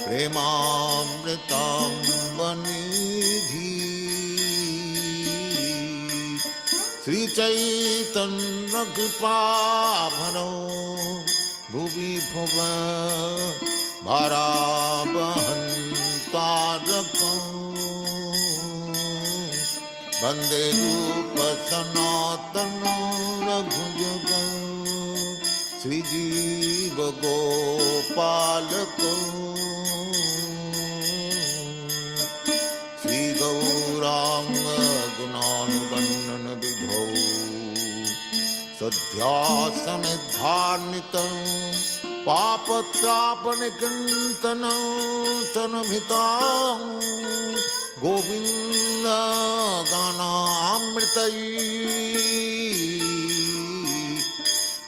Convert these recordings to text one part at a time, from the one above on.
Premamritam Vanidhi Sri Chaitanya Kripabharo Bhuvi Bhuva Bharabahantarakam Bande Rupa Sanatana Raghujagam Sri Jiva Gopalakam Sri Gauranga Gunanugandana Vidho Sadhyasamidharnitam Papatrapanikantana Tanamhitam Govinda Gana Amritayi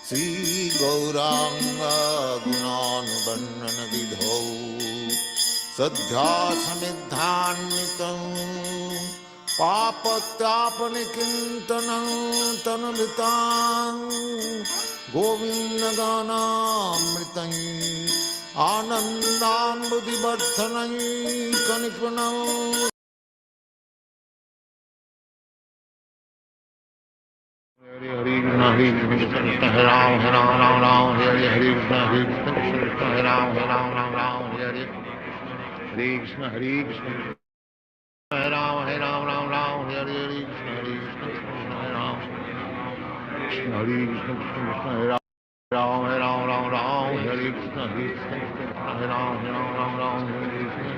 Sri Gauranga Gunanubandana Vidho Sadhyasamidharnitam Papatrapanikantana Tanamhitam Govinda Gana Amritayi Anandam Buddhivardhanayi Kanipanam Hare Krishna Hare Krishna Krishna Ram Ram Ram Ram Hare Krishna Hare Krishna Krishna Ram Ram Ram Ram Hare Krishna Hare Krishna Hare Ram Ram Ram Hare Krishna Krishna Ram Krishna Hare Krishna Krishna Ram Ram Ram Ram Hare Krishna Hare Krishna Hare Ram Ram Ram Hare Krishna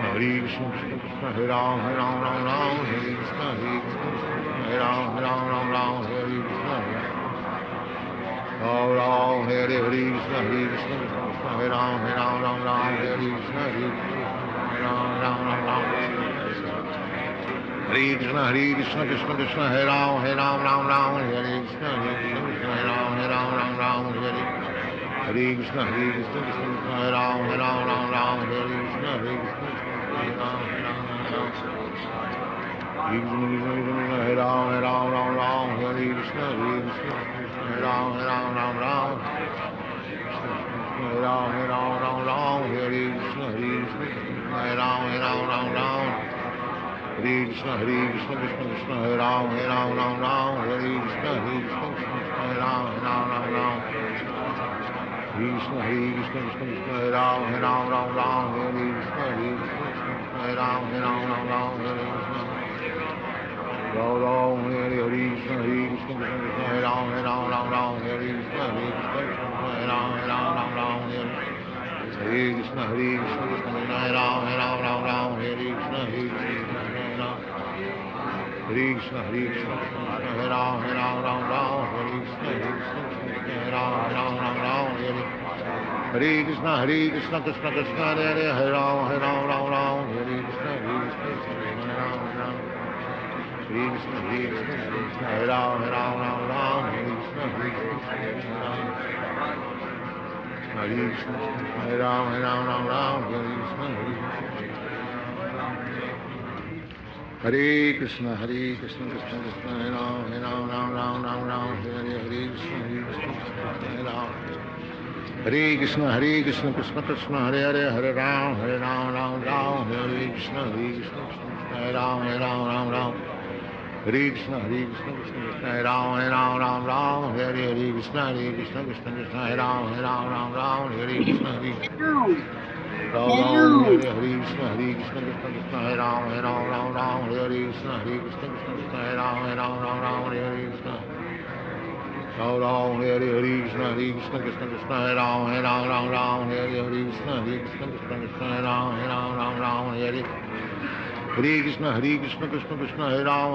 Hare Krishna Krishna Hare Ram Ram Hare Krishna Hare Krishna Hare Ram Ram Hare Krishna Ram Hare Krishna Hare Krishna Hare Ram Ram Hare Krishna Hare Ram Hare Krishna Hare Krishna Krishna Krishna Hare Ram Ram Hare Krishna Hare Ram Hare Krishna Hare Krishna Krishna Hare Ram Ram Hare Krishna Hare Hare Ram Hare Krishna Hare Ram Hare Krishna Hare Ram Hare Krishna Hare Krishna Krishna Krishna Hare Ram Hare Krishna Hare Ram Krishna Hare Krishna Krishna Krishna Hare Ram Hare Krishna Hare Ram Hare Krishna Ram Hare Krishna Hare Krishna Krishna Krishna Hare Ram Hare Krishna Hare Ram Hare Krishna Hare Krishna Krishna Krishna Hare Ram Hare Krishna Hare Krishna Hare Krishna Hare Ram Hare Krishna Hare Krishna Hare Krishna Krishna Krishna Hare Ram Hare Krishna Hare Krishna Hare Ram Hare Krishna Hare Krishna Hare Ram Hare Krishna Hare Krishna Hare Krishna Krishna Krishna Hare Ram Hare Krishna Hare Krishna Hare Krishna Krishna Krishna Hare Ram Hare Krishna Hare Ram Hare Krishna Hare Krishna Krishna Krishna Hare Ram Hare Krishna Krishna Krishna Hare Ram Hare Krishna Hare Krishna Hare Krishna Krishna Krishna Hare Ram Hare Krishna Krishna Krishna Hare Ram Hare Krishna Ram Hare Krishna Krishna Krishna Hare Ram Hare Krishna Krishna Krishna Hare Ram Hare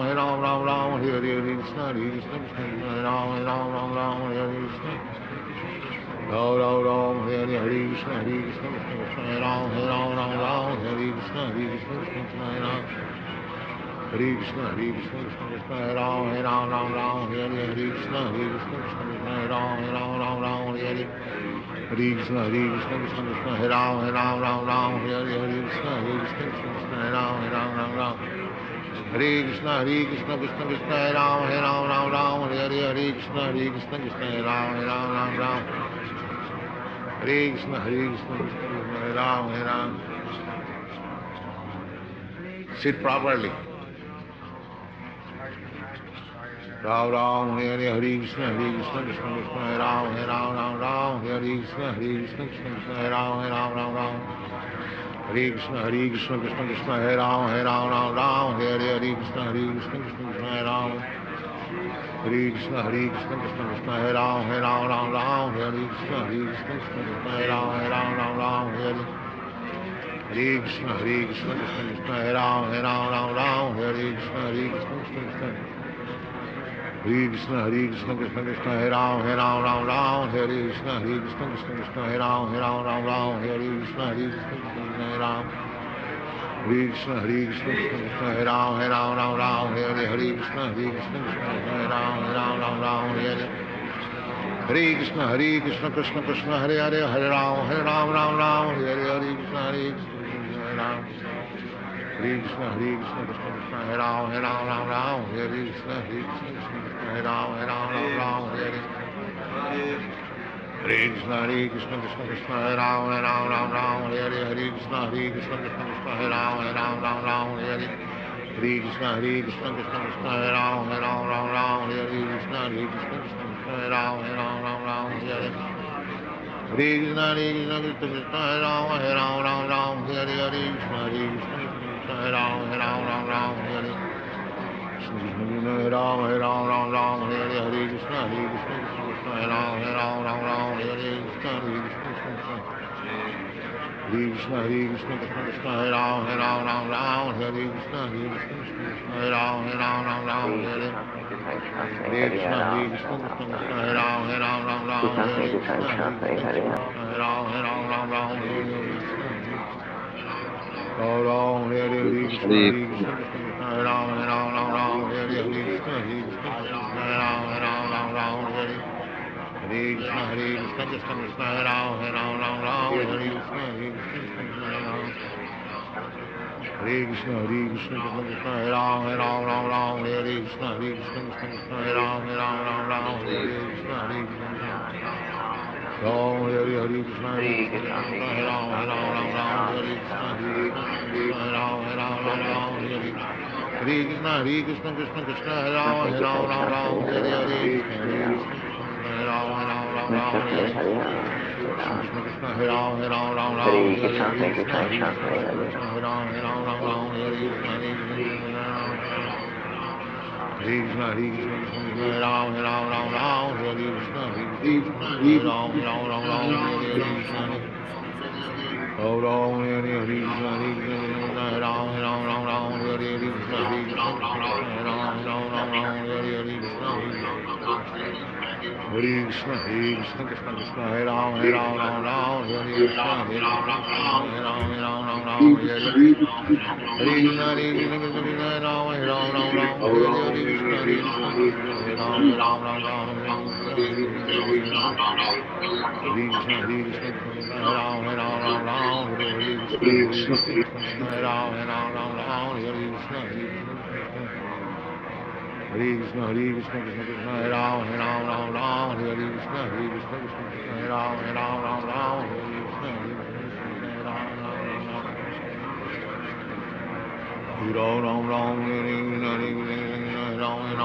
Krishna Krishna Krishna Hare Ram Hare Krishna Krishna Krishna Hare Ram Hare Krishna Ram Hare Krishna Krishna Krishna Hare Ram Hare Krishna Krishna Krishna Hare Ram Hare Krishna Krishna Krishna Hare Ram Hare Krishna Krishna Krishna Hare Ram Hare Krishna Krishna Krishna Hare Ram Hare Krishna Krishna Krishna Hare Ram Hare Krishna Krishna Krishna Hare Ram Hare Krishna Krishna Krishna Hare Ram Hare Krishna Krishna Krishna Hare Ram Hare Krishna, Hare Krishna, Krishna Krishna, Hare Ram, Hare Ram. Sit properly. Ram Ram, Hare Hare, Hare Krishna, Hare Krishna, Krishna Krishna, Hare Ram, Hare Ram, Ram Ram, Hare Krishna, Hare Krishna, Krishna Krishna, Hare Ram, Hare Ram, Ram Ram. Hare Krishna, Hare Krishna, Krishna Krishna, Hare Ram, Hare Ram, Ram Ram, Hare Hare, Hare Krishna, Hare Krishna, Krishna Krishna, Hare Ram. Hare Krishna, Hare Krishna, Krishna Krishna, Hare Ram, Hare Ram, Ram Ram, Hare Krishna, Hare Krishna, Krishna Krishna, Hare Ram, Hare Ram, Ram Ram, Hare Hare Krishna, Hare Krishna, Krishna Krishna, Hare Ram, Hare Ram, Ram Ram, Hare Krishna, Hare Krishna, Krishna Krishna. Hare Krishna, Hare Krishna, Krishna Krishna, Hare Ram, Hare Ram, Ram Ram, Hare Krishna, Hare Krishna, Krishna Krishna, Hare Ram, Hare Ram, Ram Ram, Hare Krishna, Hare Krishna, Krishna Krishna, Hare Ram. Hare Krishna, Hare Krishna, Krishna Krishna, Hare Ram, Hare Ram, Ram Ram, Hare Hare, Hare Krishna, Hare Krishna, Krishna Krishna, Hare Ram, Hare Ram, Ram Ram, Hare Hare. Hare Krishna, Hare Krishna, Krishna Krishna, Hare Hare, Hare Ram, Ram Ram, Hare Hare, Hare Krishna, Hare Krishna, Hare Ram. Hare Krishna, Hare Krishna, Krishna Krishna, Hare Ram, Ram Ram, Hare Krishna, Hare Krishna, Hare Ram, Ram Ram, Hare Hare. Hare Krishna, Hare Krishna, Krishna Krishna, Hare Ram, Ram Ram, Hare Hare, Hare Krishna, Hare Krishna, Krishna Krishna, Hare Ram, Ram Ram, Hare Hare. Hare Krishna, Hare Krishna, Krishna Krishna, Hare Ram, Ram, Hare Krishna, Hare Krishna, Krishna Krishna, Hare Ram, Ram, Hare Hare. Hare Krishna, Hare Krishna, Krishna Krishna, Hare Ram, Ram, Hare Hare, Hare Krishna, Hare Krishna, Krishna Krishna, Hare Ram, Ram, Hare Hare. Krishna Krishna, Hare Ram, Ram, Hare Hare, Hare Krishna, Krishna Krishna, Hare Ram, Ram, Hare Hare, Krishna, Hare Krishna, Krishna Krishna. Hare Krishna, Hare Krishna, Krishna Krishna, Hare Ram, Ram, Hare Krishna, Hare Krishna, Krishna Krishna, Hare Ram, Ram, Hare Hare. Hare Krishna, Hare Krishna, Krishna Krishna, Hare Ram, Ram, Hare Krishna, Hare Krishna, Krishna Krishna, Hare Ram, Ram, Hare Hare. Ram, Hare Hare, Hare Krishna, Hare Krishna, Krishna Krishna, Hare Ram, Hare Hare, Hare Krishna, Hare Krishna, Hare Ram, Ram, Hare Hare. Hare Krishna, Hare Krishna, Krishna Krishna, Hare Ram, Hare Krishna, Hare Krishna, Krishna Hare Ram. Hare Krishna, Hare Krishna, Krishna Krishna, Hare Ram, Hare Krishna, Hare Krishna, Krishna Krishna, Hare Ram, Hare Krishna, Hare Krishna. Ram, Hare Hare, Hare Krishna, Hare Krishna, Hare Ram, Hare Krishna, Hare Krishna, Hare Ram, Hare Hare. Hare Krishna, Hare Krishna, Krishna Krishna, Hare Ram, Hare Hare, Hare Krishna, Hare Krishna, Hare Ram, Hare Hare. Krishna Krishna, Hare Ram, Hare Krishna, Hare Krishna, Hare Ram, Hare Krishna, Hare Krishna. Hare Krishna, Hare Krishna, Krishna Krishna, Hare Ram, Hare Krishna, Hare Krishna, Hare Ram, Hare Krishna. Hare Ram, Hare Krishna, Hare Krishna, Hare Ram, Hare Krishna, Hare Krishna, Hare Ram, Hare Krishna. Hare Krishna, Hare Krishna, Krishna Krishna, Hare Ram, Hare Krishna, Hare Ram, Hare Krishna. Hare Krishna, Hare Krishna, Krishna Krishna, Hare Ram, Hare Krishna, Hare Krishna, Hare Ram, Hare Krishna. Hare Krishna, Hare Krishna, Krishna Krishna, Hare Ram, Hare Krishna, Hare Ram, Hare Krishna. Hare Krishna, Hare Krishna, Krishna Krishna, Hare Ram, Hare Krishna, Hare Krishna, Krishna Krishna, Hare Ram, Hare Krishna,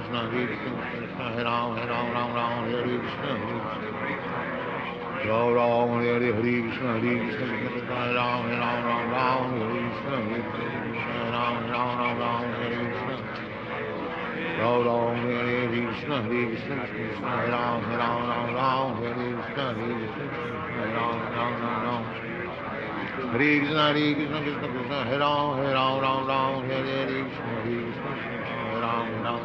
Hare Krishna, Hare Ram, Ram, Hare Krishna, Hare Krishna, Hare Krishna, Hare Ram, Hare Krishna, Ram, Hare Hare, Hare Krishna, Hare Krishna, Krishna Krishna, Hare Ram, Hare Krishna, Hare Krishna, Ram, Hare Krishna. Ram, Hare Krishna, Hare Krishna, Krishna Hare Ram, Hare Krishna, Hare Krishna, Hare Ram.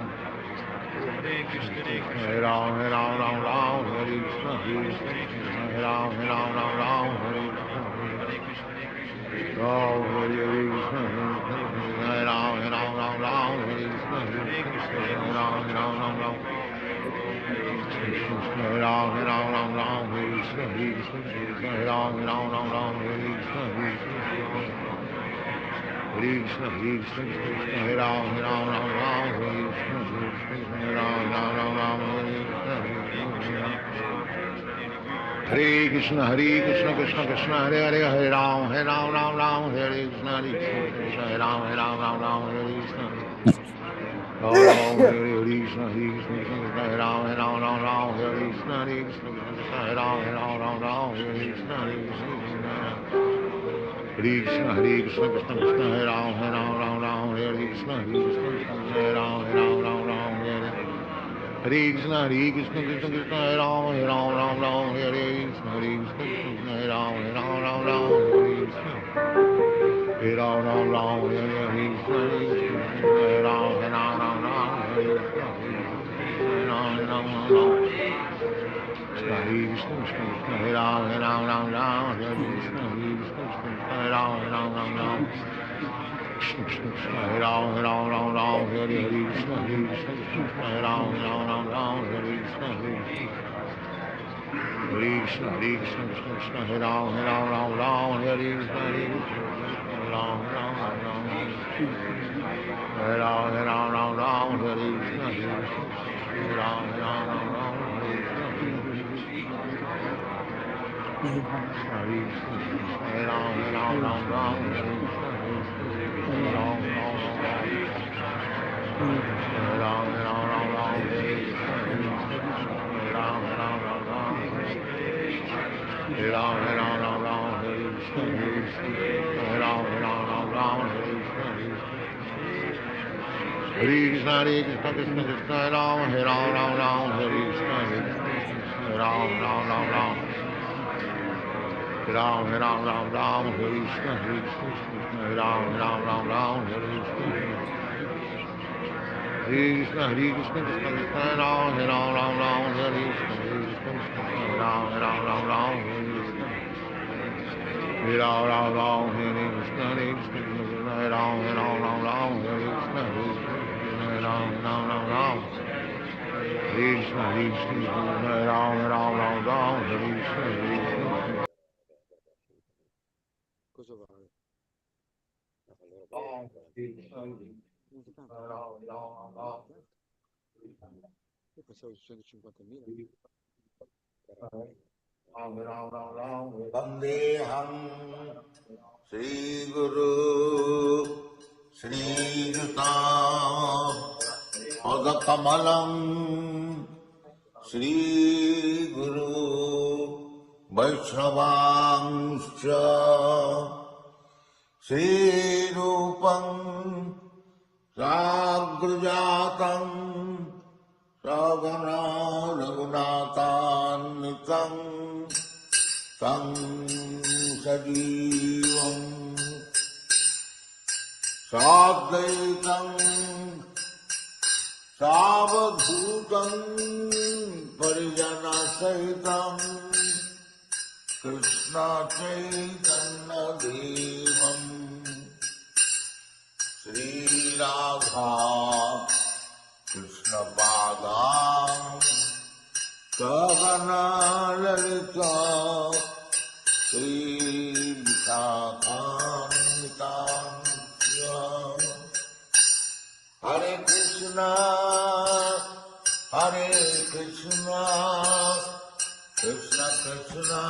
Hare Krishna, Hare Krishna, Krishna Krishna, Hare Ram, Hare Krishna, Hare Krishna, Hare Ram. Hare Ram, Hare Krishna, Hare Krishna, Hare Ram, Hare Krishna, Hare Krishna. Ram, Hare Krishna, Hare Ram, Hare Krishna, Hare Krishna, Hare Ram, Hare Ram, Hare Krishna, Hare Krishna, Hare Ram, Hare Krishna, Hare Krishna, Hare Krishna, Hare Ram, Hare Krishna, Hare Ram, Hare Krishna, Hare Ram, Hare Krishna, Hare Krishna. Hare Krishna, Krishna Krishna, Hare Hare, Hare Ram, Ram, Hare Krishna, Krishna, Hare Ram, Ram, Hare Krishna. Ram, Hare Krishna, Krishna, Hare Ram, Ram, Hare Krishna, Krishna, Hare Ram, Hare Krishna, Krishna, Krishna, Krishna, Hare Ram, Hare Krishna, Krishna, Hare Ram, Hare Krishna, Krishna, Krishna, Hare Ram, Hare Krishna, Krishna, Hare Ram, Hare Krishna, Hare Ram, Hare Krishna, Hare Ram, Hare Krishna, Hare Krishna, Hare Ram, Hare Krishna, Hare Ram, Krishna, Hare Ram, Hare Krishna, Hare Ram, Hare Krishna, Hare Krishna, Krishna, Hare Ram, Hare Krishna, Hare Ram, Hare Ram, Hare Krishna, Hare Ram, Hare Krishna, Krishna Krishna, Ram, Hare Ram, Hare Krishna, Hare Ram, Ram, Hare Krishna, Hare Ram, Hare Krishna, Hare Krishna, Krishna Krishna, Ram, Hare Ram, Hare Krishna, Hare Ram, Hare Krishna, Hare Ram, Hare Krishna, Hare Ram, Hare Krishna, Hare Ram, Hare Krishna, Hare Ram, Hare Krishna, Cosa vale? Io pensavo su 150.000. Vandeham Sri Guru Sri Juta Padakamalam Sri Guru Vaishnavanscha Sri Rupam Sagrajatam Sagana Raghunatanitam Tam Sajivam Sadvaitam Savadhutam Parijana Sahitam Krishna Chaitanya Devam Sri Radha Krishna Padam Sagana Lalita Sri Vishakamitam Hare Krishna Krishna Krishna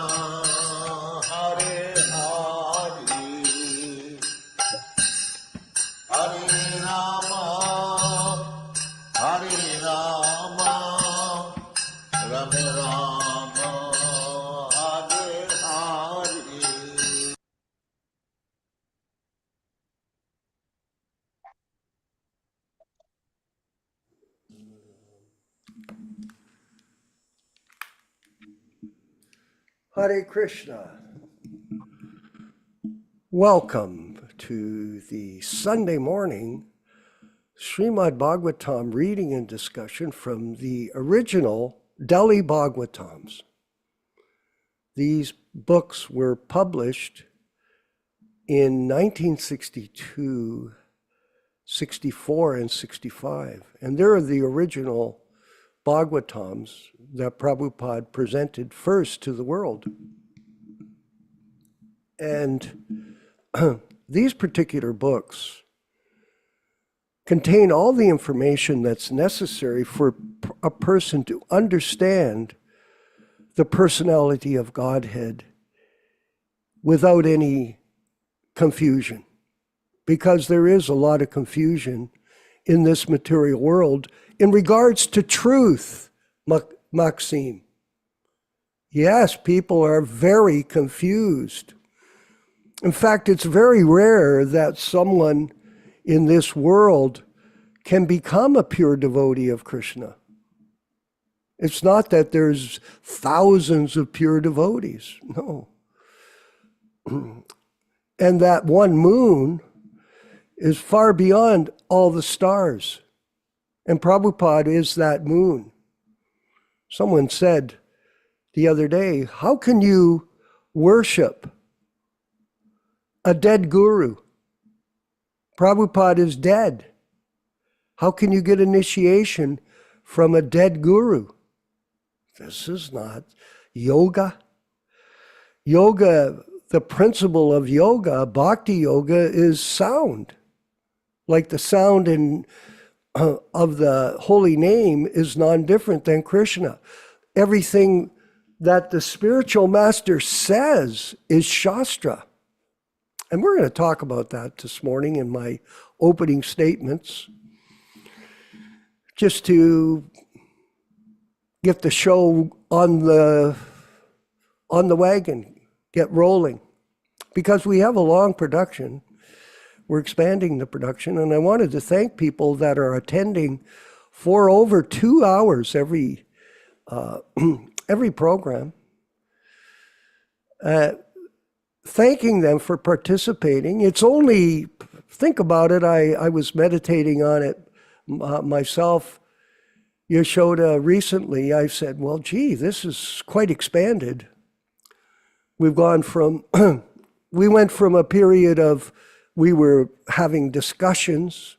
Hare Hare Hare Rama Rama Rama Hare Hare. Hare Krishna. Welcome to the Sunday morning Śrīmad-Bhāgavatam reading and discussion from the original Delhi Bhagavatams. These books were published in 1962, 64, and 65, and they're the original Bhagavatams that Prabhupada presented first to the world. And these particular books contain all the information that's necessary for a person to understand the personality of Godhead without any confusion. Because there is a lot of confusion in this material world in regards to truth, Maxime. Yes, people are very confused. In fact, it's very rare that someone in this world can become a pure devotee of Krishna. It's not that there's thousands of pure devotees, no. And that one moon is far beyond all the stars. And Prabhupada is that moon. Someone said the other day, how can you worship a dead guru? Prabhupada is dead. How can you get initiation from a dead guru? This is not yoga. Yoga, the principle of yoga, bhakti yoga, is sound. Like the sound of the holy name is non-different than Krishna. Everything that the spiritual master says is Shastra. And we're going to talk about that this morning in my opening statements, just to get the show on the wagon, get rolling. Because we have a long production. We're expanding the production, and I wanted to thank people that are attending for over 2 hours every program. Thanking them for participating. It's only, think about it, I was meditating on it myself, Yaśodā, recently. I said, well, gee, this is quite expanded. We've gone from, we went from a period of, we were having discussions,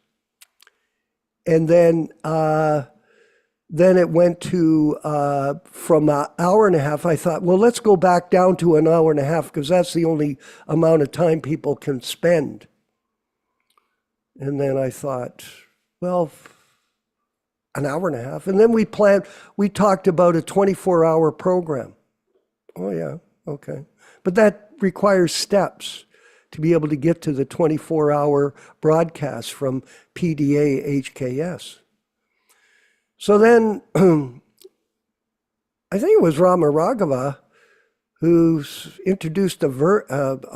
and then it went to, from an hour and a half, I thought, well, let's go back down to an hour and a half, because that's the only amount of time people can spend. And then I thought, well, an hour and a half. And then we talked about a 24-hour program. Oh yeah, okay. But that requires steps to be able to get to the 24-hour broadcast from PDA HKS. So then, I think it was Rama Raghava who introduced a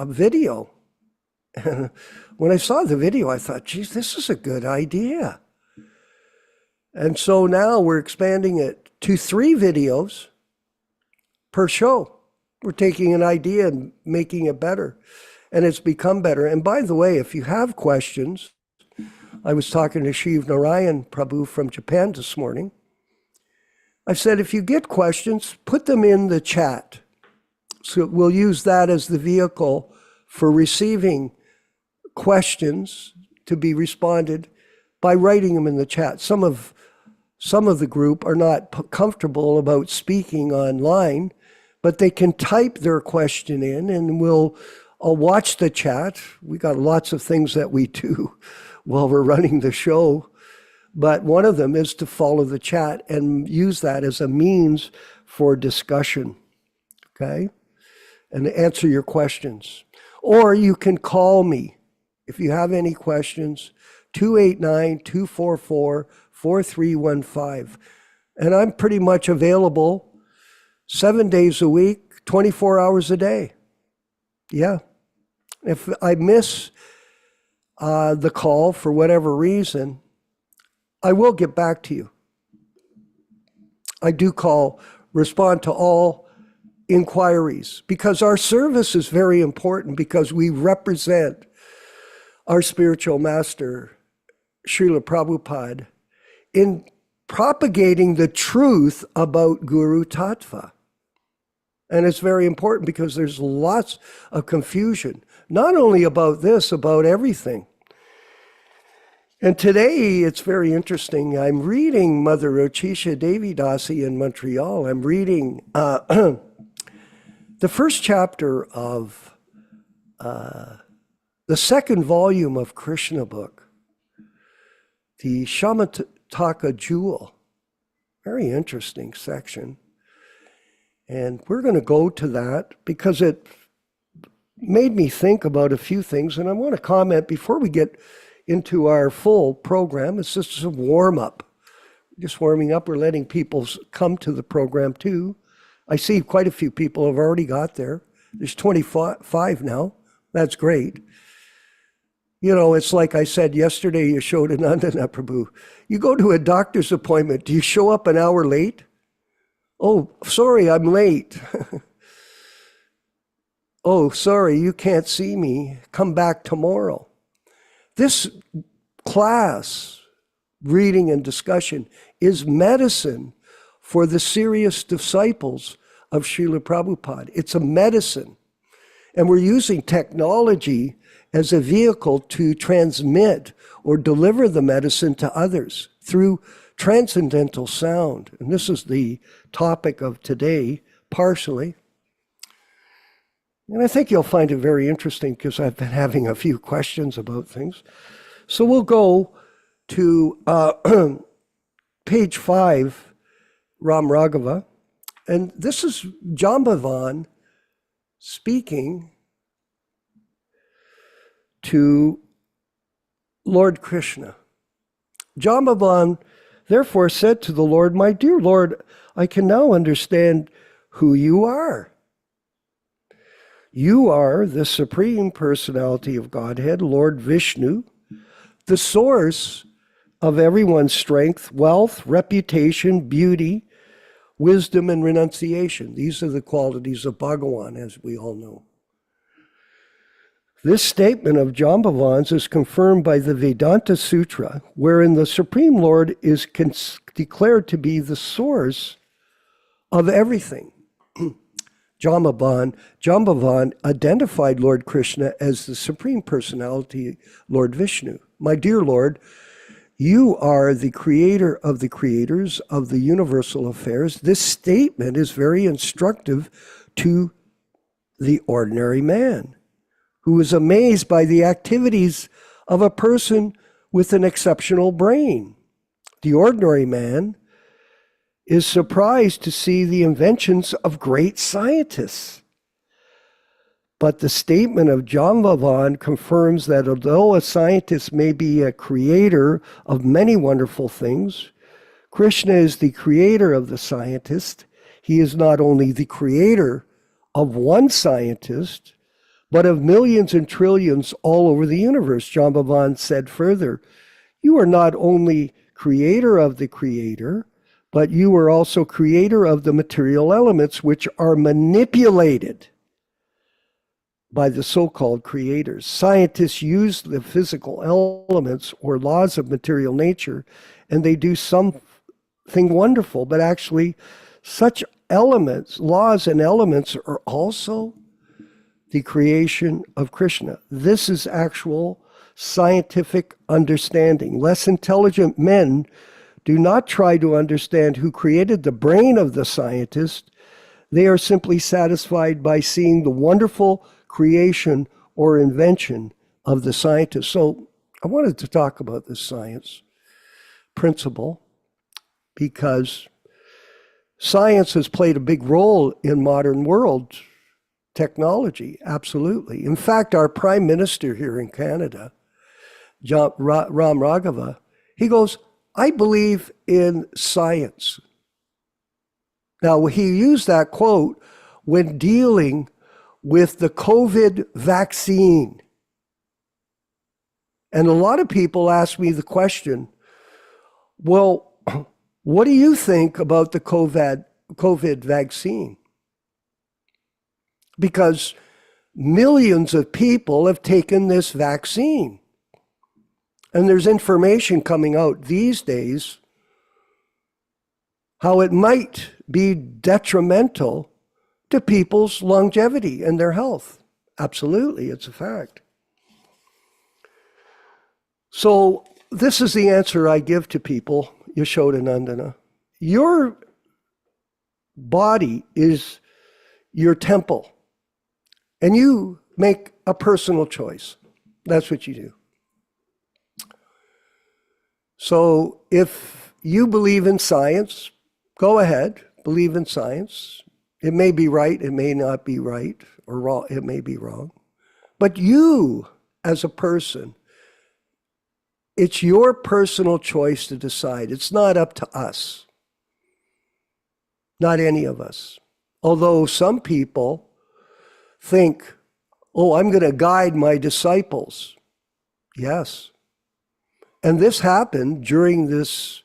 video. And when I saw the video, I thought, geez, this is a good idea. And so now we're expanding it to 3 videos per show. We're taking an idea and making it better. And it's become better. And by the way, if you have questions, I was talking to Shiv Narayan Prabhu from Japan this morning. I said, if you get questions, put them in the chat. So we'll use that as the vehicle for receiving questions to be responded by writing them in the chat. Some of the group are not comfortable about speaking online, but they can type their question in, and I'll watch the chat. We got lots of things that we do while we're running the show, but one of them is to follow the chat and use that as a means for discussion, okay? And answer your questions. Or you can call me if you have any questions, 289-244-4315. And I'm pretty much available 7 days a week, 24 hours a day. Yeah. If I miss the call for whatever reason, I will get back to you. I do respond to all inquiries, because our service is very important, because we represent our spiritual master, Śrīla Prabhupāda, in propagating the truth about Guru Tattva. And it's very important because there's lots of confusion, not only about this, about everything. And today it's very interesting. I'm reading Mother Rochisha Devi Dasi in Montreal. I'm reading the first chapter of the second volume of Krishna book, the Shamataka Jewel. Very interesting section. And we're going to go to that because it made me think about a few things. And I want to comment before we get into our full program. It's just a warm-up. Just warming up. We're letting people come to the program too. I see quite a few people have already got there. There's 25 now. That's great. You know, it's like I said yesterday, Yaśodā-nandana Prabhu. You go to a doctor's appointment. Do you show up an hour late? Oh, sorry, I'm late. Oh, sorry, you can't see me. Come back tomorrow. This class, reading and discussion, is medicine for the serious disciples of Śrīla Prabhupada. It's a medicine. And we're using technology as a vehicle to transmit or deliver the medicine to others through transcendental sound. And this is the topic of today, partially. And I think you'll find it very interesting because I've been having a few questions about things. So we'll go to page 5, Ram Raghava. And this is Jambavan speaking to Lord Krishna. Jambavan therefore said to the Lord, "My dear Lord, I can now understand who you are. You are the Supreme Personality of Godhead, Lord Vishnu, the source of everyone's strength, wealth, reputation, beauty, wisdom, and renunciation." These are the qualities of Bhagavan, as we all know. This statement of Jambavan's is confirmed by the Vedanta Sutra, wherein the Supreme Lord is declared to be the source of everything. Jambavan identified Lord Krishna as the Supreme Personality, Lord Vishnu. "My dear Lord, you are the creator of the creators of the universal affairs." This statement is very instructive to the ordinary man, who is amazed by the activities of a person with an exceptional brain. The ordinary man is surprised to see the inventions of great scientists. But the statement of Jambavan confirms that although a scientist may be a creator of many wonderful things, Krishna is the creator of the scientist. He is not only the creator of one scientist, but of millions and trillions all over the universe. Jambavan said further, "You are not only creator of the creator, but you are also creator of the material elements which are manipulated by the so-called creators. Scientists use the physical elements or laws of material nature, and they do something wonderful, but actually such elements, laws and elements are also the creation of Krishna." This is actual scientific understanding. Less intelligent men do not try to understand who created the brain of the scientist. They are simply satisfied by seeing the wonderful creation or invention of the scientist. So I wanted to talk about this science principle because science has played a big role in modern world technology, absolutely. In fact, our Prime Minister here in Canada, Ram Raghava, he goes, "I believe in science." Now, he used that quote when dealing with the COVID vaccine. And a lot of people ask me the question, well, what do you think about the COVID vaccine? Because millions of people have taken this vaccine. And there's information coming out these days how it might be detrimental to people's longevity and their health. Absolutely, it's a fact. So this is the answer I give to people, Yaśodā-nandana. Your body is your temple, and you make a personal choice. That's what you do. So if you believe in science, go ahead, believe in science. It may be right, it may not be right, or wrong, it may be wrong. But you, as a person, it's your personal choice to decide. It's not up to us. Not any of us. Although some people think, oh, I'm going to guide my disciples. Yes. And this happened during this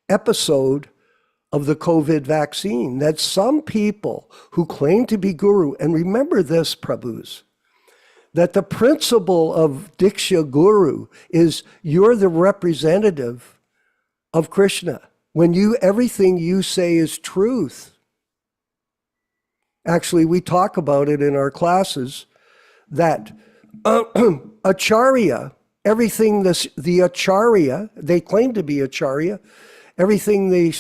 episode of the COVID vaccine, that some people who claim to be guru, and remember this, Prabhus, that the principle of Diksha Guru is you're the representative of Krishna. When everything you say is truth. Actually, we talk about it in our classes that Acharya, everything the Acharya, they claim to be Acharya, everything the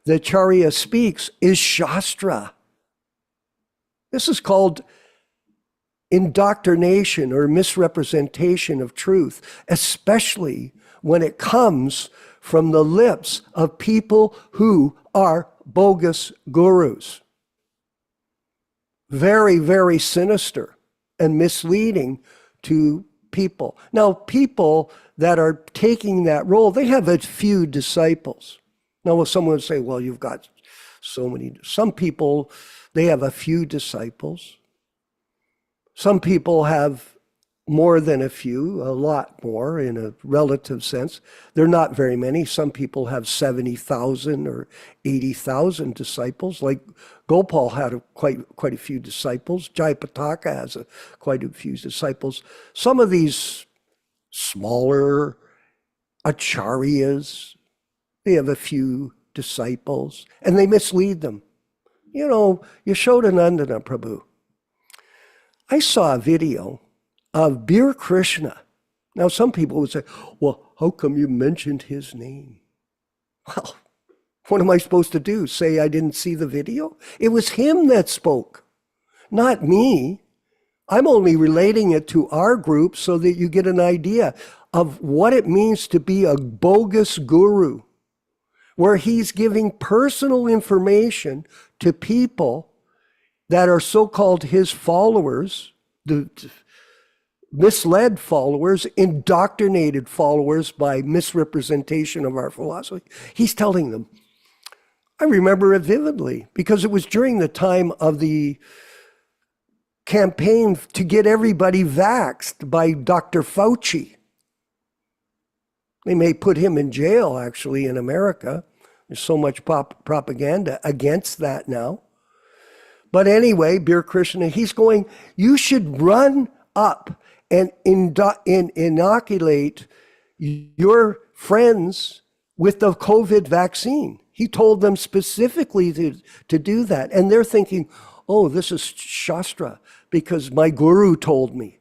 Acharya speaks is Shastra. This is called indoctrination or misrepresentation of truth, especially when it comes from the lips of people who are bogus gurus. Very, very sinister and misleading to people. Now, people that are taking that role, they have a few disciples. Now, someone would say, well, you've got so many. Some people, they have a few disciples. Some people have more than a few, a lot more in a relative sense. They're not very many. Some people have 70,000 or 80,000 disciples. Like Gopal had quite a few disciples. Jayapataka has quite a few disciples. Some of these smaller acharyas, they have a few disciples, and they mislead them. You know, Yaśodā-nandana Prabhu. I saw a video of Hare Krishna. Now, some people would say, well, how come you mentioned his name? Well, what am I supposed to do? Say I didn't see the video? It was him that spoke, not me. I'm only relating it to our group so that you get an idea of what it means to be a bogus guru, where he's giving personal information to people that are so-called his followers, the misled followers, indoctrinated followers by misrepresentation of our philosophy. He's telling them. I remember it vividly because it was during the time of the campaign to get everybody vaxxed by Dr. Fauci. They may put him in jail, actually, in America. There's so much propaganda against that now. But anyway, Hare Krishna, he's going, you should run up and inoculate your friends with the COVID vaccine. He told them specifically to do that. And they're thinking, oh, this is Shastra because my guru told me.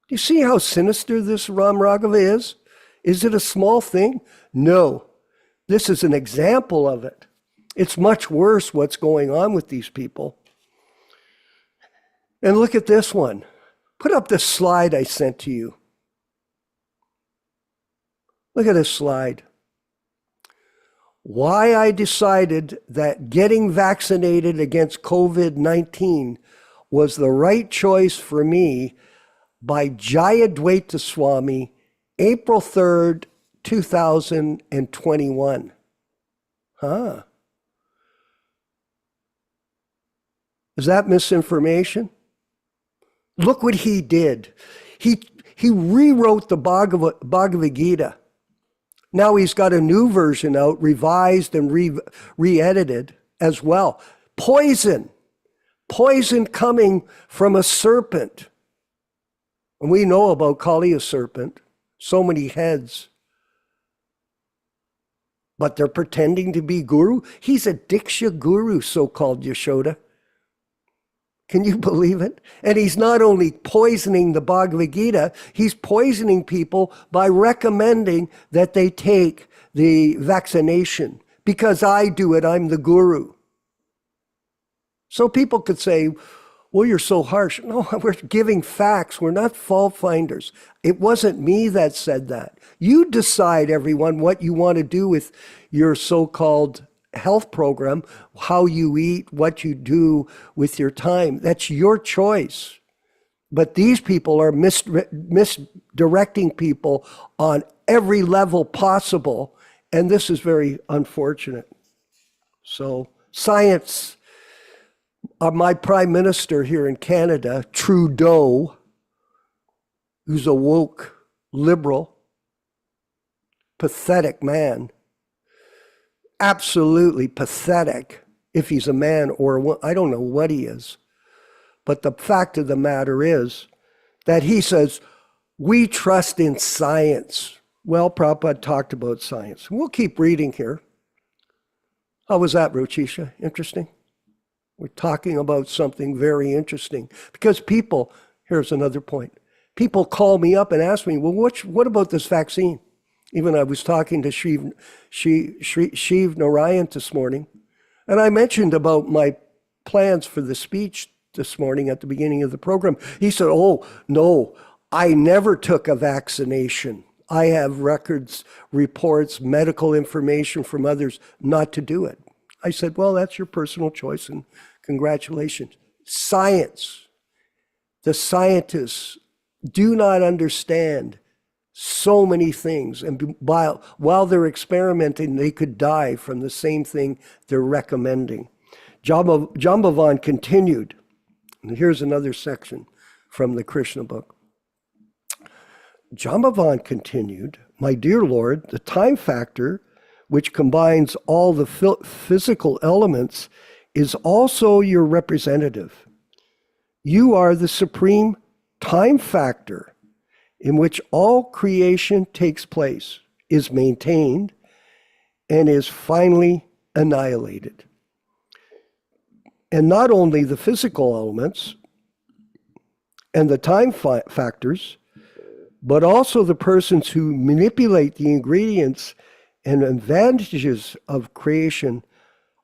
Do you see how sinister this Ram Raghava is? Is it a small thing? No. This is an example of it. It's much worse what's going on with these people. And look at this one. Put up this slide I sent to you. Look at this slide. Why I decided that getting vaccinated against COVID-19 was the right choice for me by Jayadvaita Swami, April 3rd, 2021. Huh. Is that misinformation? Look what he did. He rewrote the Bhagavad Gita. Now he's got a new version out, revised and re-edited as well. Poison coming from a serpent. And we know about Kali, a serpent, so many heads. But they're pretending to be guru. He's a Diksha guru, so-called Yaśodā. Can you believe it? And he's not only poisoning the Bhagavad Gita, he's poisoning people by recommending that they take the vaccination. Because I do it, I'm the guru. So people could say, well, you're so harsh. No, we're giving facts. We're not fault finders. It wasn't me that said that. You decide, everyone, what you want to do with your so-called health program, how you eat, what you do with your time. That's your choice. But these people are misdirecting people on every level possible, and this is very unfortunate. So science, my prime minister here in Canada, Trudeau, who's a woke liberal, pathetic man, absolutely pathetic if he's a man or I don't know what he is. But the fact of the matter is that he says, we trust in science. Well, Prabhupada talked about science. We'll keep reading here. How was that, Ruchisha? Interesting? We're talking about something very interesting. Because people, here's another point. People call me up and ask me, well, what about this vaccine? Even I was talking to Shiv Narayan this morning, and I mentioned about my plans for the speech this morning at the beginning of the program. He said, oh, no, I never took a vaccination. I have records, reports, medical information from others not to do it. I said, well, that's your personal choice, and congratulations. Science. The scientists do not understand so many things, and while they're experimenting, they could die from the same thing they're recommending. Jambavan continued, and here's another section from the Krishna book. Jambavan continued, my dear Lord, the time factor, which combines all the physical elements, is also your representative. You are the supreme time factor in which all creation takes place, is maintained, and is finally annihilated. And not only the physical elements and the time factors, but also the persons who manipulate the ingredients and advantages of creation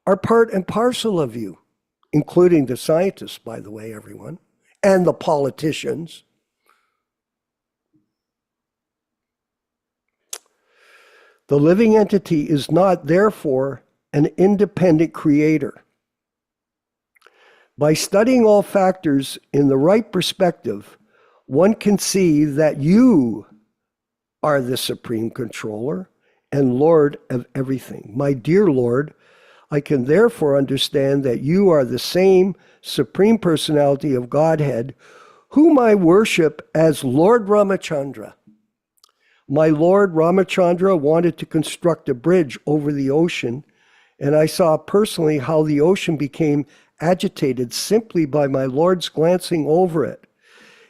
are part and parcel of you, including the scientists, by the way, everyone, and the politicians. The living entity is not, therefore, an independent creator. By studying all factors in the right perspective, one can see that you are the supreme controller and Lord of everything. My dear Lord, I can therefore understand that you are the same Supreme Personality of Godhead, whom I worship as Lord Ramachandra. My Lord Ramachandra wanted to construct a bridge over the ocean, and I saw personally how the ocean became agitated simply by my Lord's glancing over it.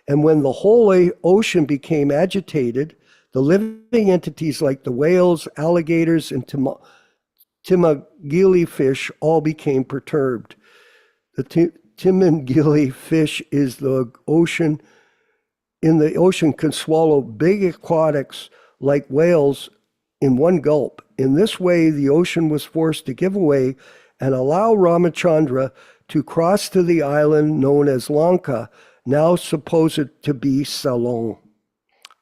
And when the whole ocean became agitated, the living entities like the whales, alligators, and Timagili fish all became perturbed. The Timagili fish is the ocean. In the ocean can swallow big aquatics like whales in one gulp. In this way, the ocean was forced to give way and allow Ramachandra to cross to the island known as Lanka, now supposed to be Ceylon.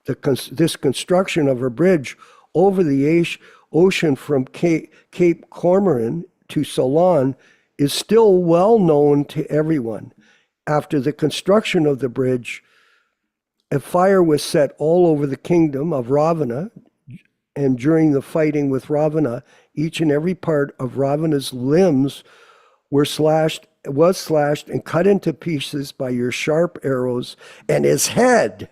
This construction of a bridge over the ocean from Cape Cormoran to Ceylon is still well known to everyone. After the construction of the bridge, a fire was set all over the kingdom of Ravana, and during the fighting with Ravana, each and every part of Ravana's limbs was slashed and cut into pieces by your sharp arrows, and his head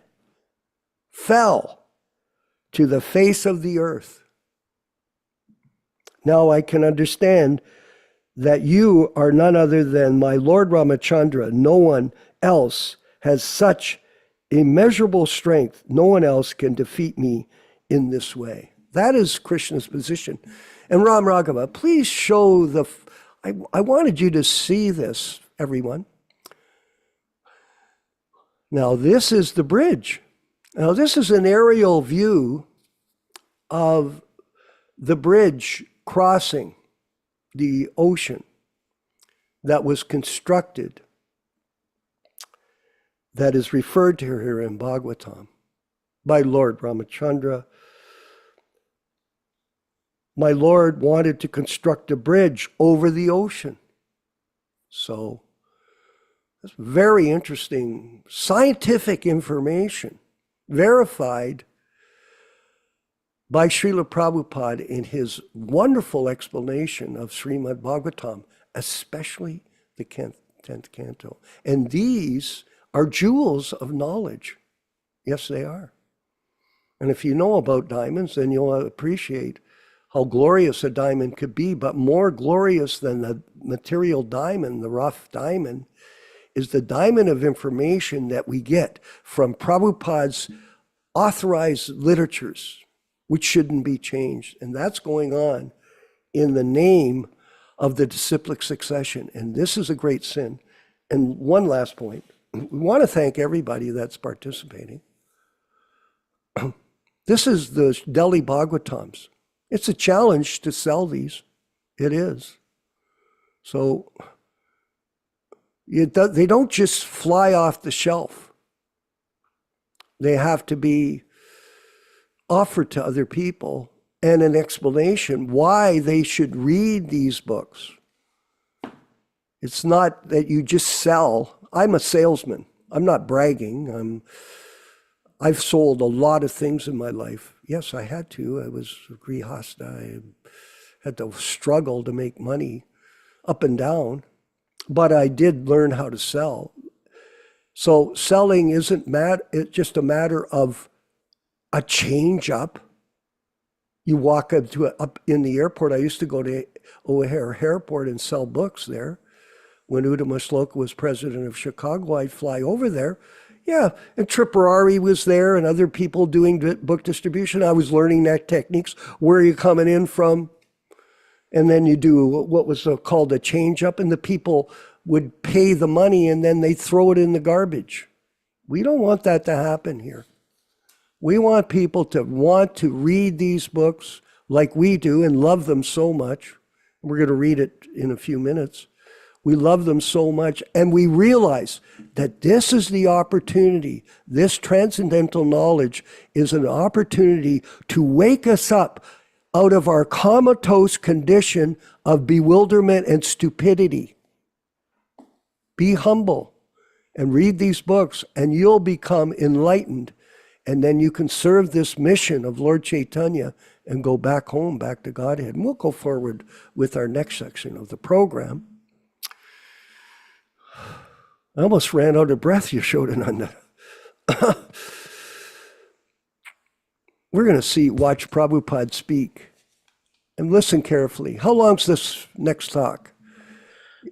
fell to the face of the earth. Now I can understand that you are none other than my Lord Ramachandra. No one else has such immeasurable strength. No one else can defeat me in this way. That is Krishna's position. And Ram Raghava, please show I wanted you to see this, everyone. Now, this is the bridge. Now, this is an aerial view of the bridge crossing the ocean that was constructed, that is referred to here in Bhagavatam by Lord Ramachandra. my Lord wanted to construct a bridge over the ocean. So that's very interesting scientific information, verified by Śrīla Prabhupāda in his wonderful explanation of Śrīmad-Bhāgavatam, especially the 10th canto. And these are jewels of knowledge. Yes, they are. And if you know about diamonds, then you'll appreciate how glorious a diamond could be, but more glorious than the material diamond, the rough diamond, is the diamond of information that we get from Prabhupada's authorized literatures, which shouldn't be changed. And that's going on in the name of the disciplic succession. And this is a great sin. And one last point. We want to thank everybody that's participating. This is the Delhi Bhagavatams. It's a challenge to sell these. It is. So they don't just fly off the shelf. They have to be offered to other people and an explanation why they should read these books. It's not that you just sell. I'm a salesman. I'm not bragging. I've sold a lot of things in my life. Yes, I had to. I was a grihasta. I had to struggle to make money up and down, but I did learn how to sell. So selling isn't it's just a matter of a change up. You walk up in the airport. I used to go to O'Hare Airport and sell books there. When Uddhama Shloka was president of Chicago, I'd fly over there. Yeah, and Dhṛtarāṣṭra was there and other people doing book distribution. I was learning that techniques. Where are you coming in from? And then you do what was called a change up, and the people would pay the money and then they throw it in the garbage. We don't want that to happen here. We want people to want to read these books like we do and love them so much. We're going to read it in a few minutes. We love them so much, and we realize that this is the opportunity. This transcendental knowledge is an opportunity to wake us up out of our comatose condition of bewilderment and stupidity. Be humble and read these books, and you'll become enlightened. And then you can serve this mission of Lord Chaitanya and go back home, back to Godhead. And we'll go forward with our next section of the program. I almost ran out of breath, Yaśodā-nandana. We're going to watch Prabhupada speak and listen carefully. How long's this next talk?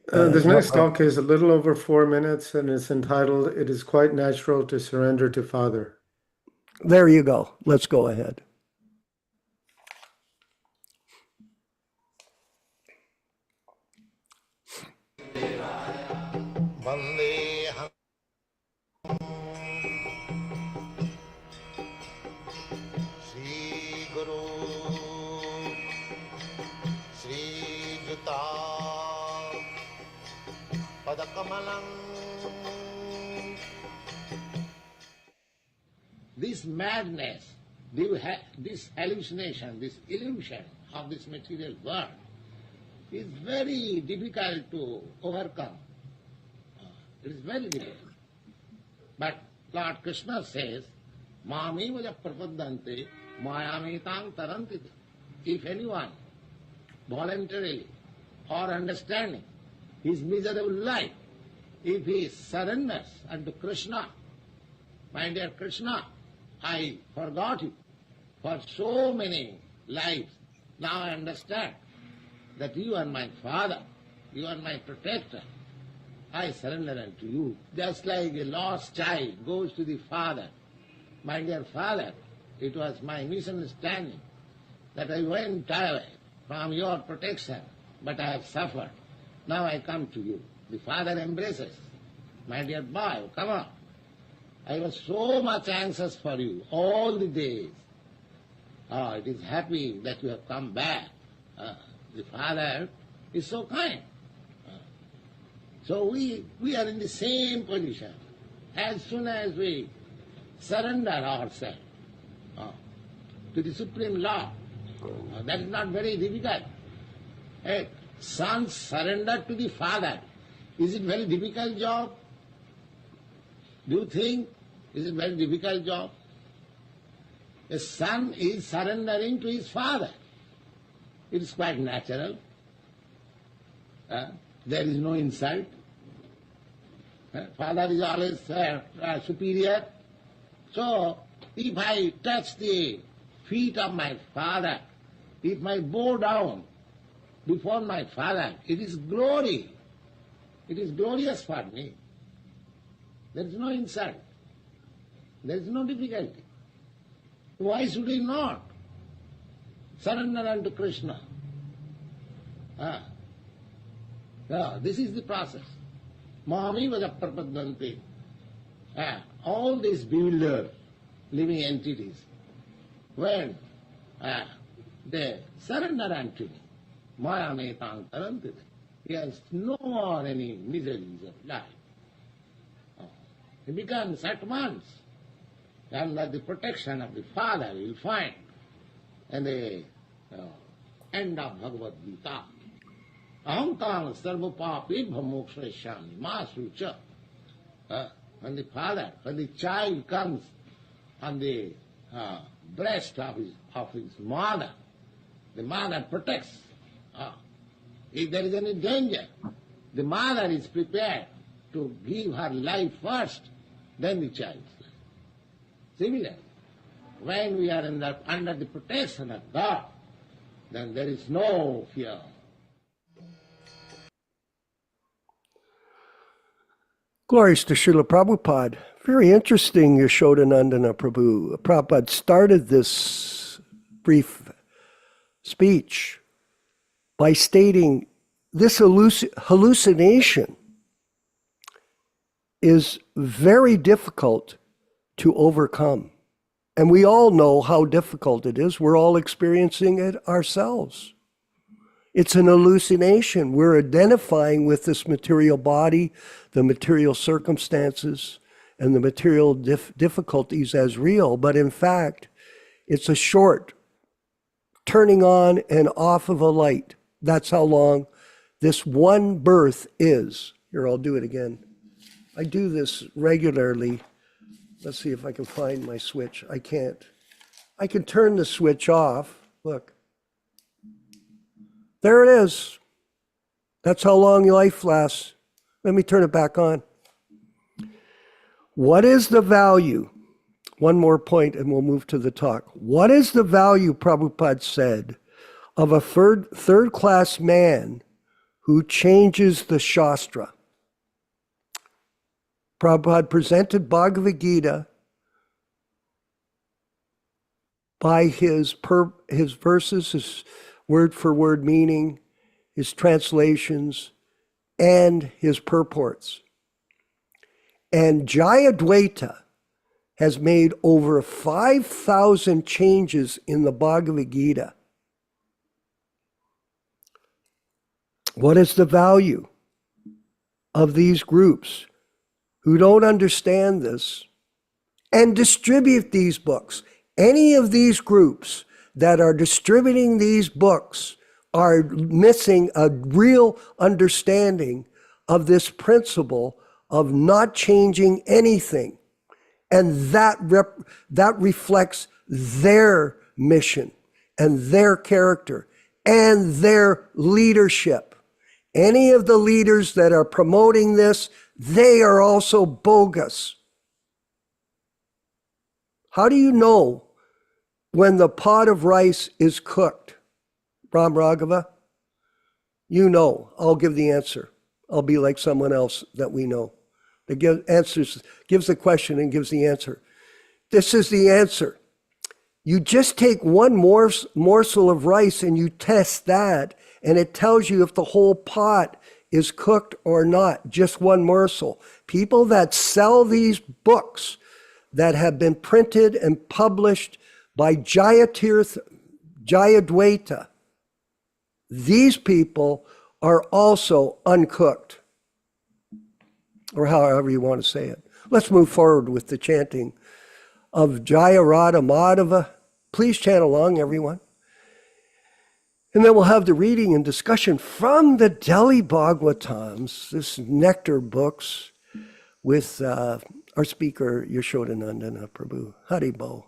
This next talk is a little over 4 minutes, and it's entitled, "It is Quite Natural to Surrender to Father." There you go. Let's go ahead. Vandeham Shri Guru Shri Juta Padakamalam. This madness, this hallucination, this illusion of this material world is very difficult to overcome. It is very difficult. But Lord Krishna says, Mami vaja prapaddante mayamitam taranti. If anyone voluntarily or understanding his miserable life, if he surrenders unto Krishna, my dear Krishna, I forgot you for so many lives. Now I understand that you are my father, you are my protector. I surrender unto you. Just like a lost child goes to the father. My dear father, it was my misunderstanding that I went away from your protection, but I have suffered. Now I come to you. The father embraces. My dear boy, come on. I was so much anxious for you all the days. Oh, it is happy that you have come back. The father is so kind. So we are in the same position. As soon as we surrender ourselves to the Supreme Lord, That is not very difficult. A son surrendered to the father. Is it very difficult job? Do you think? Is it very difficult job? A son is surrendering to his father. It is quite natural. There is no insult. Father is always superior. So, if I touch the feet of my father, if I bow down before my father, it is glory. It is glorious for me. There is no insult. There is no difficulty. Why should we not surrender unto Krishna? This is the process. Mahami was a prapadanti. All these bewildered living entities, when they surrender unto me, maya metang taranti, he has no more any miseries of life. He becomes at once under the protection of the Father, you will find in the end of Bhagavad Gita, Ahankam sarva papibha mokshayashyami ma sucha. When the father, when the child comes on the breast of his mother, the mother protects. If there is any danger, the mother is prepared to give her life first, then the child's life. Similarly, when we are under the protection of God, then there is no fear. Glories to Śrīla Prabhupāda. Very interesting, Yaśodā-nandana Prabhupada started this brief speech by stating this hallucination is very difficult to overcome. And we all know how difficult it is. We're all experiencing it ourselves. It's an hallucination. We're identifying with this material body, the material circumstances, and the material difficulties as real. But in fact, it's a short turning on and off of a light. That's how long this one birth is. Here, I'll do it again. I do this regularly. Let's see if I can find my switch. I can't. I can turn the switch off. Look. There it is. That's how long life lasts. Let me turn it back on. What is the value? One more point and we'll move to the talk. What is the value, Prabhupada said, of a third-class man who changes the Shastra? Prabhupada presented Bhagavad Gita by his verses, his word-for-word meaning, his translations, and his purports. And Jayadvaita has made over 5,000 changes in the Bhagavad Gita. What is the value of these groups who don't understand this and distribute these books? Any of these groups that are distributing these books are missing a real understanding of this principle of not changing anything. And that reflects their mission and their character and their leadership. Any of the leaders that are promoting this, they are also bogus. How do you know when the pot of rice is cooked? Ram Raghava? You know. I'll give the answer. I'll be like someone else that we know. That gives the question and gives the answer. This is the answer. You just take one morsel of rice and you test that, and it tells you if the whole pot is cooked or not, just one morsel. People that sell these books that have been printed and published by Jayadvaita, these people are also uncooked, or however you want to say it. Let's move forward with the chanting of Jaya Radha Madhava. Please chant along, everyone. And then we'll have the reading and discussion from the Delhi Bhagavatams, this nectar books, with our speaker, Yaśodā-nandana Prabhu. Hari Bo.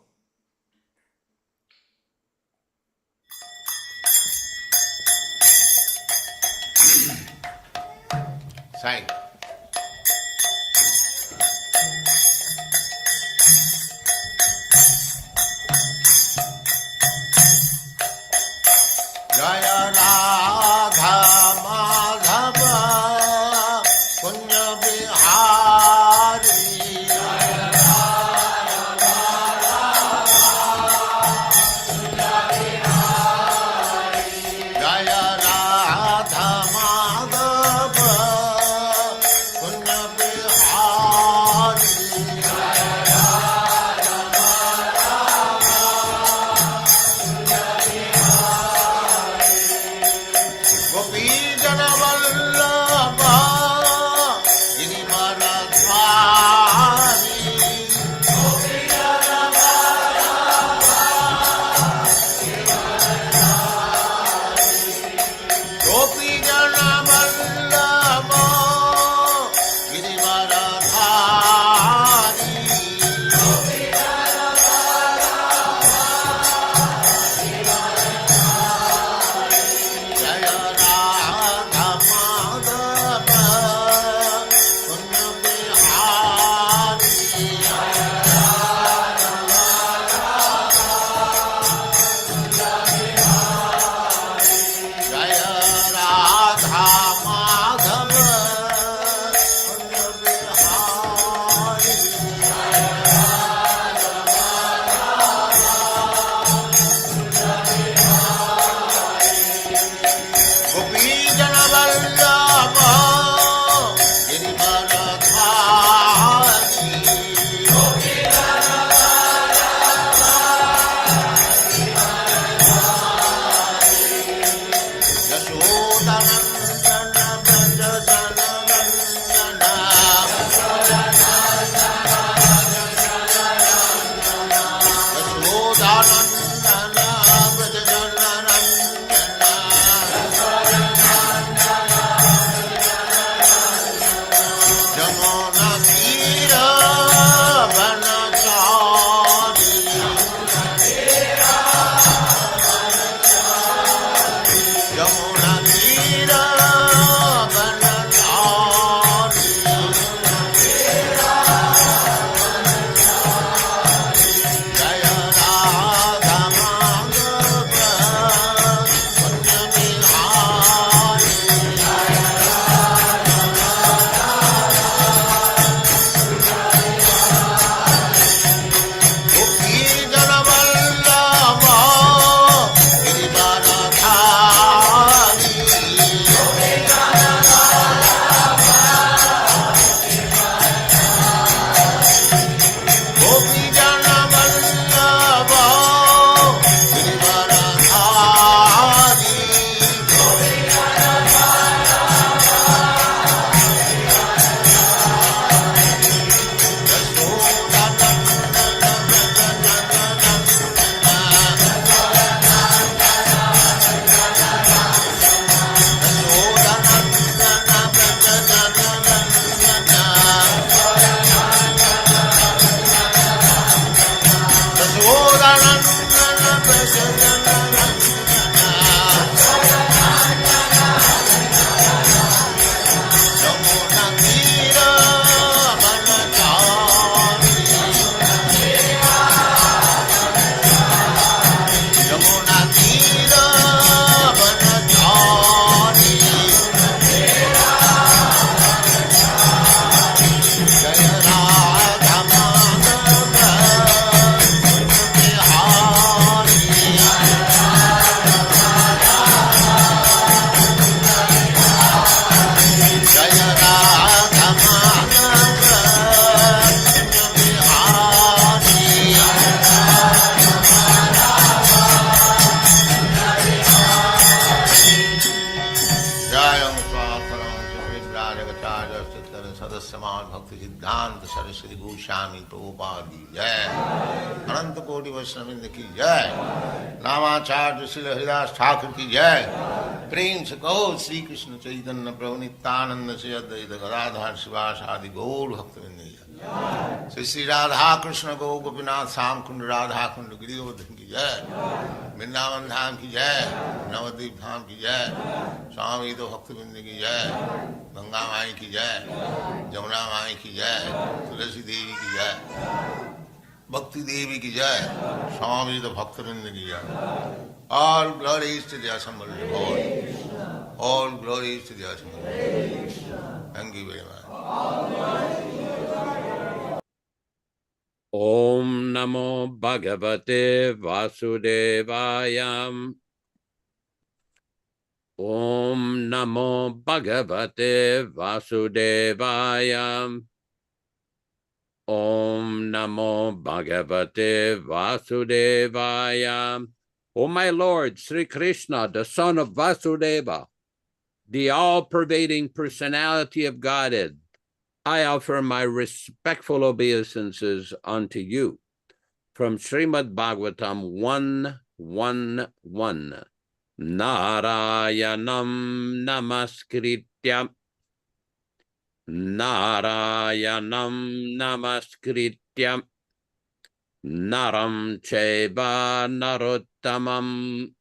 Sai. Jaya Radha Madhava Punya Bihari. Jaya Radha Madhava Punya Bihari. Gopi Jana Vallabha Girivaradhari. Gopi Jana Vallabha Girivaradhari. Jaya Radha Madhava Punya Bihari. Jaya Radha Madhava Punya Bihari. Gopi Jana Vallabha Girivaradhari. Yaśodā-nandana Dāsa. Yaśodā-nandana Jamuna Tira Vanachari. Jamuna Tira Vanachari. Jaya Radha Madhava Punya Bihari. Gopi Jana Vallabha Girivaradhari. Gopi Jana Vallabha Girivaradhari. Bihari. Bhaktivedanta Swami Prabhupāda ki jai, Ananta Koti Vaishnavrinda ki jai, Namacharya Śrīla Hridāṣṭra ki jai, Prem se Gaur Sri Krishna Chaitanya Prabhu Nityananda Sri Advaita Gadadhar Sivasadi Gaur Bhaktivedanta ki jai, Sri Radha Krishna Gaur Gopinath Sam Kund Radha Kund Giridham ki jai, Vrindavan Dham ki jai, Navadvip Dham ki jai, Swami Bhaktivedanta ki jai, Ganga Mai ki jai, Jamuna Mai ki jai, Tulasi Devi ki jai, Bhakti Devi ki jai, Swami Bhaktivedanta ki jai. All glories to the assembled Lord. All glories to the assembled Lord. Thank you very much. Om Namo Bhagavate Vasudevaya. Om Namo Bhagavate Vasudevaya. Om Namo Bhagavate Vasudevaya. O my Lord, Sri Krishna, the son of Vasudeva, the all-pervading personality of Godhead, I offer my respectful obeisances unto you. From Śrīmad-Bhāgavatam 1:1:1. Narayanam namaskritya. Narayanam namaskritya. Naram cheva narottamam.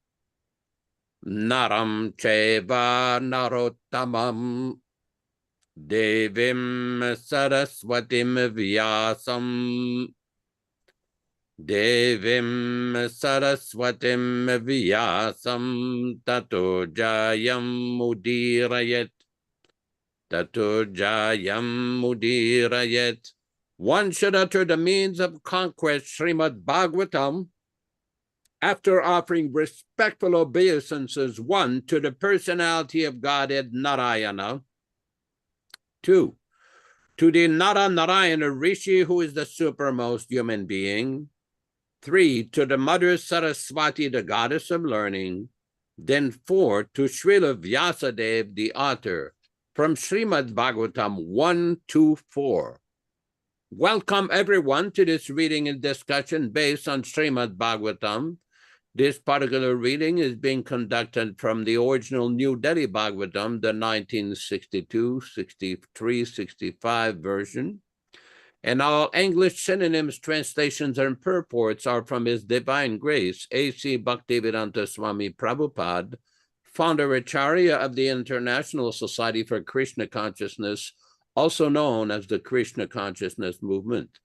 Naram cheva narottamam. Devim Saraswatim Vyasam. Devim Saraswatim Vyasam. Tato Jayam Mudirayat. Tato Jayam Mudirayat. One should utter the means of conquest, Śrīmad-Bhāgavatam, after offering respectful obeisances, 1, to the personality of Godhead Narayana, 2, to the Narayana Rishi, who is the supermost human being, 3, to the Mother Saraswati, the goddess of learning, then 4, to Śrīla Vyasadeva, the author, from Śrīmad-Bhāgavatam 1-4. Welcome everyone to this reading and discussion based on Śrīmad-Bhāgavatam. This particular reading is being conducted from the original New Delhi Bhagavatam, the 1962, 63, 65 version. And all English synonyms, translations, and purports are from His Divine Grace A.C. Bhaktivedanta Swami Prabhupāda, Founder-Ācārya of the International Society for Krishna Consciousness, also known as the Krishna Consciousness Movement.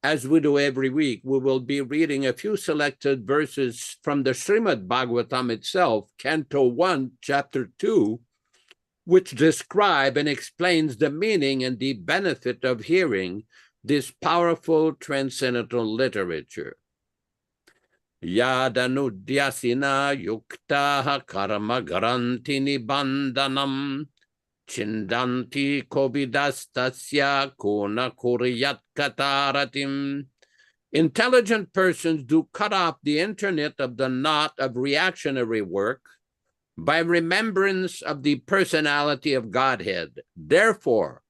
As we do every week, we will be reading a few selected verses from the Śrīmad-Bhāgavatam itself, Canto 1, Chapter 2, which describe and explains the meaning and the benefit of hearing this powerful transcendental literature. Yadanudyasina yuktaha karma garanti nibandanam Chindanti kovidastasya kona kuriyat kataratim. Intelligent persons do cut off the internet of the knot of reactionary work by remembrance of the personality of Godhead. Therefore,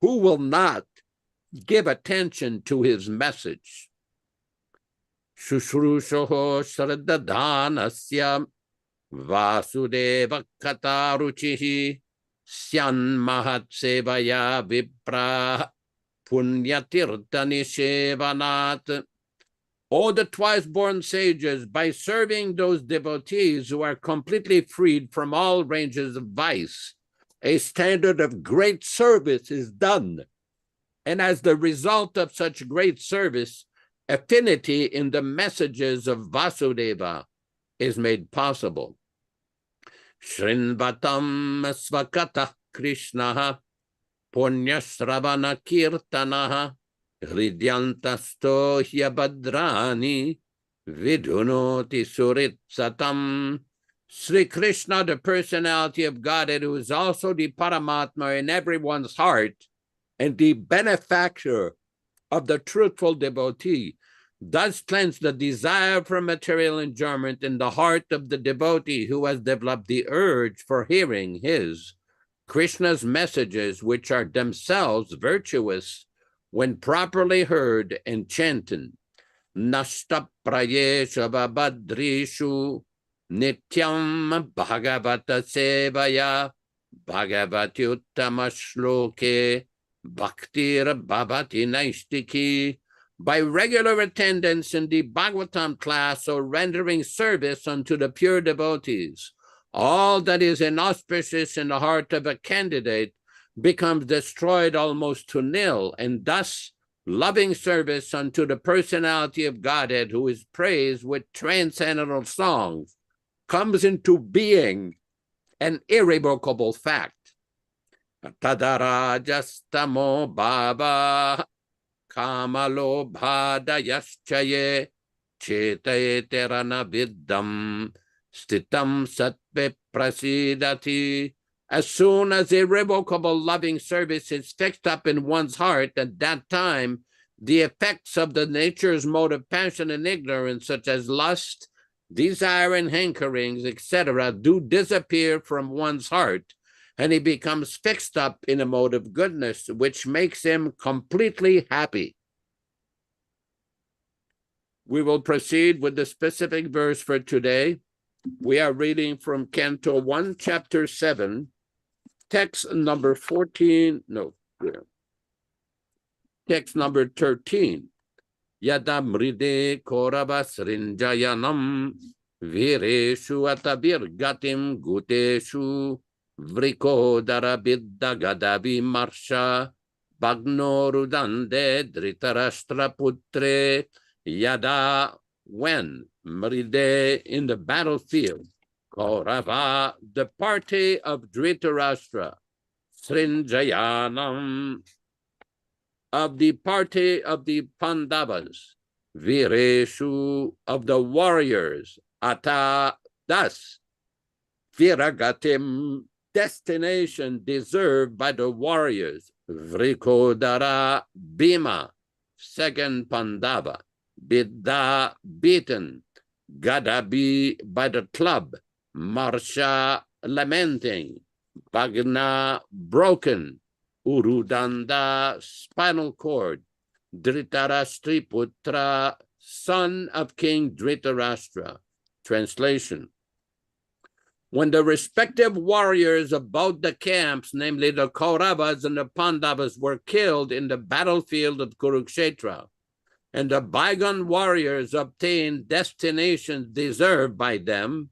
who will not give attention to his message? Shushrushoho sradadhanasya vasudeva kataruchihi Syan mahat sevaya vipra punyatirtani shevanat. O the twice-born sages, by serving those devotees who are completely freed from all ranges of vice, a standard of great service is done. And as the result of such great service, affinity in the messages of Vasudeva is made possible. Shrinvatam svakata Krishnaha punyasravana kirtanaha hridyantasto hyabadrani vidunoti suritsatam. Sri Krishna, the personality of Godhead, who is also the Paramatma in everyone's heart and the benefactor of the truthful devotee, does cleanse the desire for material enjoyment in the heart of the devotee who has developed the urge for hearing his, Krishna's messages, which are themselves virtuous, when properly heard and chanted. Nashtaprayesha babadrishu nityam bhagavata sevaya bhagavati uttama shloke bhaktir bhavati naistiki. By regular attendance in the Bhagavatam class or rendering service unto the pure devotees, all that is inauspicious in the heart of a candidate becomes destroyed almost to nil, and thus loving service unto the personality of Godhead, who is praised with transcendental songs, comes into being, an irrevocable fact. Tadarajastamo bhava kamalo bhadayaschaye chetayeterana viddam stitam satve prasidati. As soon as irrevocable loving service is fixed up in one's heart, at that time, the effects of the nature's mode of passion and ignorance, such as lust, desire, and hankerings, etc., do disappear from one's heart, and he becomes fixed up in a mode of goodness, which makes him completely happy. We will proceed with the specific verse for today. We are reading from Canto 1, Chapter 7, text number 14, text number 13. Yada mride korabas rinjayanam vireshu atabirgatim guteshu vriko darabidda gadavi marsha bagnorudande Dhṛtarāṣṭra putre. Yada, when, mride, in the battlefield, Kaurava, the party of Dhṛtarāṣṭra, Srinjayanam, of the party of the Pandavas, Vireshu, of the warriors, Ata, thus, Viragatim, destination deserved by the warriors, Vrikodara, Bhima, second Pandava, Bidda, beaten, Gadabi, by the club, Marsha, lamenting, Bhagna, broken, Urudanda, spinal cord, Dhṛtarāṣṭra putra, son of King Dhṛtarāṣṭra. Translation. When the respective warriors of both the camps, namely the Kauravas and the Pandavas, were killed in the battlefield of Kurukshetra, and the bygone warriors obtained destinations deserved by them,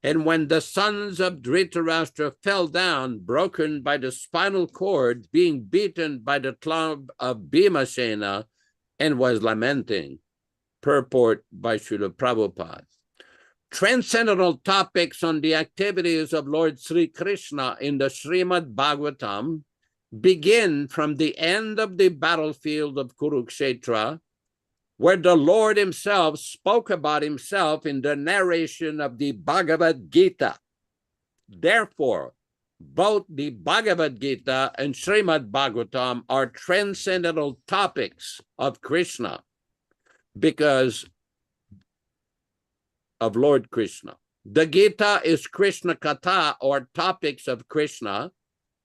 and when the sons of Dhṛtarāṣṭra fell down, broken by the spinal cord, being beaten by the club of Bhimasena, and was lamenting. Purport by Śrīla Prabhupāda. Transcendental topics on the activities of Lord Sri Krishna in the Śrīmad-Bhāgavatam begin from the end of the battlefield of Kurukshetra, where the Lord himself spoke about himself in the narration of the Bhagavad Gita. Therefore, both the Bhagavad Gita and Śrīmad-Bhāgavatam are transcendental topics of Krishna because of Lord Krishna. The Gita is Krishna Katha, or topics of Krishna,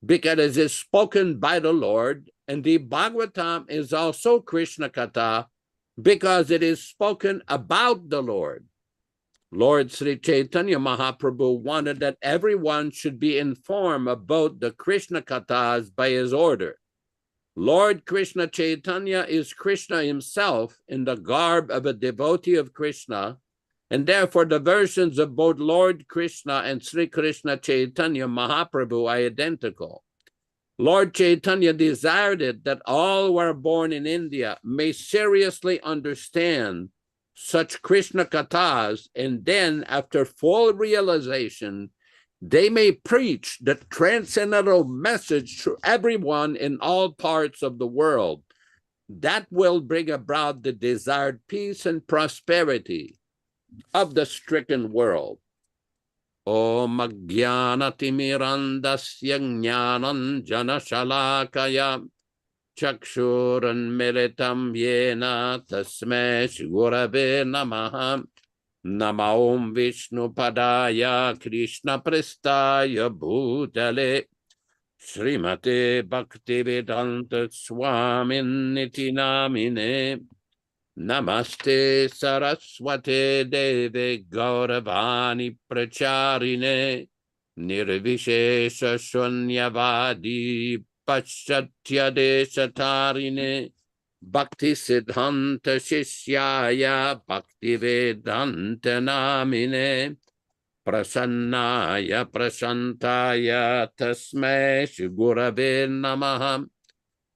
because it is spoken by the Lord, and the Bhagavatam is also Krishna Katha, because it is spoken about the Lord. Lord Sri Chaitanya Mahaprabhu wanted that everyone should be informed about the Krishna Kathas by his order. Lord Krishna Chaitanya is Krishna himself in the garb of a devotee of Krishna, and therefore the versions of both Lord Krishna and Sri Krishna Chaitanya Mahaprabhu are identical. Lord Chaitanya desired it that all who are born in India may seriously understand such Krishna Kathas, and then, after full realization, they may preach the transcendental message to everyone in all parts of the world. That will bring about the desired peace and prosperity of the stricken world. Om Ajnana-timirandasya jnanam janashalakaya chakshuran militam yena tasmai Gurave namaha. Nama Om Vishnu Padaya Krishna Prestaya Bhutale Srimate Bhaktivedanta Swami Namine. Namaste Saraswate Deve Gauravani Pracharine Nirvishesha Shunyavadi Paschatya Desatarine Bhakti Siddhanta Shishyaya Bhaktivedanta Namine Prasannaya Prasantaya Tasmai Shri Gurave Namaha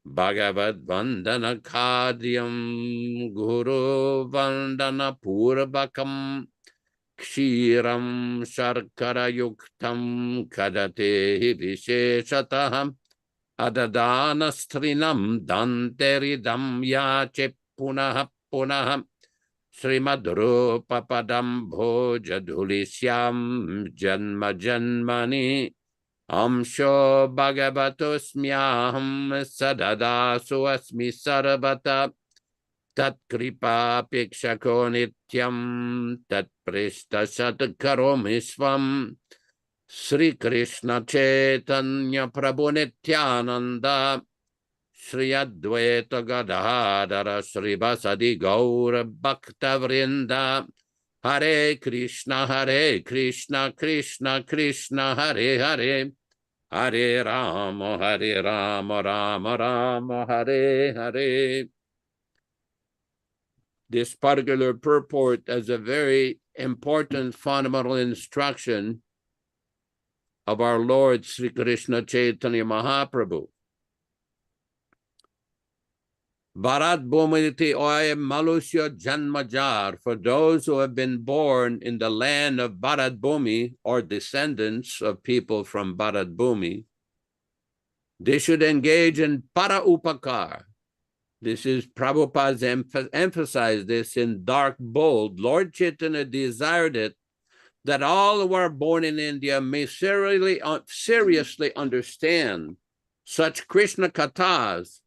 Bhagavad Vandana Khadyam Guru Vandana Purvakam Kshiram Sharkara Yuktam Kadate Visheshataham Adadana Strinam Danteridam Yache Punaha Punaham Śrīmad-Bhāgavatam Bhojadulisyam Janma Janmani Amsho Bhagavatosmyaham Sadadasu Asmi Sarvata Tat Kripa Pikshako Nityam Tat Prishta Satkaromi Svam Sri Krishna Chaitanya Prabhu Nityananda Shri Advaita Gadadhara Shri Vasadi Gaura Bhakta Vrinda Hare Krishna Krishna Krishna Hare Hare Hare Rama Rama Rama Hare Hare. This particular purport is a very important fundamental instruction of our Lord Sri Krishna Chaitanya Mahaprabhu. Bharat Bhumiti Oy Malusya Janmajar, for those who have been born in the land of Bharat Bhumi or descendants of people from Bharat Bhumi, they should engage in para upakar. This is Prabhupada's emphasized this in dark bold. Lord Chaitanya desired it that all who are born in India may seriously understand such Krishna kathas,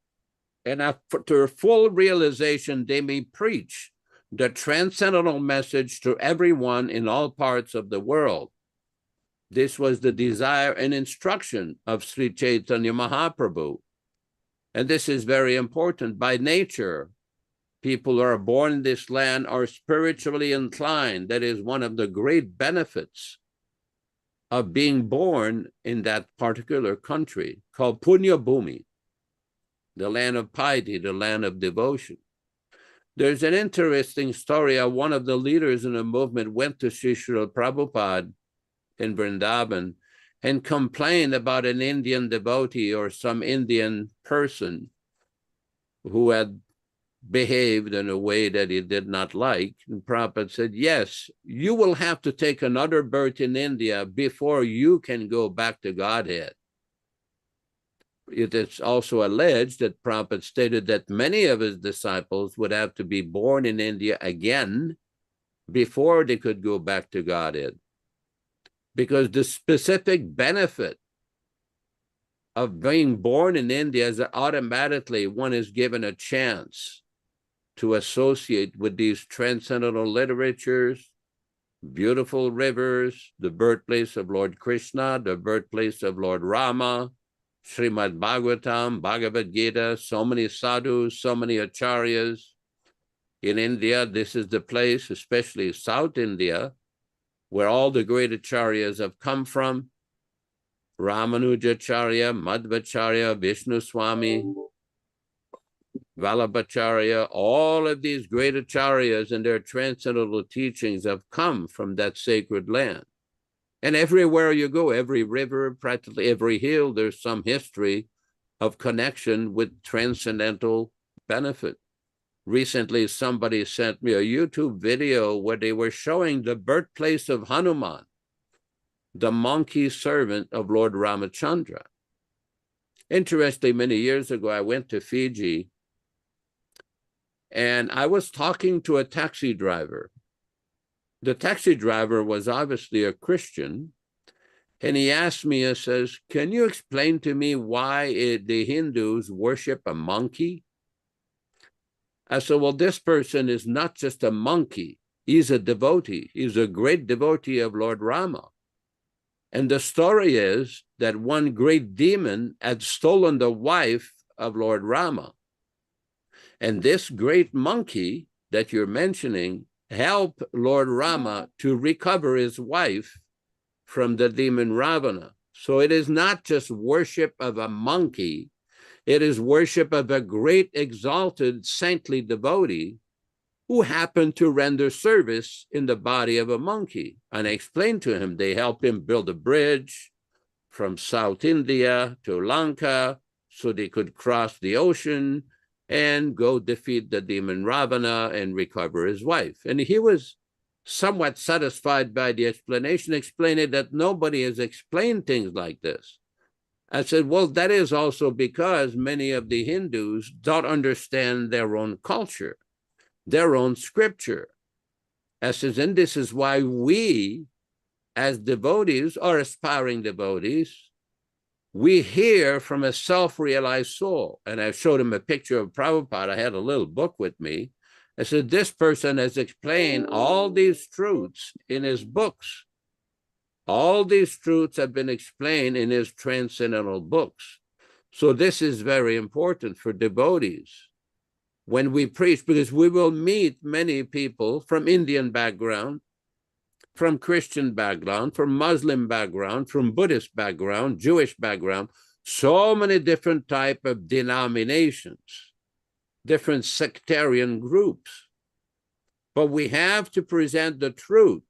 and after full realization, they may preach the transcendental message to everyone in all parts of the world. This was the desire and instruction of Sri Chaitanya Mahaprabhu. And this is very important. By nature, people who are born in this land are spiritually inclined. That is one of the great benefits of being born in that particular country called Punya Bhumi, the land of piety, the land of devotion. There's an interesting story of one of the leaders in the movement went to Śrīla Prabhupāda in Vrindavan and complained about an Indian devotee or some Indian person who had behaved in a way that he did not like. And Prabhupada said, yes, you will have to take another birth in India before you can go back to Godhead. It is also alleged that Prabhupada stated that many of his disciples would have to be born in India again before they could go back to Godhead. Because the specific benefit of being born in India is that automatically one is given a chance to associate with these transcendental literatures, beautiful rivers, the birthplace of Lord Krishna, the birthplace of Lord Rama, Śrīmad-Bhāgavatam, Bhagavad Gita, so many sadhus, so many acharyas. In India, this is the place, especially South India, where all the great acharyas have come from. Ramanujacharya, Madhvacharya, Vishnu Swami, Vallabhacharya, all of these great acharyas and their transcendental teachings have come from that sacred land. And everywhere you go, every river, practically every hill, there's some history of connection with transcendental benefit. Recently, somebody sent me a YouTube video where they were showing the birthplace of Hanuman, the monkey servant of Lord Ramachandra. Interestingly, many years ago, I went to Fiji and I was talking to a taxi driver. The taxi driver was obviously a Christian, and he asked me, he says, can you explain to me why the Hindus worship a monkey? I said, well, this person is not just a monkey. He's a devotee. He's a great devotee of Lord Rama. And the story is that one great demon had stolen the wife of Lord Rama. And this great monkey that you're mentioning helped Lord Rama to recover his wife from the demon Ravana. So it is not just worship of a monkey, it is worship of a great exalted saintly devotee who happened to render service in the body of a monkey. And I explained to him, they helped him build a bridge from South India to Lanka so they could cross the ocean and go defeat the demon Ravana and recover his wife. And he was somewhat satisfied by the explanation, explaining that nobody has explained things like this. I said, well, that is also because many of the Hindus don't understand their own culture, their own scripture. I says, and this is why we, as devotees or aspiring devotees, we hear from a self-realized soul. And I showed him a picture of Prabhupada. I had a little book with me. I said, this person has explained all these truths in his books. All these truths have been explained in his transcendental books. So this is very important for devotees when we preach, because we will meet many people from Indian background, from Christian background, from Muslim background, from Buddhist background, Jewish background, so many different type of denominations, different sectarian groups. But we have to present the truth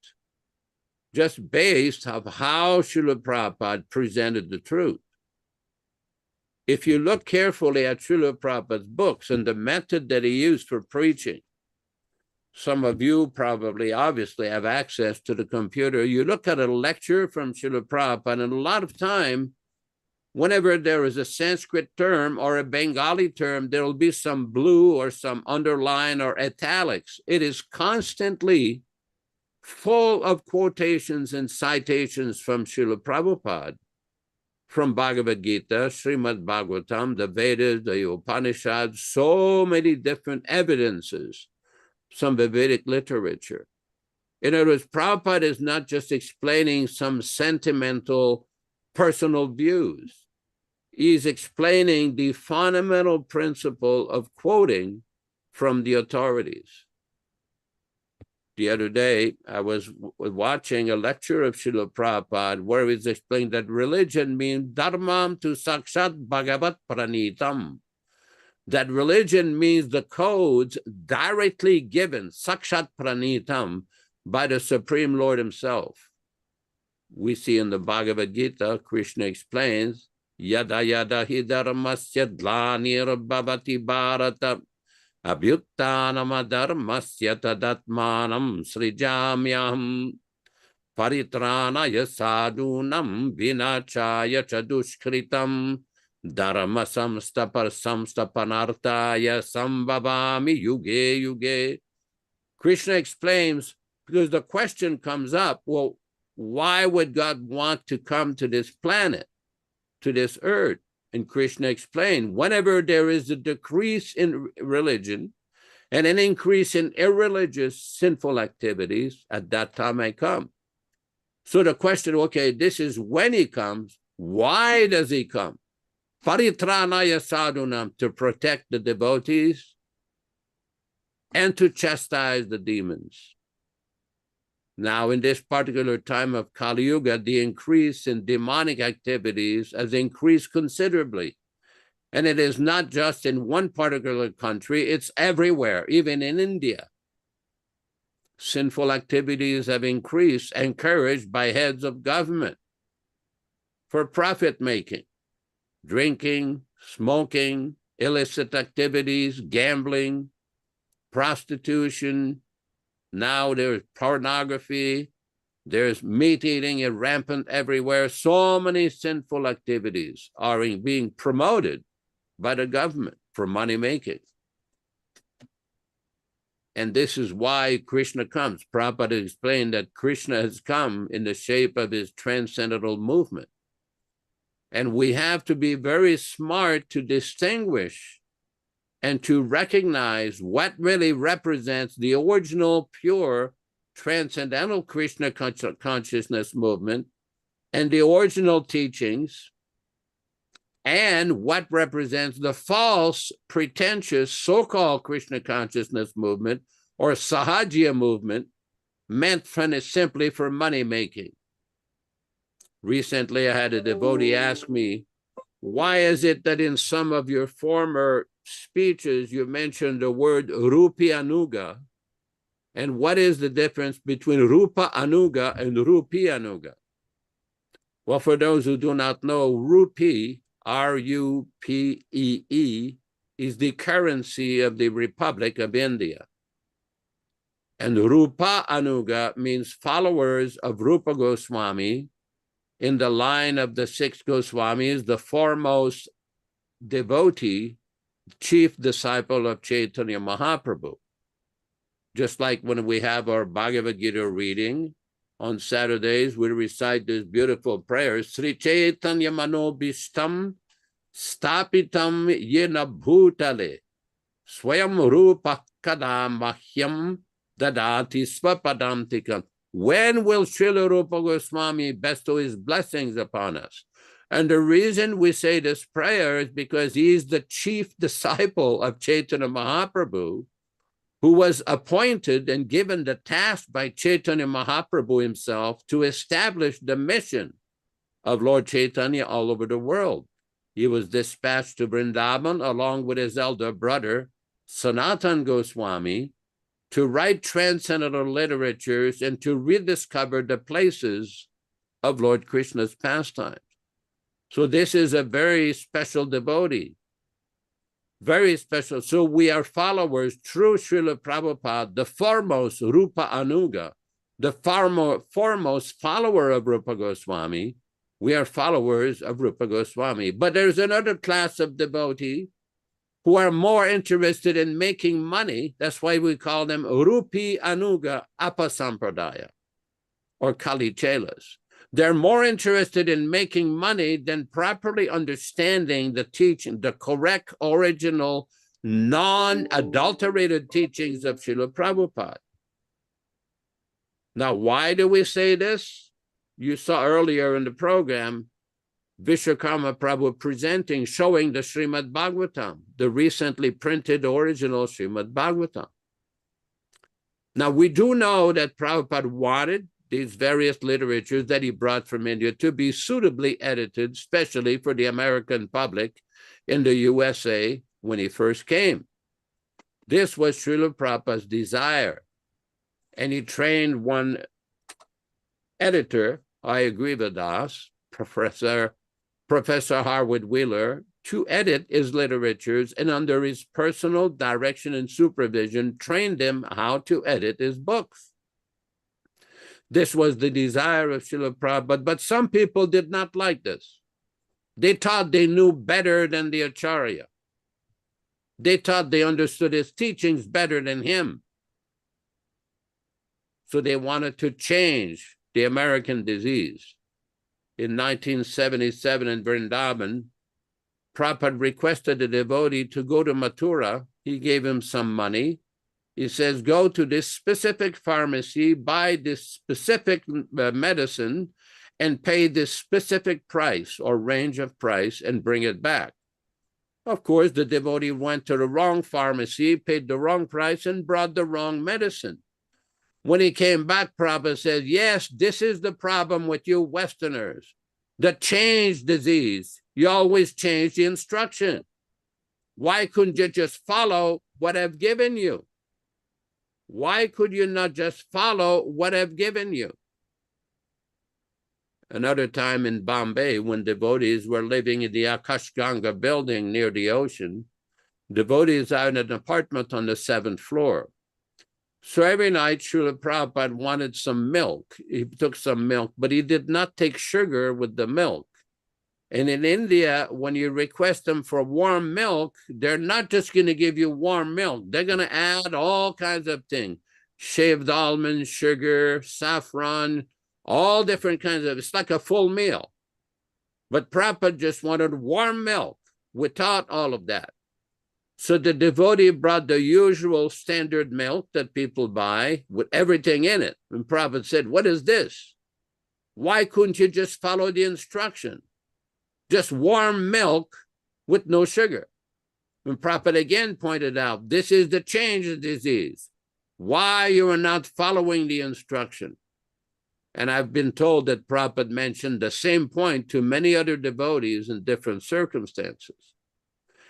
just based on how Śrīla Prabhupada presented the truth. If you look carefully at Śrīla Prabhupada's books and the method that he used for preaching, some of you probably obviously have access to the computer. You look at a lecture from Śrīla Prabhupada, and a lot of time, whenever there is a Sanskrit term or a Bengali term, there will be some blue or some underline or italics. It is constantly full of quotations and citations from Śrīla Prabhupada, from Bhagavad Gita, Śrīmad-Bhāgavatam, the Vedas, the Upanishads, so many different evidences, some Vedic literature. In other words, Prabhupada is not just explaining some sentimental personal views. He's explaining the fundamental principle of quoting from the authorities. The other day, I was watching a lecture of Śrīla Prabhupada where he's explaining that religion means dharmam tu sakshat bhagavat pranitam. That religion means the codes directly given, sakshat pranitam, by the Supreme Lord himself. We see in the Bhagavad Gita, Krishna explains, yada yada hi dharmasya dlanir bhavati bharata abhyuttanam dharmasya tadatmanam srijamyaham paritranaya sadhunam vinachaya chadushkritam dharma samstapanartaya sambhavami yuge yuge. Krishna explains, because the question comes up, well, why would God want to come to this planet, to this earth? And Krishna explained, whenever there is a decrease in religion and an increase in irreligious sinful activities, at that time I come. So the question, okay, this is when he comes. Why does he come? Paritranaya sadhunam, to protect the devotees and to chastise the demons. Now, in this particular time of Kali Yuga, the increase in demonic activities has increased considerably. And it is not just in one particular country, it's everywhere, even in India. Sinful activities have increased, encouraged by heads of government for profit-making, drinking, smoking, illicit activities, gambling, prostitution. Now there's pornography, there's meat eating rampant everywhere. So many sinful activities are being promoted by the government for money making. And this is why Krishna comes. Prabhupada explained that Krishna has come in the shape of his transcendental movement. And we have to be very smart to distinguish and to recognize what really represents the original, pure, transcendental Krishna consciousness movement and the original teachings, and what represents the false, pretentious, so-called Krishna consciousness movement or Sahaja movement, meant simply for money-making. Recently, I had a devotee ask me, why is it that in some of your former speeches you mentioned the word Rupi Anuga, and what is the difference between Rupa Anuga and Rupi Anuga? Well, for those who do not know, Rupee, R-U-P-E-E, is the currency of the Republic of India. And Rupa Anuga means followers of Rupa Goswami in the line of the 6 Goswamis, the foremost devotee, chief disciple of Chaitanya Mahaprabhu. Just like when we have our Bhagavad Gita reading, on Saturdays, we recite this beautiful prayer, Sri Chaitanya Manobishtam Stapitam Yena Bhutale Swayam Rupa Kadam Mahyam Dadati Swapadantikam. When will Śrīla Rupa Goswami bestow his blessings upon us? And the reason we say this prayer is because he is the chief disciple of Chaitanya Mahaprabhu, who was appointed and given the task by Chaitanya Mahaprabhu himself to establish the mission of Lord Chaitanya all over the world. He was dispatched to Vrindavan along with his elder brother, Sanatan Goswami, to write transcendental literatures and to rediscover the places of Lord Krishna's pastimes. So this is a very special devotee. Very special. So we are followers through Śrīla Prabhupada, the foremost Rupa Anuga, the foremost follower of Rupa Goswami. We are followers of Rupa Goswami. But there's another class of devotee who are more interested in making money. That's why we call them Rupi Anuga Apasampradaya or Kali Chelas. They're more interested in making money than properly understanding the teaching, the correct, original, non-adulterated teachings of Śrīla Prabhupada. Now, why do we say this? You saw earlier in the program, Vishwakarma Prabhu presenting, showing the Śrīmad-Bhāgavatam, the recently printed original Śrīmad-Bhāgavatam. Now, we do know that Prabhupada wanted these various literatures that he brought from India to be suitably edited, especially for the American public in the USA when he first came. This was Śrīla Prabhupada's desire. And he trained one editor, Das, Professor Harwood Wheeler, to edit his literatures, and under his personal direction and supervision, trained him how to edit his books. This was the desire of Śrīla Prabhupada, but some people did not like this. They thought they knew better than the Acharya. They thought they understood his teachings better than him. So they wanted to change the American disease. In 1977 in Vrindavan, Prabhupada requested a devotee to go to Mathura. He gave him some money. He says, go to this specific pharmacy, buy this specific medicine, and pay this specific price or range of price and bring it back. Of course, the devotee went to the wrong pharmacy, paid the wrong price, and brought the wrong medicine. When he came back, Prabhupada said, yes, this is the problem with you Westerners. The change disease. You always change the instruction. Why couldn't you just follow what I've given you? Why could you not just follow what I've given you? Another time in Bombay, when devotees were living in the Akashganga building near the ocean, devotees had an apartment on the 7th floor. So every night, Śrīla Prabhupada wanted some milk. He took some milk, but he did not take sugar with the milk. And in India, when you request them for warm milk, they're not just going to give you warm milk. They're going to add all kinds of things. Shaved almonds, sugar, saffron, all different kinds of, it's like a full meal. But Prabhupada just wanted warm milk without all of that. So the devotee brought the usual standard milk that people buy with everything in it. And Prabhupada said, what is this? Why couldn't you just follow the instruction? Just warm milk with no sugar. And Prabhupada again pointed out, this is the change disease. Why you are not following the instruction? And I've been told that Prabhupada mentioned the same point to many other devotees in different circumstances.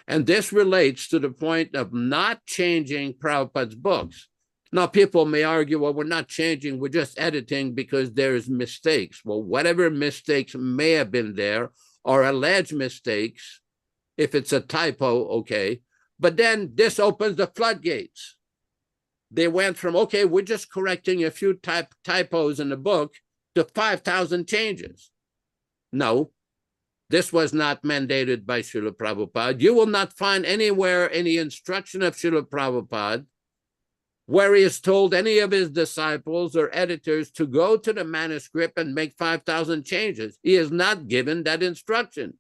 And this relates to the point of not changing Prabhupada's books. Now, people may argue, well, we're not changing, we're just editing because there's mistakes. Well, whatever mistakes may have been there, or alleged mistakes, if it's a typo, okay. But then this opens the floodgates. They went from, okay, we're just correcting a few typos in the book to 5,000 changes. No, this was not mandated by Śrīla Prabhupada. You will not find anywhere any instruction of Śrīla Prabhupada where he has told any of his disciples or editors to go to the manuscript and make 5,000 changes. He has not given that instruction.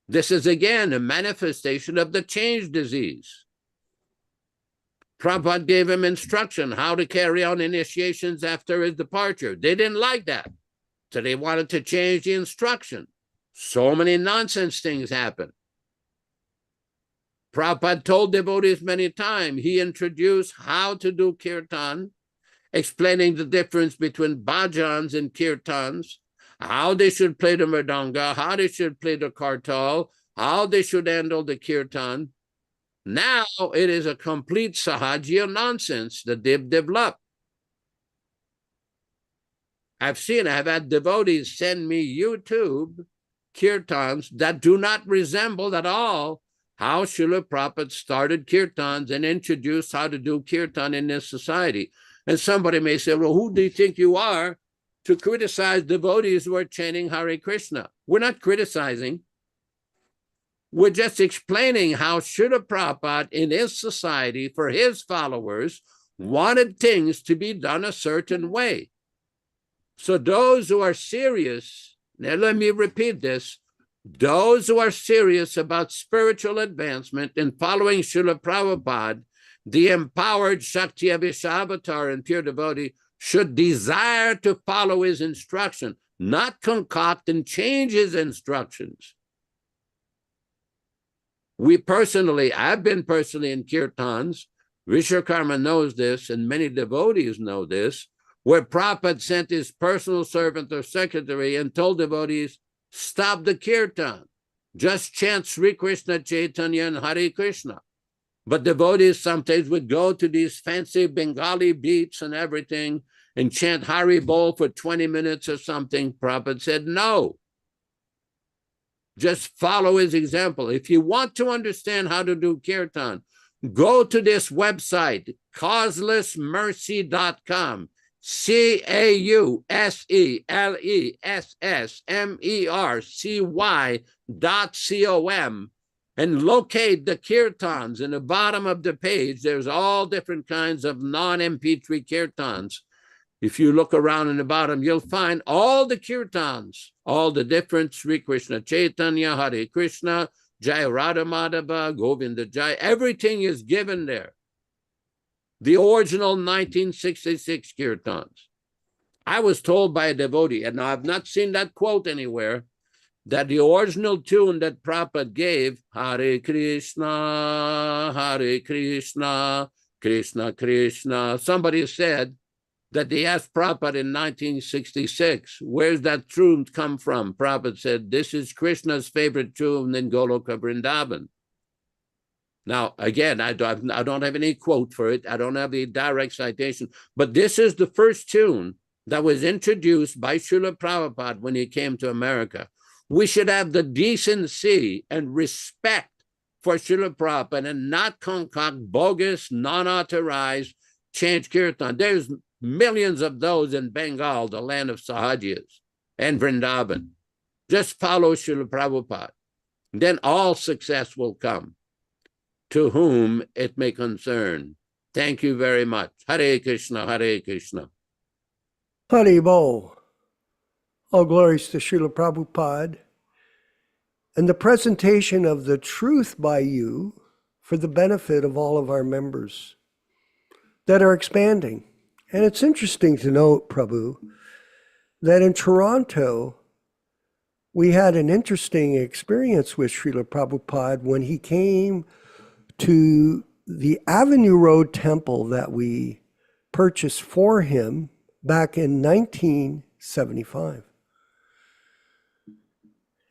This is again a manifestation of the change disease. Prabhupada gave him instruction how to carry on initiations after his departure. They didn't like that, so they wanted to change the instruction. So many nonsense things happened. Prabhupada told devotees many times, he introduced how to do kirtan, explaining the difference between bhajans and kirtans, how they should play the mridanga, how they should play the kartal, how they should handle the kirtan. Now it is a complete sahajiya nonsense that they've developed. I've had devotees send me YouTube kirtans that do not resemble at all how Śrīla Prabhupada started kirtans and introduced how to do kirtan in this society. And somebody may say, well, who do you think you are to criticize devotees who are chanting Hare Krishna? We're not criticizing. We're just explaining how Śrīla Prabhupada in his society for his followers wanted things to be done a certain way. So those who are serious, now let me repeat this, those who are serious about spiritual advancement and following Śrīla Prabhupada, the empowered Shakti Avatar and pure devotee, should desire to follow his instruction, not concoct and change his instructions. I've been personally in kirtans, Vishwakarma knows this, and many devotees know this, where Prabhupada sent his personal servant or secretary and told devotees, stop the kirtan, just chant Sri Krishna Chaitanya and Hare Krishna. But devotees sometimes would go to these fancy Bengali beats and everything and chant Hari Bol for 20 minutes or something. Prabhupada said, no. Just follow his example. If you want to understand how to do kirtan, go to this website, causelessmercy.com, CAUSELESSMERCY.com, and locate the kirtans. In the bottom of the page, there's all different kinds of non-MP3 kirtans. If you look around in the bottom, you'll find all the kirtans, all the different Sri Krishna Chaitanya, Hare Krishna, Jai Radha Madhava, Govinda Jai, everything is given there. The original 1966 kirtans. I was told by a devotee, and I've not seen that quote anywhere, that the original tune that Prabhupada gave, Hare Krishna, Hare Krishna, Krishna Krishna, somebody said that they asked Prabhupada in 1966, where's that tune come from? Prabhupada said, this is Krishna's favorite tune in Goloka Vrindavan. Now, again, I don't have any quote for it. I don't have the direct citation, but this is the first tune that was introduced by Śrīla Prabhupada when he came to America. We should have the decency and respect for Śrīla Prabhupada and not concoct bogus, non-authorized chant kirtan. There's millions of those in Bengal, the land of Sahajiyas, and Vrindavan. Just follow Śrīla Prabhupada. Then all success will come, to whom it may concern. Thank you very much. Hare Krishna, Hare Krishna. Hari Bol. All glories to Śrīla Prabhupada and the presentation of the truth by you for the benefit of all of our members that are expanding. And it's interesting to note, Prabhu, that in Toronto, we had an interesting experience with Śrīla Prabhupada when he came to the Avenue Road temple that we purchased for him back in 1975.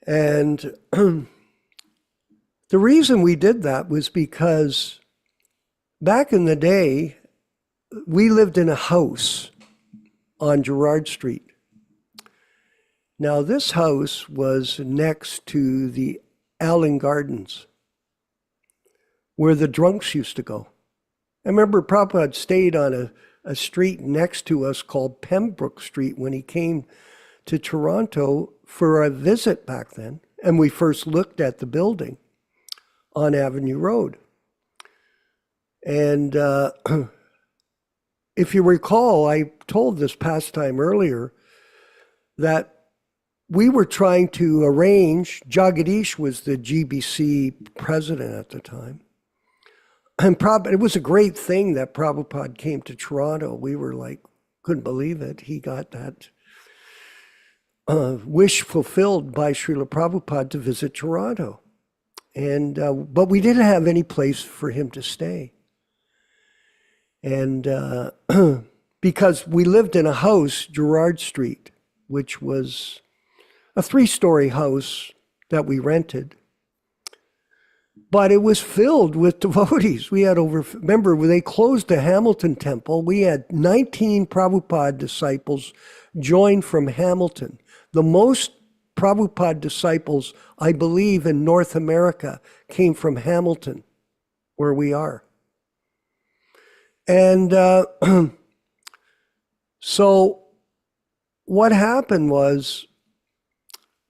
And the reason we did that was because back in the day, we lived in a house on Gerrard Street. Now, this house was next to the Allen Gardens, where the drunks used to go. I remember Prabhupada stayed on a street next to us called Pembroke Street when he came to Toronto for a visit back then. And we first looked at the building on Avenue Road. And if you recall, I told this pastime earlier that we were trying to arrange, Jagadish was the GBC president at the time. And it was a great thing that Prabhupada came to Toronto. We were like, couldn't believe it. He got that wish fulfilled by Śrīla Prabhupada to visit Toronto. And but we didn't have any place for him to stay. And because we lived in a house, Gerrard Street, which was a 3-story house that we rented. But it was filled with devotees. We had remember, when they closed the Hamilton temple, we had 19 Prabhupada disciples join from Hamilton. The most Prabhupada disciples, I believe, in North America came from Hamilton, where we are. And so what happened was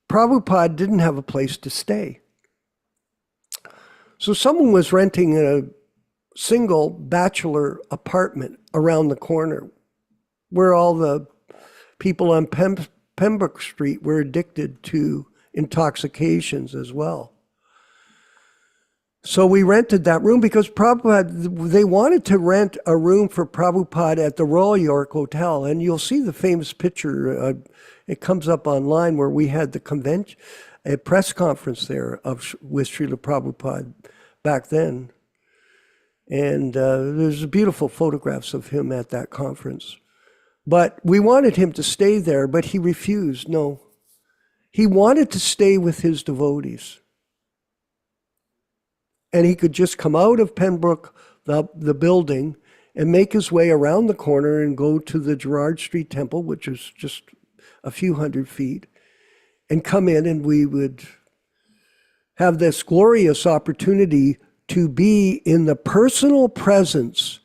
Prabhupada didn't have a place to stay. So someone was renting a single bachelor apartment around the corner where all the people on Pembroke Street were addicted to intoxications as well. So we rented that room because Prabhupada, they wanted to rent a room for Prabhupada at the Royal York Hotel. And you'll see the famous picture, it comes up online, where we had the convention, a press conference there with Śrīla Prabhupada back then. And there's beautiful photographs of him at that conference. But we wanted him to stay there, but he refused. No, he wanted to stay with his devotees. And he could just come out of Pembroke, the building, and make his way around the corner and go to the Gerrard Street Temple, which is just a few hundred feet, and come in, and we would have this glorious opportunity to be in the personal presence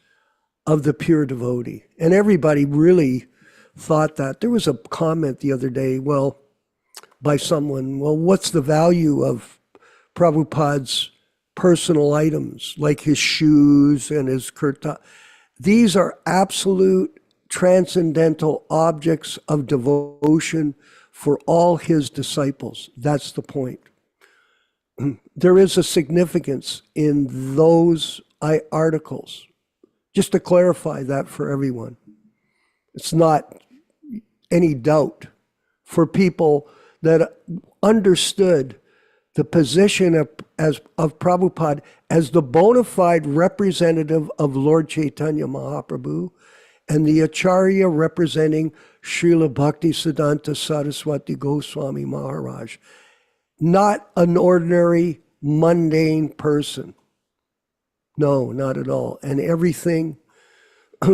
of the pure devotee. And everybody really thought that. There was a comment the other day, by someone, what's the value of Prabhupada's personal items, like his shoes and his kurta? These are absolute transcendental objects of devotion for all his disciples. That's the point. There is a significance in those articles. Just to clarify that for everyone. It's not any doubt for people that understood the position of Prabhupada as the bona fide representative of Lord Chaitanya Mahaprabhu, and the Acharya representing Srila Bhaktisiddhanta Saraswati Goswami Maharaj. Not an ordinary, mundane person. No, not at all. And everything,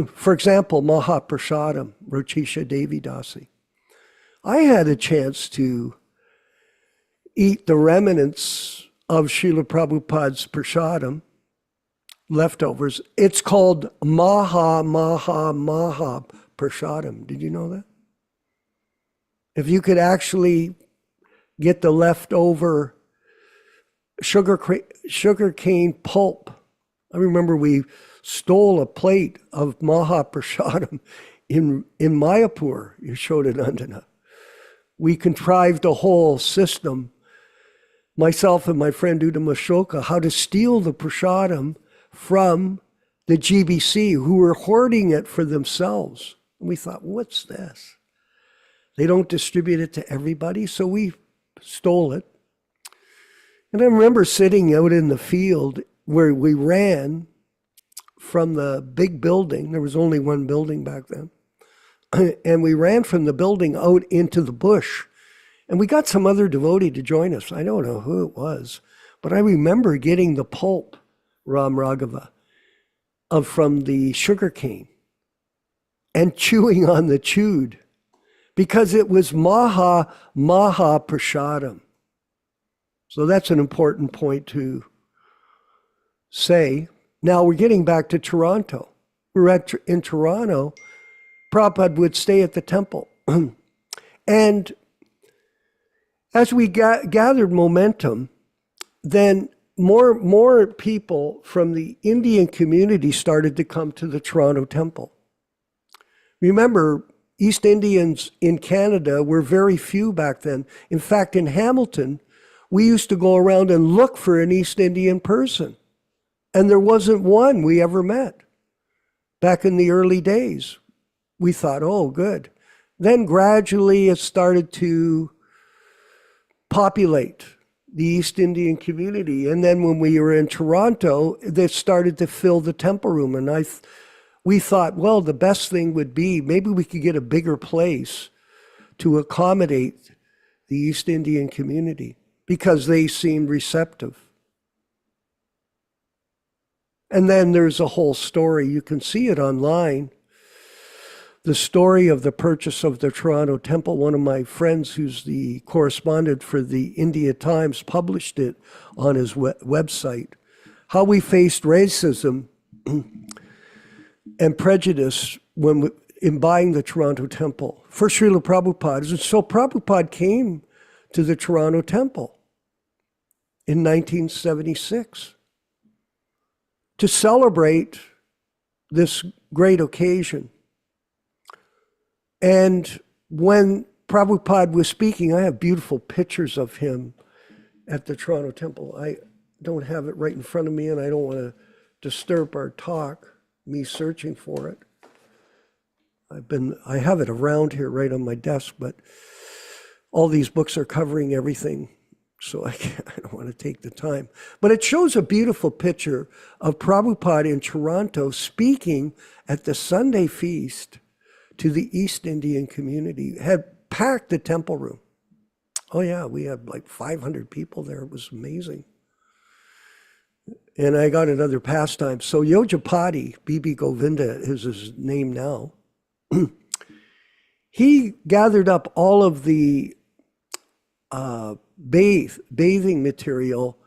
for example, Mahaprasadam, Rochisha Devi Dasi. I had a chance to eat the remnants of Śrīla Prabhupada's prasadam, leftovers. It's called Maha Prasadam. Did you know that? If you could actually get the leftover sugar cane pulp. I remember we stole a plate of Maha Prasadam in Mayapur, Yaśodā-nandana. We contrived a whole system, myself and my friend Udama Ashoka, how to steal the prasadam from the GBC, who were hoarding it for themselves. And we thought, what's this? They don't distribute it to everybody, so we stole it. And I remember sitting out in the field where we ran from the big building. There was only one building back then. And we ran from the building out into the bush. And we got some other devotee to join us. I don't know who it was, but I remember getting the pulp, Ram Raghava, from the sugar cane and chewing on the chewed, because it was Maha Prasadam. So that's an important point to say. Now we're getting back to Toronto. In Toronto, Prabhupada would stay at the temple. And as we gathered momentum, then more people from the Indian community started to come to the Toronto temple. Remember, East Indians in Canada were very few back then. In fact, in Hamilton, we used to go around and look for an East Indian person. And there wasn't one we ever met. Back in the early days, we thought, oh, good. Then gradually it started to populate the East Indian community. And then when we were in Toronto, they started to fill the temple room. And we thought, well, the best thing would be maybe we could get a bigger place to accommodate the East Indian community, because they seemed receptive. And then there's a whole story. You can see it online. The story of the purchase of the Toronto temple. One of my friends who's the correspondent for the India Times published it on his website. How we faced racism and prejudice in buying the Toronto temple for Śrīla Prabhupāda. And so Prabhupada came to the Toronto temple in 1976 to celebrate this great occasion. And when Prabhupada was speaking, I have beautiful pictures of him at the Toronto temple. I don't have it right in front of me, and I don't want to disturb our talk, me searching for it. I have it around here right on my desk, but all these books are covering everything, so I don't want to take the time. But it shows a beautiful picture of Prabhupada in Toronto speaking at the Sunday feast to the East Indian community. Had packed the temple room. Oh yeah, we had like 500 people there. It was amazing. And I got another pastime. So Yojapati, B.B. Govinda is his name now. He gathered up all of the bathing material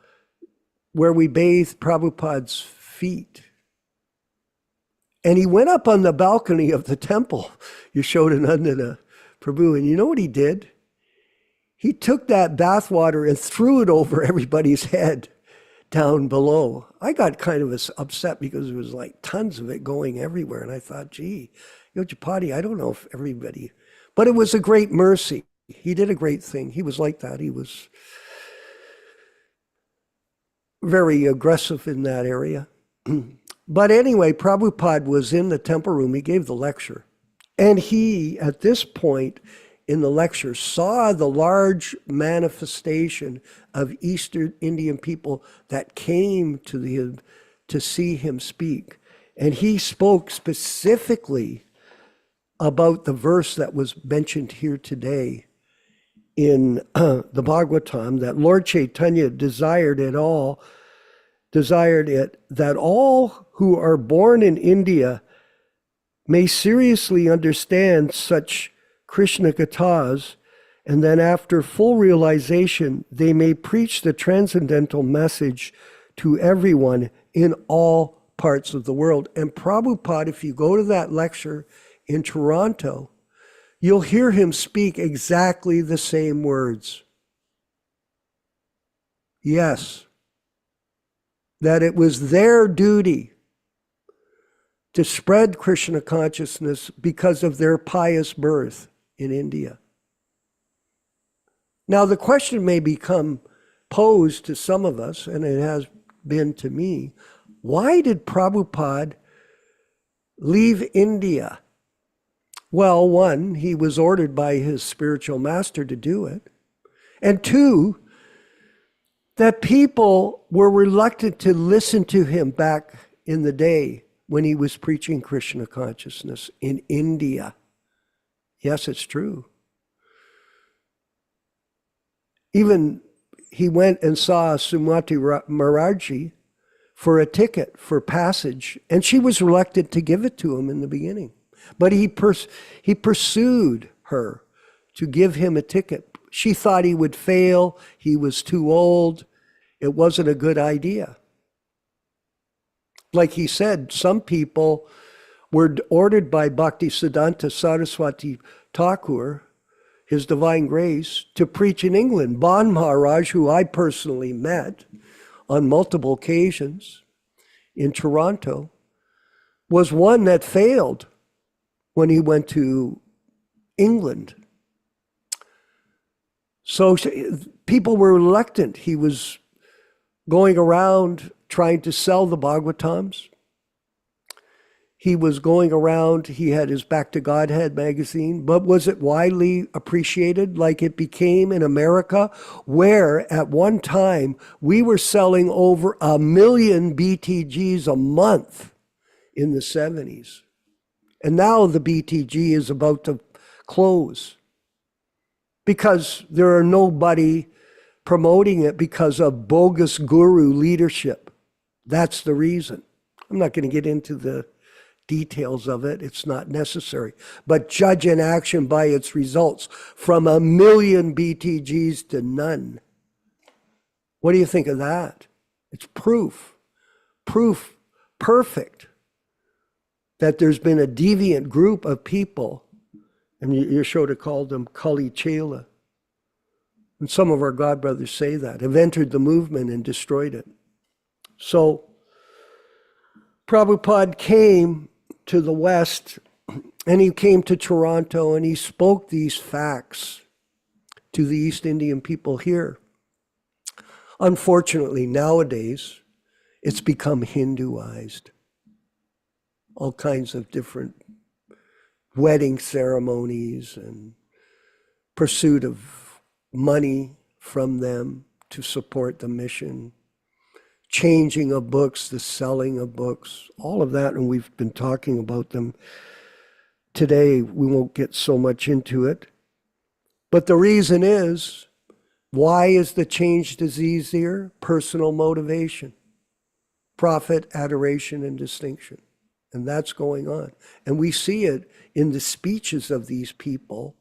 where we bathed Prabhupada's feet. And he went up on the balcony of the temple, Yaśodā-nandana Prabhu, and you know what he did? He took that bath water and threw it over everybody's head down below. I got kind of upset because there was like tons of it going everywhere. And I thought, gee, Yojapati, I don't know if everybody, but it was a great mercy. He did a great thing. He was like that. He was very aggressive in that area. But anyway, Prabhupada was in the temple room. He gave the lecture. And he, at this point in the lecture, saw the large manifestation of Eastern Indian people that came to see him speak. And he spoke specifically about the verse that was mentioned here today in the Bhagavatam, that Lord Chaitanya desired it that all who are born in India may seriously understand such Krishna Kathas, and then after full realization, they may preach the transcendental message to everyone in all parts of the world. And Prabhupada, if you go to that lecture in Toronto, you'll hear him speak exactly the same words. Yes, that it was their duty to spread Krishna consciousness because of their pious birth in India. Now, the question may become posed to some of us, and it has been to me, why did Prabhupada leave India Well, one, he was ordered by his spiritual master to do it. And two, that people were reluctant to listen to him back in the day when he was preaching Krishna consciousness in India. Yes, it's true. Even he went and saw Sumati Maharaji for a ticket for passage, and she was reluctant to give it to him in the beginning. But he pursued her to give him a ticket. She thought he would fail. He was too old. It wasn't a good idea. Like he said, some people were ordered by Bhaktisiddhanta Saraswati Thakur, His Divine Grace, to preach in England. Ban Maharaj, who I personally met on multiple occasions in Toronto, was one that failed when he went to England. So people were reluctant. He was going around trying to sell the Bhagavatams. He was going around, he had his Back to Godhead magazine, but was it widely appreciated like it became in America, where at one time we were selling over 1 million BTGs a month in the 70s. And now the BTG is about to close because there are nobody promoting it because of bogus guru leadership. That's the reason. I'm not going to get into the details of it. It's not necessary. But judge an action by its results, from 1 million BTGs to none. What do you think of that? It's proof perfect that there's been a deviant group of people, and Yaśodā called them Kali Chela. And some of our God brothers say that, have entered the movement and destroyed it. So Prabhupada came to the West, and he came to Toronto, and he spoke these facts to the East Indian people here. Unfortunately, nowadays, it's become Hinduized. All kinds of different wedding ceremonies and pursuit of money from them to support the mission, changing of books, the selling of books, all of that, and we've been talking about them today. We won't get so much into it. But the reason is, why is the change disease here? Personal motivation, profit, adoration, and distinction. And that's going on. And we see it in the speeches of these people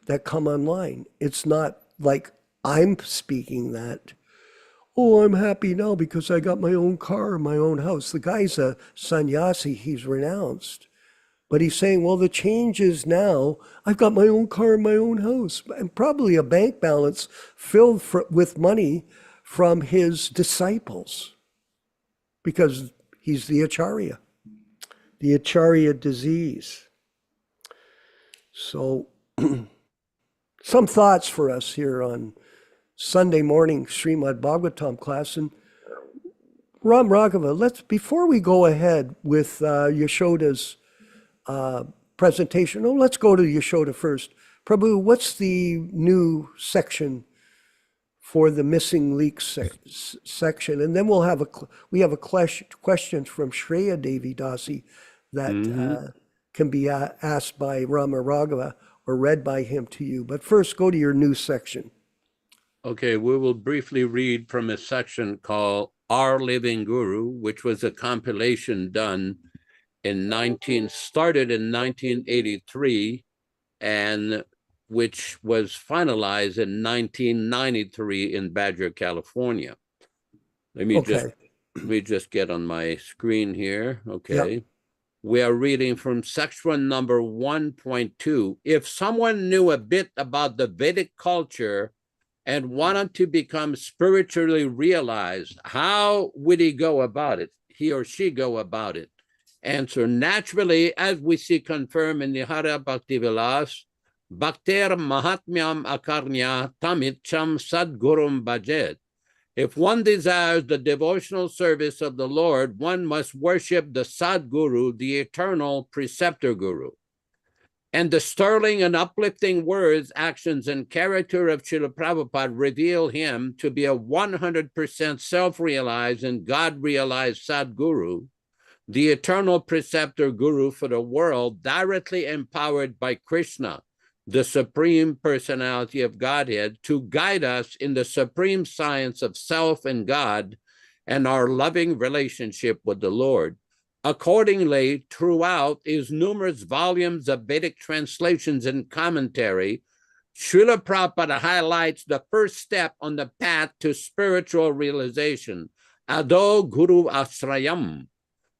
that come online. It's not like I'm speaking that, oh, I'm happy now because I got my own car and my own house. The guy's a sannyasi, he's renounced. But he's saying, well, the change is now, I've got my own car and my own house, and probably a bank balance filled with money from his disciples, because he's the Acārya disease. So some thoughts for us here on Sunday morning Śrīmad-Bhāgavatam class. And Ram Raghava, before we go ahead with Yaśoda's presentation, let's go to Yaśodā first. Prabhu, what's the new section for the missing link section? And then we have a question from Shreya Devi Dasi that can be asked by Rama Raghava or read by him to you. But first, go to your new section. Okay, we will briefly read from a section called Our Living Guru, which was a compilation done started in 1983, and which was finalized in 1993 in Badger, California. Let me just get on my screen here. Okay. Yep. We are reading from section number 1.2. If someone knew a bit about the Vedic culture and wanted to become spiritually realized, how would he or she go about it? Answer: naturally, as we see confirmed in the Hare Bhaktivilas, Bhakter Mahatmyam Akarnya Tamicham Sadgurum Bhajet. If one desires the devotional service of the Lord, one must worship the Sadguru, the eternal preceptor guru. And the sterling and uplifting words, actions, and character of Śrīla Prabhupada reveal him to be a 100% self-realized and God-realized Sadguru, the eternal preceptor guru for the world, directly empowered by Krishna, the Supreme Personality of Godhead, to guide us in the supreme science of self and God and our loving relationship with the Lord. Accordingly, throughout his numerous volumes of Vedic translations and commentary, Śrīla Prabhupada highlights the first step on the path to spiritual realization, Ado Guru Asrayam.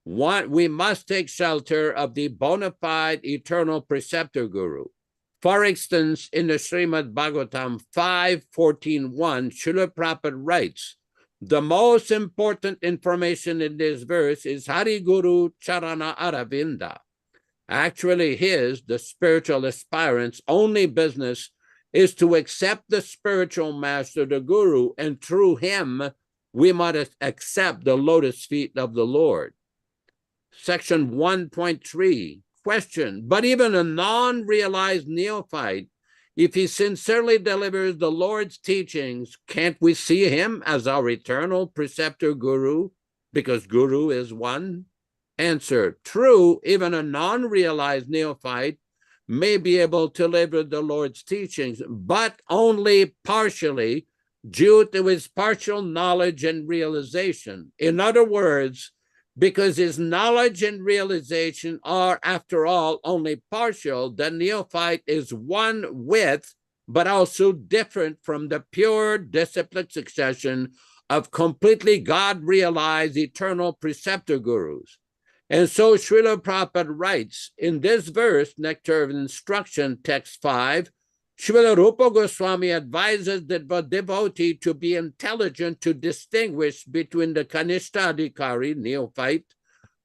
We must take shelter of the bona fide eternal preceptor guru. For instance, in the Śrīmad-Bhāgavatam 5.14.1, Śrīla Prabhupada writes, the most important information in this verse is Hari Guru Charana Aravinda. Actually, the spiritual aspirant's only business is to accept the spiritual master, the guru, and through him, we must accept the lotus feet of the Lord. Section 1.3, question, but even a non-realized neophyte, if he sincerely delivers the Lord's teachings, can't we see him as our eternal preceptor guru, because guru is one? Answer, true, even a non-realized neophyte may be able to deliver the Lord's teachings, but only partially due to his partial knowledge and realization. In other words, because his knowledge and realization are, after all, only partial, the neophyte is one with, but also different from the pure disciplined succession of completely God-realized eternal preceptor gurus. And so Śrīla Prabhupada writes, in this verse, Nectar of Instruction, text 5, Śrīla Rupa Goswami advises the devotee to be intelligent to distinguish between the Kanishta-adhikari, neophyte,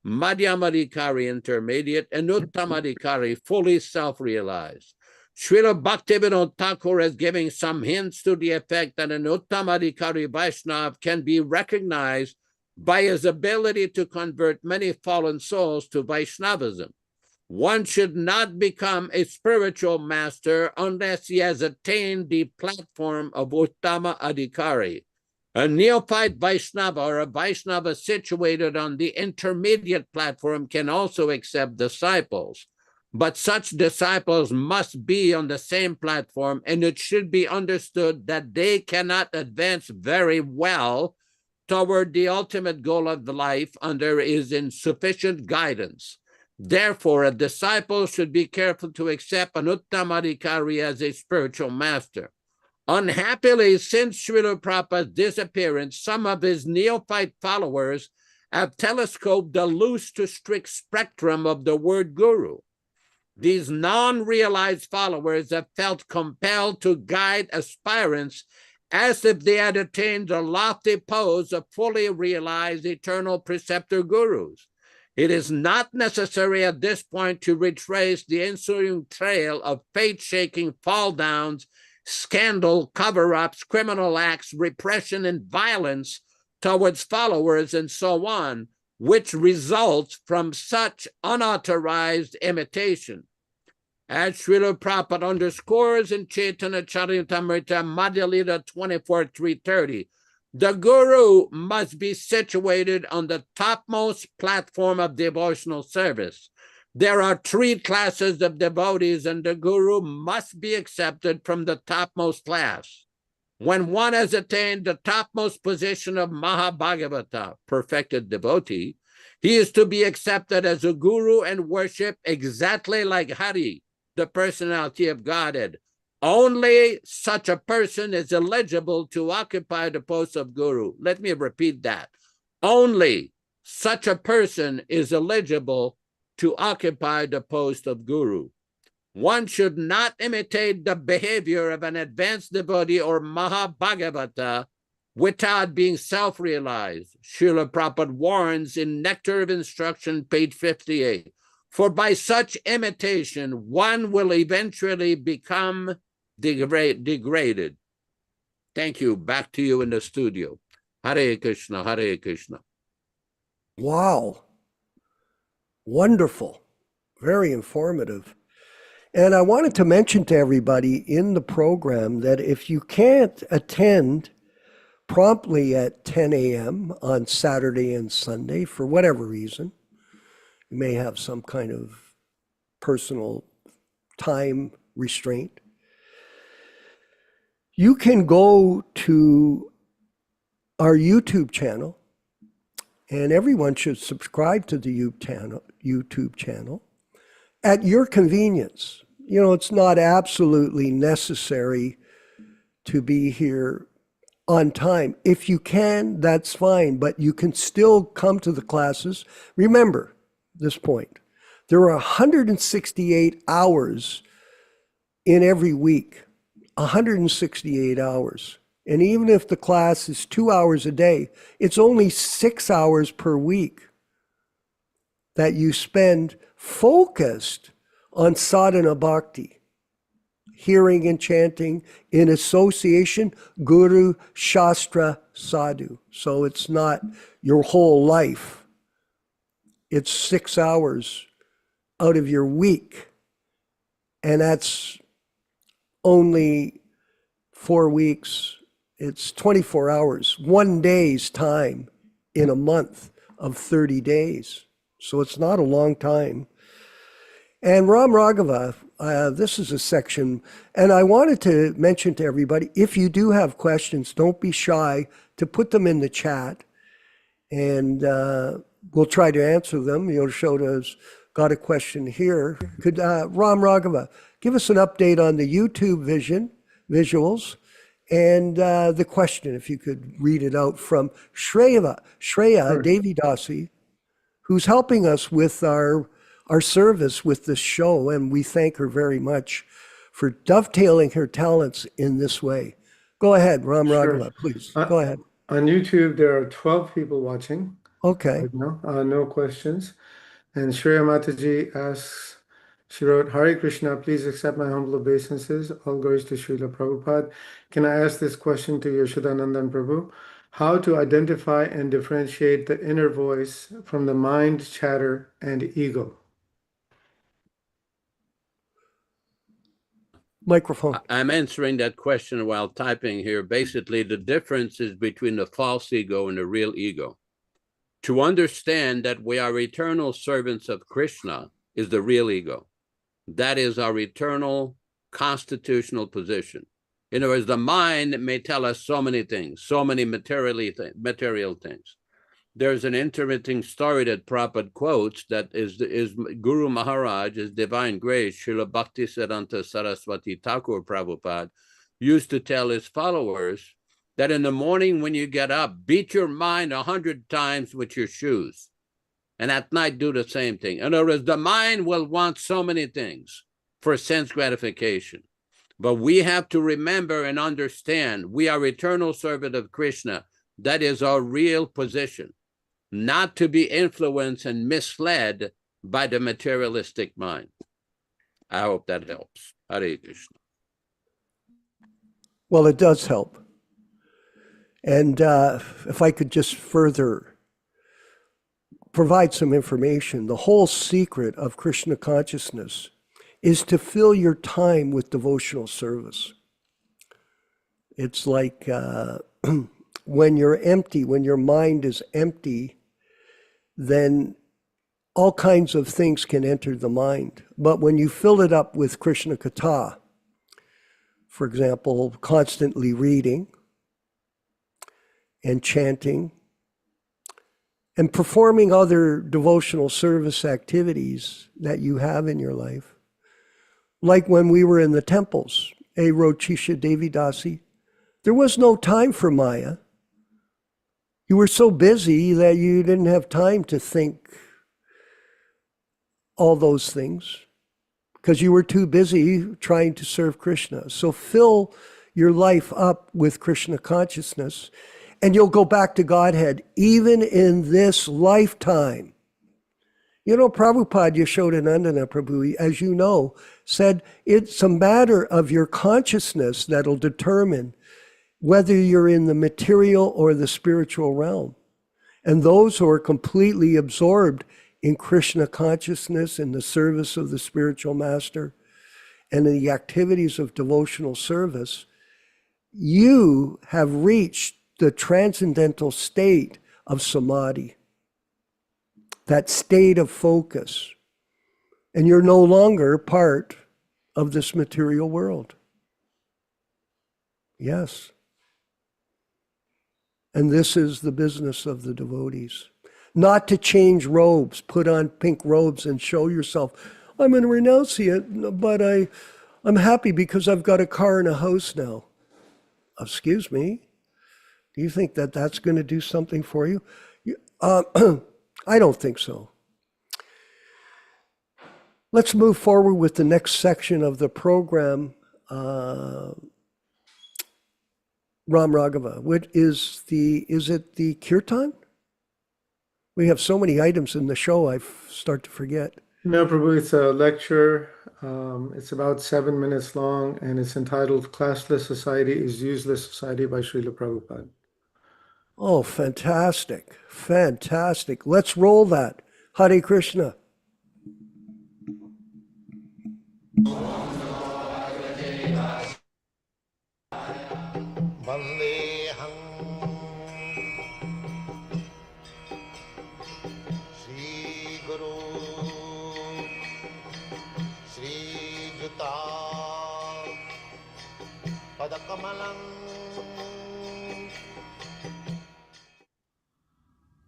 Madhyama-adhikari, intermediate, and Uttama-adhikari, fully self-realized. Śrīla Bhaktivedanta Thakur is giving some hints to the effect that an Uttama-adhikari Vaishnava can be recognized by his ability to convert many fallen souls to Vaishnavism. One should not become a spiritual master unless he has attained the platform of Uttama Adhikari. A neophyte Vaishnava or a Vaishnava situated on the intermediate platform can also accept disciples. But such disciples must be on the same platform, and it should be understood that they cannot advance very well toward the ultimate goal of life under his insufficient guidance. Therefore, a disciple should be careful to accept an Uttamadhikari as a spiritual master. Unhappily, since Śrīla Prabhupada's disappearance, some of his neophyte followers have telescoped the loose to strict spectrum of the word guru. These non-realized followers have felt compelled to guide aspirants as if they had attained the lofty pose of fully realized eternal preceptor gurus. It is not necessary at this point to retrace the ensuing trail of faith-shaking fall-downs, scandal, cover-ups, criminal acts, repression, and violence towards followers, and so on, which results from such unauthorized imitation. As Śrīla Prabhupada underscores in Chaitanya Charitamrita Madhya Lila 24.330, the guru must be situated on the topmost platform of devotional service. There are three classes of devotees, and the guru must be accepted from the topmost class. When one has attained the topmost position of Mahabhagavata, perfected devotee, he is to be accepted as a guru and worshipped exactly like Hari, the personality of Godhead. Only such a person is eligible to occupy the post of guru. Let me repeat that. Only such a person is eligible to occupy the post of guru. One should not imitate the behavior of an advanced devotee or Mahabhagavata without being self-realized. Śrīla Prabhupada warns in Nectar of Instruction, page 58. For by such imitation, one will eventually become degraded. Thank you. Back to you in the studio. Hare Krishna, Hare Krishna. Wow. Wonderful. Very informative. And I wanted to mention to everybody in the program that if you can't attend promptly at 10 a.m. on Saturday and Sunday, for whatever reason, you may have some kind of personal time restraint, you can go to our YouTube channel, and everyone should subscribe to the YouTube channel at your convenience. You know, it's not absolutely necessary to be here on time. If you can, that's fine, but you can still come to the classes. Remember this point. There are 168 hours in every week, 168 hours. And even if the class is 2 hours a day, it's only 6 hours per week that you spend focused on sadhana bhakti, hearing and chanting in association, guru, shastra, sadhu. So it's not your whole life. It's 6 hours out of your week. And that's only 4 weeks. It's 24 hours, 1 day's time in a month of 30 days. So it's not a long time. And Ram Raghava, this is a section, and I wanted to mention to everybody, if you do have questions, don't be shy to put them in the chat, and we'll try to answer them. Yashoda's got a question here. Could Ram Raghava give us an update on the YouTube visuals, and the question, if you could read it out from Śrīla Devi Dasi, who's helping us with our service with this show, and we thank her very much for dovetailing her talents in this way. Go ahead, Ram Raghava, please. Go ahead. On YouTube, there are 12 people watching. Okay. Right now. No questions. And Shreya Mataji asks, she wrote, Hare Krishna, please accept my humble obeisances. All glories to Śrīla Prabhupāda. Can I ask this question to Yaśodā-nandana Prabhu? How to identify and differentiate the inner voice from the mind, chatter, and ego? Microphone. I'm answering that question while typing here. Basically, the difference is between the false ego and the real ego. To understand that we are eternal servants of Krishna is the real ego. That is our eternal constitutional position. In other words, the mind may tell us so many things, so many material things. There's an interesting story that Prabhupada quotes that is Guru Maharaj, His Divine Grace, Śrīla Bhaktivedanta Saraswati Thakur Prabhupada, used to tell his followers that in the morning when you get up, beat your mind 100 times with your shoes. And at night, do the same thing. In other words, the mind will want so many things for sense gratification. But we have to remember and understand we are eternal servant of Krishna. That is our real position. Not to be influenced and misled by the materialistic mind. I hope that helps. Hare Krishna. Well, it does help. And if I could just further provide some information, the whole secret of Krishna consciousness is to fill your time with devotional service. It's like when you're empty, when your mind is empty, then all kinds of things can enter the mind. But when you fill it up with Krishna Katha, for example, constantly reading and chanting and performing other devotional service activities that you have in your life, like when we were in the temples, Rochisha Devi Dasi, there was no time for Maya. You were so busy that you didn't have time to think all those things because you were too busy trying to serve Krishna. So fill your life up with Krishna consciousness and you'll go back to Godhead even in this lifetime. You know, Prabhupada Yaśodā-nandana Prabhu, as you know, said it's a matter of your consciousness that'll determine whether you're in the material or the spiritual realm. And those who are completely absorbed in Krishna consciousness, in the service of the spiritual master, and in the activities of devotional service, you have reached the transcendental state of samadhi, that state of focus, and you're no longer part of this material world. Yes. And this is the business of the devotees. Not to change robes, put on pink robes and show yourself. I'm a renunciate, but I'm happy because I've got a car and a house now. Excuse me? Do you think that that's going to do something for you? I don't think so. Let's move forward with the next section of the program. Ram Raghava, what is it the kirtan? We have so many items in the show, I start to forget. No, Prabhu, it's a lecture. It's about 7 minutes long, and it's entitled Classless Society is Useless Society by Śrīla Prabhupāda. Oh, fantastic. Fantastic. Let's roll that. Hare Krishna.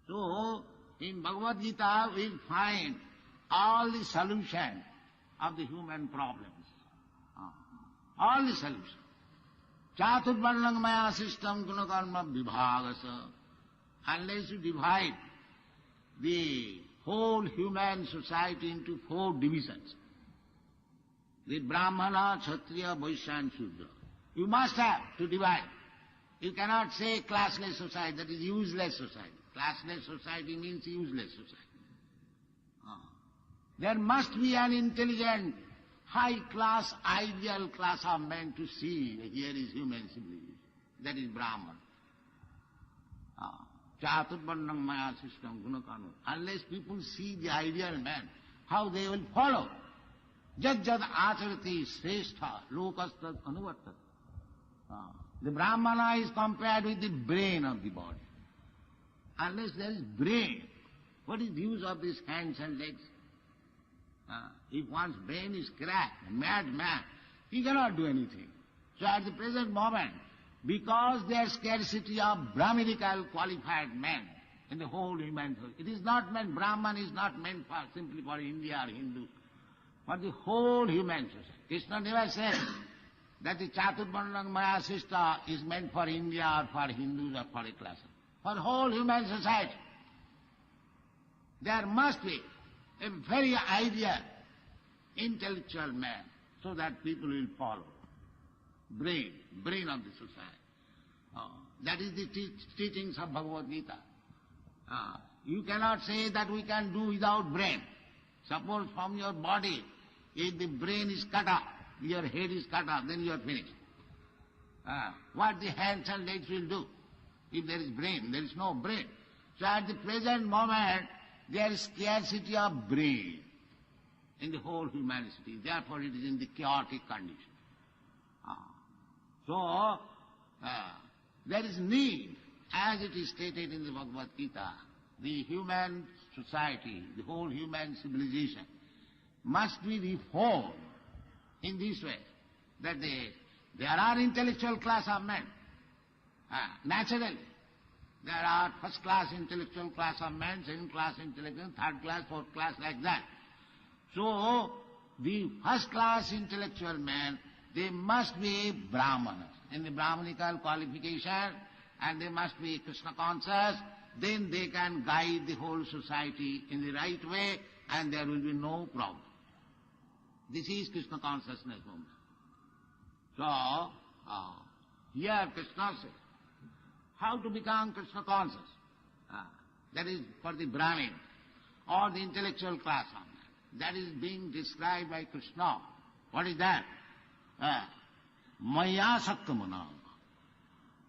So, in Bhagavad Gita, we find all the solution of the human problems. All the solution. Chaturvarnang maya system gunakarma vibhagasa. Unless you divide the whole human society into 4 divisions, the Brahmana, Kshatriya, Vaishya and Shudra. You must have to divide. You cannot say classless society, that is useless society. Classless society means useless society. There must be an intelligent, high-class, ideal class of men to see here is human civilization. That is Brahman. Chaturvarnam maya system gunakarma. Unless people see the ideal man, how they will follow. Jad jad acharati srestha lokastad anuvartat. The Brahmana is compared with the brain of the body. Unless there is brain, what is the use of these hands and legs? If one's brain is cracked, a mad man, he cannot do anything. So at the present moment, because there is scarcity of Brahminical qualified men in the whole human society, it is not meant, Brahman is not meant for simply for India or Hindu, for the whole human society. Krishna never said that the Chaturvarnam Maya Sista is meant for India or for Hindus or for a class. For whole human society, there must be a very ideal, intellectual man, so that people will follow. Brain of the society. That is the teachings of Bhagavad Gita. You cannot say that we can do without brain. Suppose from your body, if the brain is cut off, your head is cut off, then you are finished. What the hands and legs will do? If there is brain, there is no brain. So at the present moment, there is scarcity of brain in the whole humanity. Therefore it is in the chaotic condition. So, there is need, as it is stated in the Bhagavad Gita, the human society, the whole human civilization must be reformed in this way, that there are intellectual class of men. Naturally, there are first class intellectual class of men, second class intellectual, third class, fourth class, like that. So, the first class intellectual men, they must be Brahmanas, in the Brahmanical qualification, and they must be Krishna conscious, then they can guide the whole society in the right way, and there will be no problem. This is Krishna consciousness movement. So, here Krishna says, how to become Krishna conscious? That is for the Brahmin, or the intellectual class of man. That is being described by Krishna. What is that? Maya saktamana.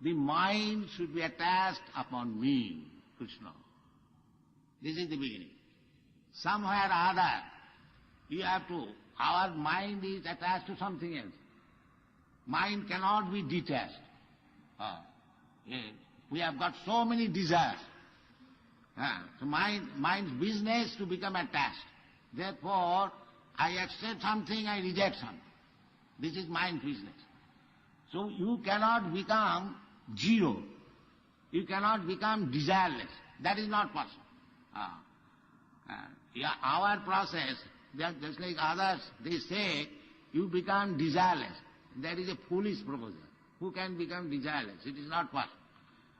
The mind should be attached upon me, Krishna. This is the beginning. Somewhere or other, You have to, our mind is attached to something else. Mind cannot be detached. We have got so many desires. So mind's business to become attached. Therefore, I accept something, I reject something. This is mind business. So you cannot become zero. You cannot become desireless. That is not possible. Our process, just like others, they say, you become desireless. That is a foolish proposal. Who can become desireless? It is not possible.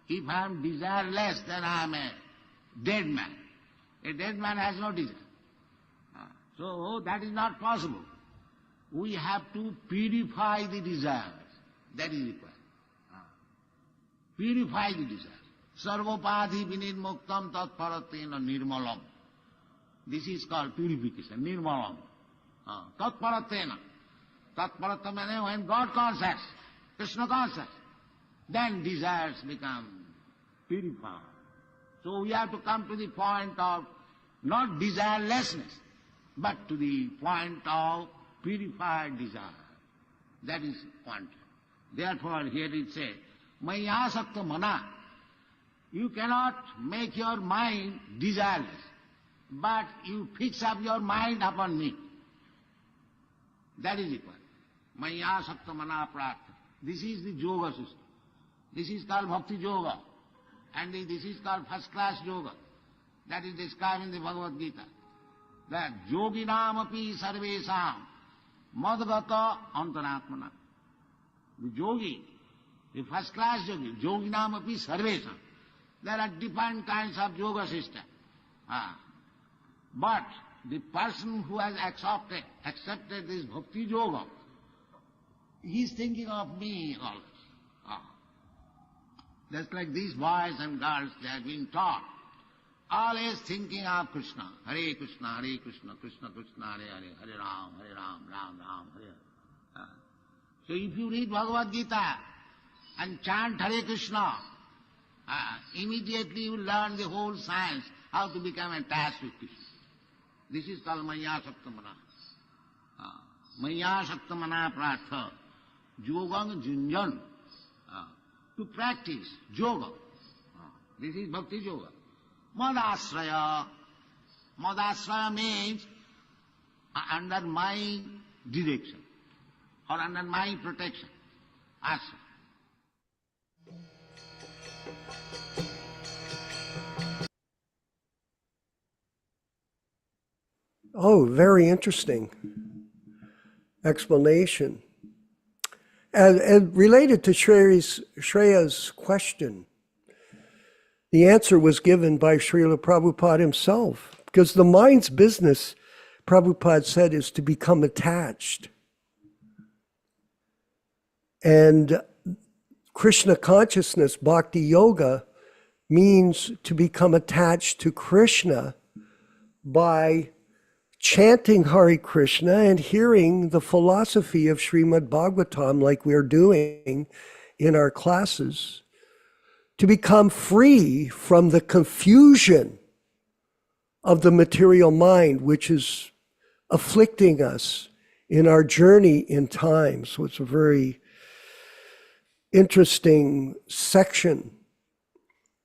If I am desireless, then I am a dead man. A dead man has no desire. So that is not possible. We have to purify the desires. That is required. Purify the desires. Sarvopadhi vinirmuktam tatparatena nirmalam. This is called purification, nirmalam. Tatparatena. Tatparata means when God conscious, Krishna conscious, then desires become purified. So we have to come to the point of not desirelessness, but to the point of purified desire. That is point. Therefore here it says, Maya sakta mana. You cannot make your mind desireless, but you fix up your mind upon me. That is required. Maya sakta mana prartha. This is the yoga system. This is called bhakti yoga. And this is called first class yoga. That is described in the Bhagavad Gita. That yoginam api sarvesam madgata antaratmana. The yogi, the first class yogi, yoginam api sarvesam. There are different kinds of yoga system. But the person who has accepted this bhakti yoga, he is thinking of me always. Just like these boys and girls, they have been taught, always thinking of Krishna. Hare Krishna, Hare Krishna, Krishna Krishna, Hare Hare, Hare Ram, Ram Ram, Hare Hare. So if you read Bhagavad Gita and chant Hare Krishna, immediately you learn the whole science, how to become attached with Krishna. This is called Maya Shaktamana. Maya Shaktamana Prartha. Yogang Junjan. To practice yoga. This is bhakti yoga. Madasraya. Madasraya means under my direction or under my protection. Asraya. Oh, very interesting explanation. And related to Shreya's question, the answer was given by Śrīla Prabhupāda himself, because the mind's business, Prabhupada said, is to become attached. And Krishna consciousness, bhakti yoga, means to become attached to Krishna by chanting Hare Krishna and hearing the philosophy of Śrīmad-Bhāgavatam like we're doing in our classes, to become free from the confusion of the material mind, which is afflicting us in our journey in time. So it's a very interesting section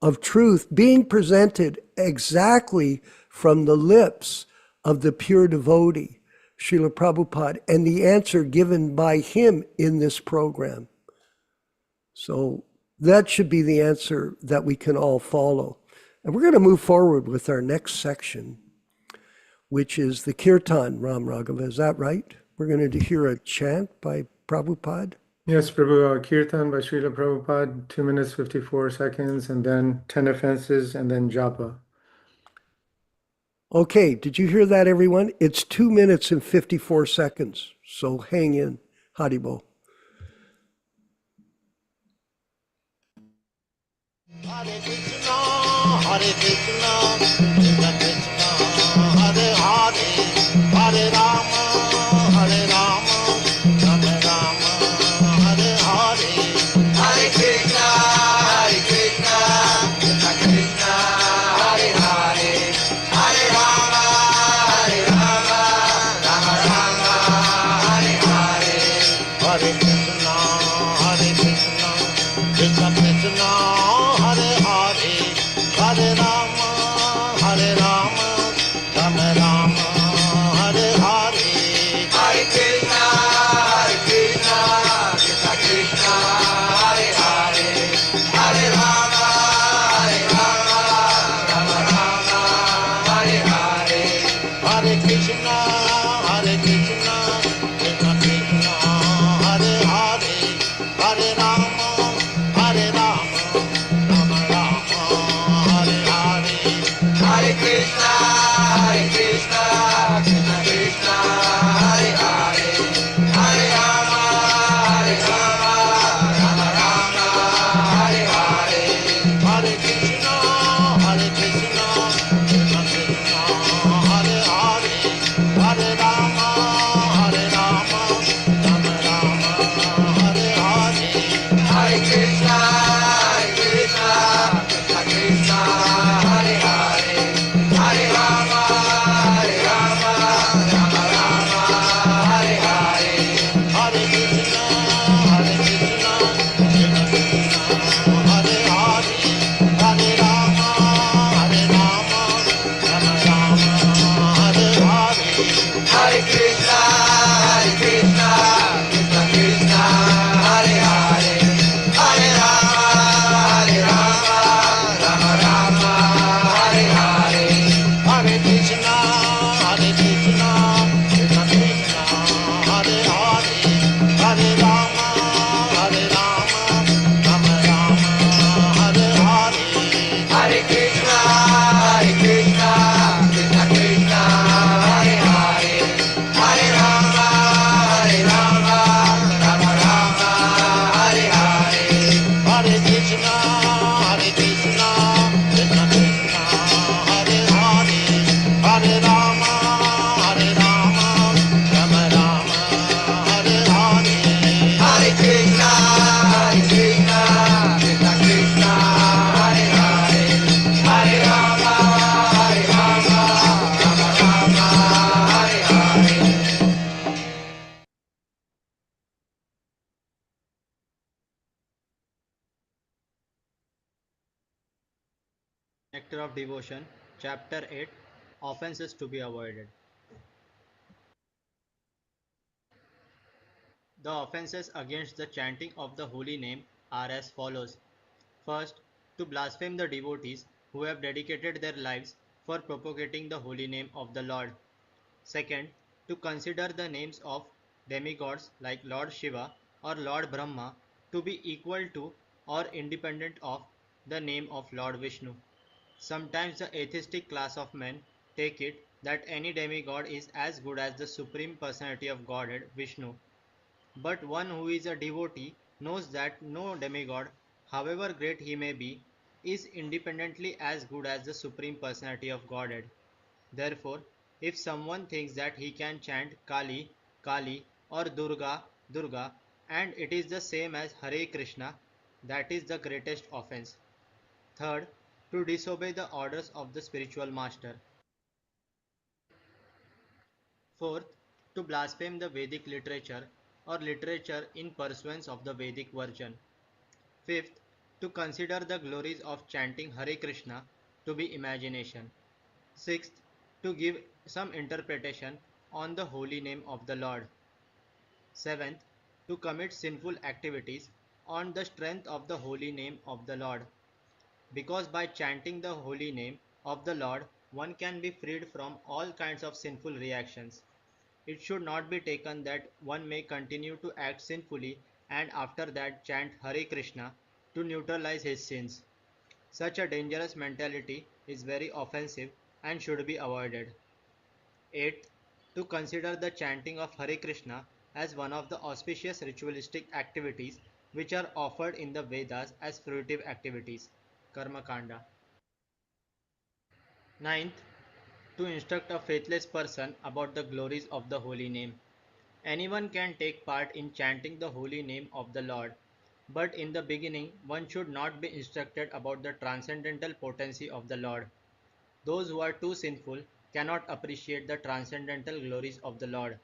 of truth being presented exactly from the lips of the pure devotee, Śrīla Prabhupada, and the answer given by him in this program. So that should be the answer that we can all follow. And we're going to move forward with our next section, which is the Kirtan, Ram Raghava. Is that right? We're going to hear a chant by Prabhupada? Yes, Prabhu, Kirtan by Śrīla Prabhupada, 2 minutes, 54 seconds, and then 10 offenses, and then japa. Okay, did you hear that, everyone? It's 2 minutes and 54 seconds, so hang in, Haribo. Hare Krishna, Hare Krishna, Krishna Krishna, Hare Hare, Hare Rama, Hare Rama, Rama Rama, Hare Hare, Hare Krishna, Hare Krishna, Krishna Krishna, Hare Hare, Hare Rama, Hare Rama, Rama Nectar of Devotion, Chapter 8, Offenses to be Avoided. The offenses against the chanting of the holy name are as follows. First, to blaspheme the devotees who have dedicated their lives for propagating the holy name of the Lord. Second, to consider the names of demigods like Lord Shiva or Lord Brahma to be equal to or independent of the name of Lord Vishnu. Sometimes the atheistic class of men take it that any demigod is as good as the Supreme Personality of Godhead, Vishnu. But one who is a devotee knows that no demigod, however great he may be, is independently as good as the Supreme Personality of Godhead. Therefore, if someone thinks that he can chant Kali, Kali or Durga, Durga, and it is the same as Hare Krishna, that is the greatest offense. Third, to disobey the orders of the spiritual master. Fourth, to blaspheme the Vedic literature or literature in pursuance of the Vedic version. Fifth, to consider the glories of chanting Hare Krishna to be imagination. Sixth, to give some interpretation on the holy name of the Lord. Seventh, to commit sinful activities on the strength of the holy name of the Lord. Because by chanting the holy name of the Lord, one can be freed from all kinds of sinful reactions. It should not be taken that one may continue to act sinfully and after that chant Hare Krishna to neutralize his sins. Such a dangerous mentality is very offensive and should be avoided. 8. To consider the chanting of Hare Krishna as one of the auspicious ritualistic activities which are offered in the Vedas as fruitive activities. Karma Kanda. 9th, to instruct a faithless person about the glories of the holy name. Anyone can take part in chanting the holy name of the Lord, but in the beginning one should not be instructed about the transcendental potency of the Lord. Those who are too sinful cannot appreciate the transcendental glories of the Lord,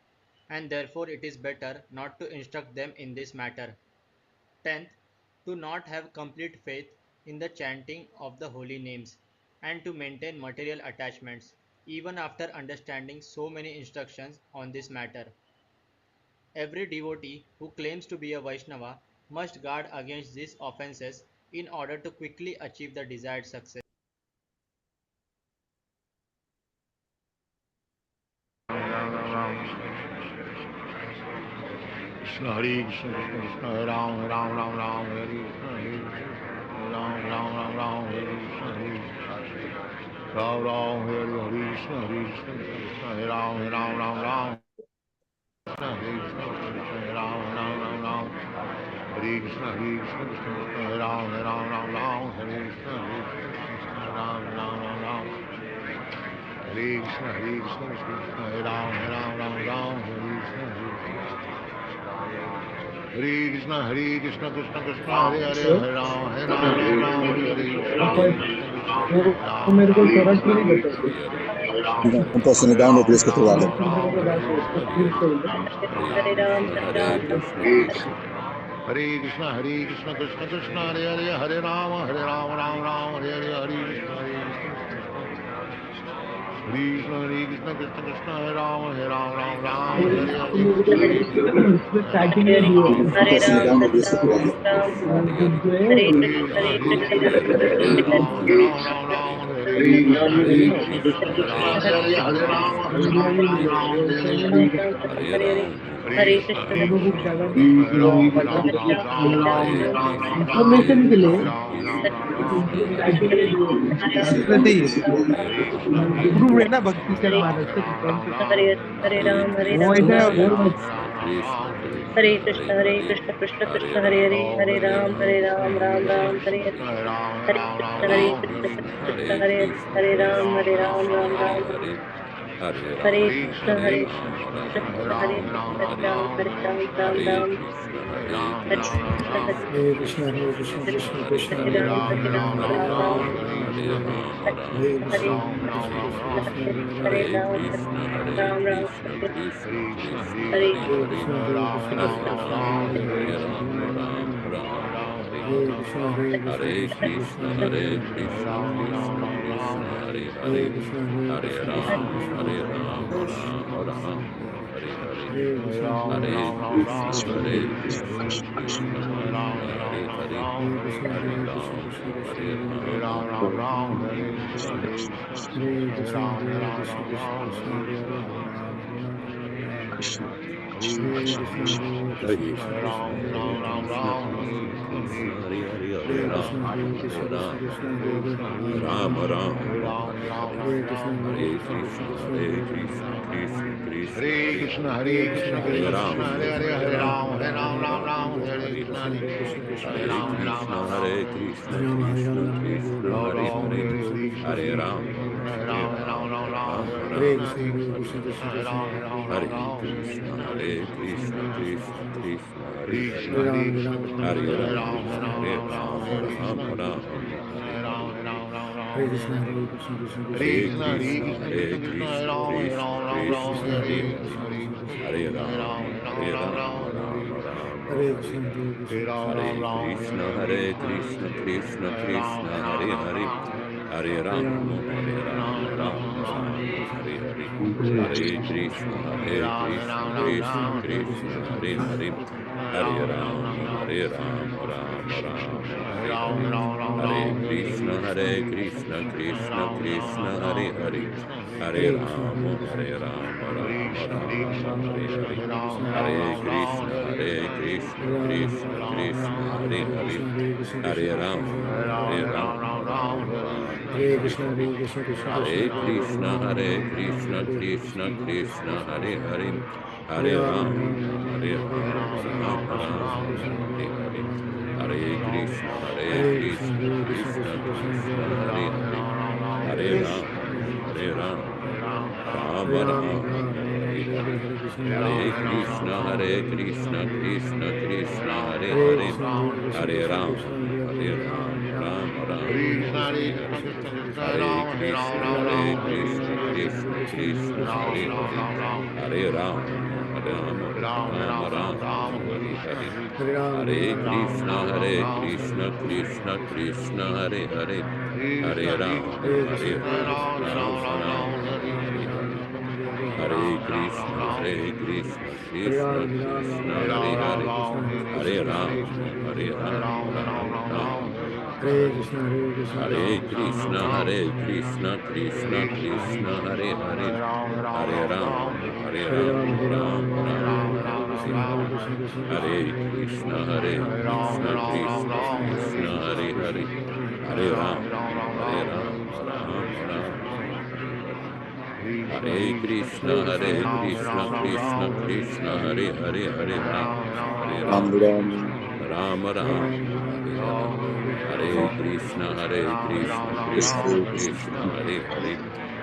and therefore it is better not to instruct them in this matter. 10th, to not have complete faith in the chanting of the holy names, and to maintain material attachments, even after understanding so many instructions on this matter. Every devotee who claims to be a Vaishnava must guard against these offenses in order to quickly achieve the desired success. Krishna Hare Krishna Krishna Krishna Hare Ram Ram Ram Ram Hare Krishna Hare Ram Ram Ram Ram Hare Krishna Hare Ram Ram Hare Krishna Hare Krishna Krishna Hare Ram Ram Ram Ram Krishna Hare Krishna Krishna Hare Ram Ram Ram Ram Hare Krishna Krishna Hare Ram Ram Ram Hare Krishna Krishna Ram Ram Ram Ram Hare Krishna Krishna Hare Ram Ram Ram Hare Krishna Hare Krishna Krishna Krishna Hare Hare Ram Ram Ram Hare Non posso né download, riesco a trovarlo. Hare Krishna Krishna Krishna Hare Ram Ram Ram Hare Hare Krishna Krishna Krishna Hare Ram Ram Ram Bhaktivedanta Swami Hare Krishna, Hare Krishna, Information के लिए प्रति गुरु है ना भक्ति से महाराज से Hare Ram, Hare वो Ram, इधर Ram वो Ram, Hare Krishna, Krishna Krishna, Hare Hare, Hare Ram, Ram Ram, Hare Hare, Hare Krishna, Krishna Krishna, Hare Hare, Hare Ram, Ram Ram, Hare Krishna, Krishna Hare Hare Ram, Ram Ram, Hare Krishna, Hare Krishna, Hare Krishna, Krishna Krishna, Hare Hare Ram, Hare, Ram Ram, Hare Hare Krishna, Hare Krishna, Krishna Krishna, Hare Hare Ram, Hare, Ram Ram, Hare Hare Krishna, Hare Krishna, Krishna Krishna, Hare Hare, Hare Krishna, Hare Krishna, Krishna Krishna, Hare Hare, Hare Krishna, Hare Krishna, Krishna Krishna, Hare Hare, Hare Krishna, Hare Krishna, Hare Krishna, Hare Krishna, Hare Krishna, Krishna Krishna, Hare Hare, Hare Krishna, Hare Krishna, Krishna Krishna, Hare Hare, Krishna Hare Krishna, Hare Krishna, Krishna Krishna, Hare Hare, Hare Krishna, Hare Krishna, Krishna Krishna, Hare Hare, Ram Ram Hare Krishna, Hare Krishna, Krishna Krishna, Hare Hare, Hare Krishna, Hare Hare Krishna, Krishna, Hare Hare Krishna, Krishna, Hare Hare, Hare Ram, Hare Ram, Ram Ram, Hare Hare Krishna, Krishna, Hare Krishna, Krishna Hare Krishna, Ram, Hare Ram, Ram Ram, Hare Ram, Hare Ram, Hare Ram, Hare Krishna, Krishna Hare Krishna, Ram, Hare Ram, Hare Ram, Ram Ram, Hare Hare Krishna, Hare Krishna, Krishna Hare Krishna, Ram, Hare Hare Ram, Hare, Ram Ram, Krishna, Hare Krishna, Krishna Krishna, Hare Hare, Hare Ram, Hare Krishna, Ram, Ram Hare Ram, Hare Ram, Ram, Hare Ram, Hare Ram Ram, Ram, Hare Ram Krishna, Ram, Hare Ram, Hare Ram, Ram Ram, Hare Hare Krishna, Krishna, Hare Krishna, Krishna Krishna, Hare Hare Hare Krishna, Hare Krishna, Krishna, Hare Krishna Krishna, Hare Krishna, Ram, Hare Krishna Ram, Ram Ram, Krishna, Krishna, Hare Hare Hare Krishna, Krishna, Hare, Krishna Krishna, Hare Hare Ram, Ram, Hare Ram, Hare Ram Ram, Ram, Ram Ram, Hare Hare Krishna, Hare Krishna, Hare Krishna Ram, Ram Hare Krishna, Ram, Krishna, Hare Hare Krishna, Krishna, Krishna Hare Ram, Krishna, Hare Hare Ram, Hare, Hare Hare Ram, Ram, Hare Ram, Hare Hare Ram, Ram, Hare Ram Ram, Krishna, Ram, Hare Krishna, Hare Krishna Hare, Krishna, Hare Hare, Hare Krishna, Hare Krishna, Ram, Hare Krishna Krishna, Hare Krishna, Krishna, Krishna Hare Krishna, Hare, Hare Ram, Hare Ram, Ram Ram, Hare Hare, Hare Krishna, Hare Krishna, Krishna Krishna, Hare Hare, Hare Hare Krishna, Ram, Hare Krishna, Hare Krishna Ram, Krishna, Ram Ram, Hare Hare, Hare Krishna, Hare Krishna, Hare Krishna, Hare Ram, Hare Krishna Ram, Krishna, Hare Hare Hare, Krishna, Hare Krishna, Krishna Hare Krishna, Ram, Hare Ram, Ram Ram, Hare Hare Krishna, Hare, Hare Krishna, Krishna Hare Krishna, Krishna, Hare Hare Krishna, Hare, Hare Krishna Krishna, Hare Krishna, Krishna, Krishna Hare Krishna, Hare, Hare Hare Hare Ram, Ram, Hare Hare Ram, Hare Ram, Krishna, Ram Hare Krishna, Ram, Krishna Krishna, Hare Hare, Hare Hare Krishna, Hare Hare Krishna, Krishna, Hare Krishna, Krishna Krishna Krishna, Krishna, Hare Hare, Hare Ram, Hare Ram, Ram Hare Ram, Ram, Hare Hare Hare, Hare Krishna, Hare Hare Krishna, Hare Krishna, Krishna Krishna, Hare Hare, Krishna, Hare Krishna, Hare Krishna Ram, Krishna, Hare Hare Hare Ram, Ram Ram, Krishna, Hare Hare Hare, Krishna, Krishna Krishna, Hare Hare Ram, Hare Ram, Krishna, Ram Hare Ram, Hare Krishna, Krishna, Krishna Krishna, Hare Hare, Hare Ram, Ram Ram, Hare Hare, Hare Krishna, Hare Krishna, Krishna Krishna, Hare Hare, Hare Ram, Hare Ram, Ram Ram, Hare Hare, Hare Krishna, Hare Krishna, Krishna Krishna, Hare Hare,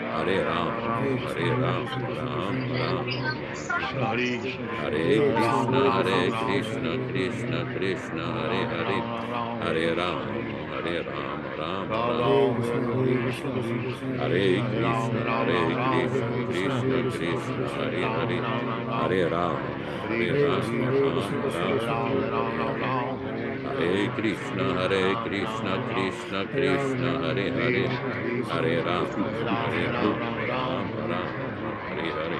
Hare Ram, Hare Ram, Ram Ram, Hare Hare, Hare Krishna, Hare Krishna, Hare Krishna, Krishna Krishna, Hare Hare, Hare Ram, Hare Hare Ram, Ram, Hare Ram, Ram Ram, Hare Hare Krishna, Hare Hare, Krishna, Krishna Krishna, Hare Hare Hare, Krishna, Hare Krishna, Krishna Krishna, Hare Hare, Hare Ram, Hare Ram, Ram Ram, Hare Hare, Hare Krishna, Hare Krishna, Krishna Krishna, Hare Hare, Hare Ram, Hare Ram Ram, Ram, Ram Ram, Hare Hare, Hare Krishna, Hare Krishna, Krishna Hare Krishna, Krishna, Hare Hare, Hare Ram, Hare Ram, Ram Ram, Hare Hare, Hare Krishna, Hare Krishna, Krishna Krishna, Hare Hare, Hare Ram, Hare Ram, Ram Ram, Hare Hare, Hare Krishna, Hare Krishna, Krishna Krishna, Hare Hare, Hare Ram, Hare Ram, Ram Ram, Hare Hare, Hare Krishna, Hare Krishna, Krishna Krishna, Hare Hare, Hare Ram, Ram, Ram, Hare Hare,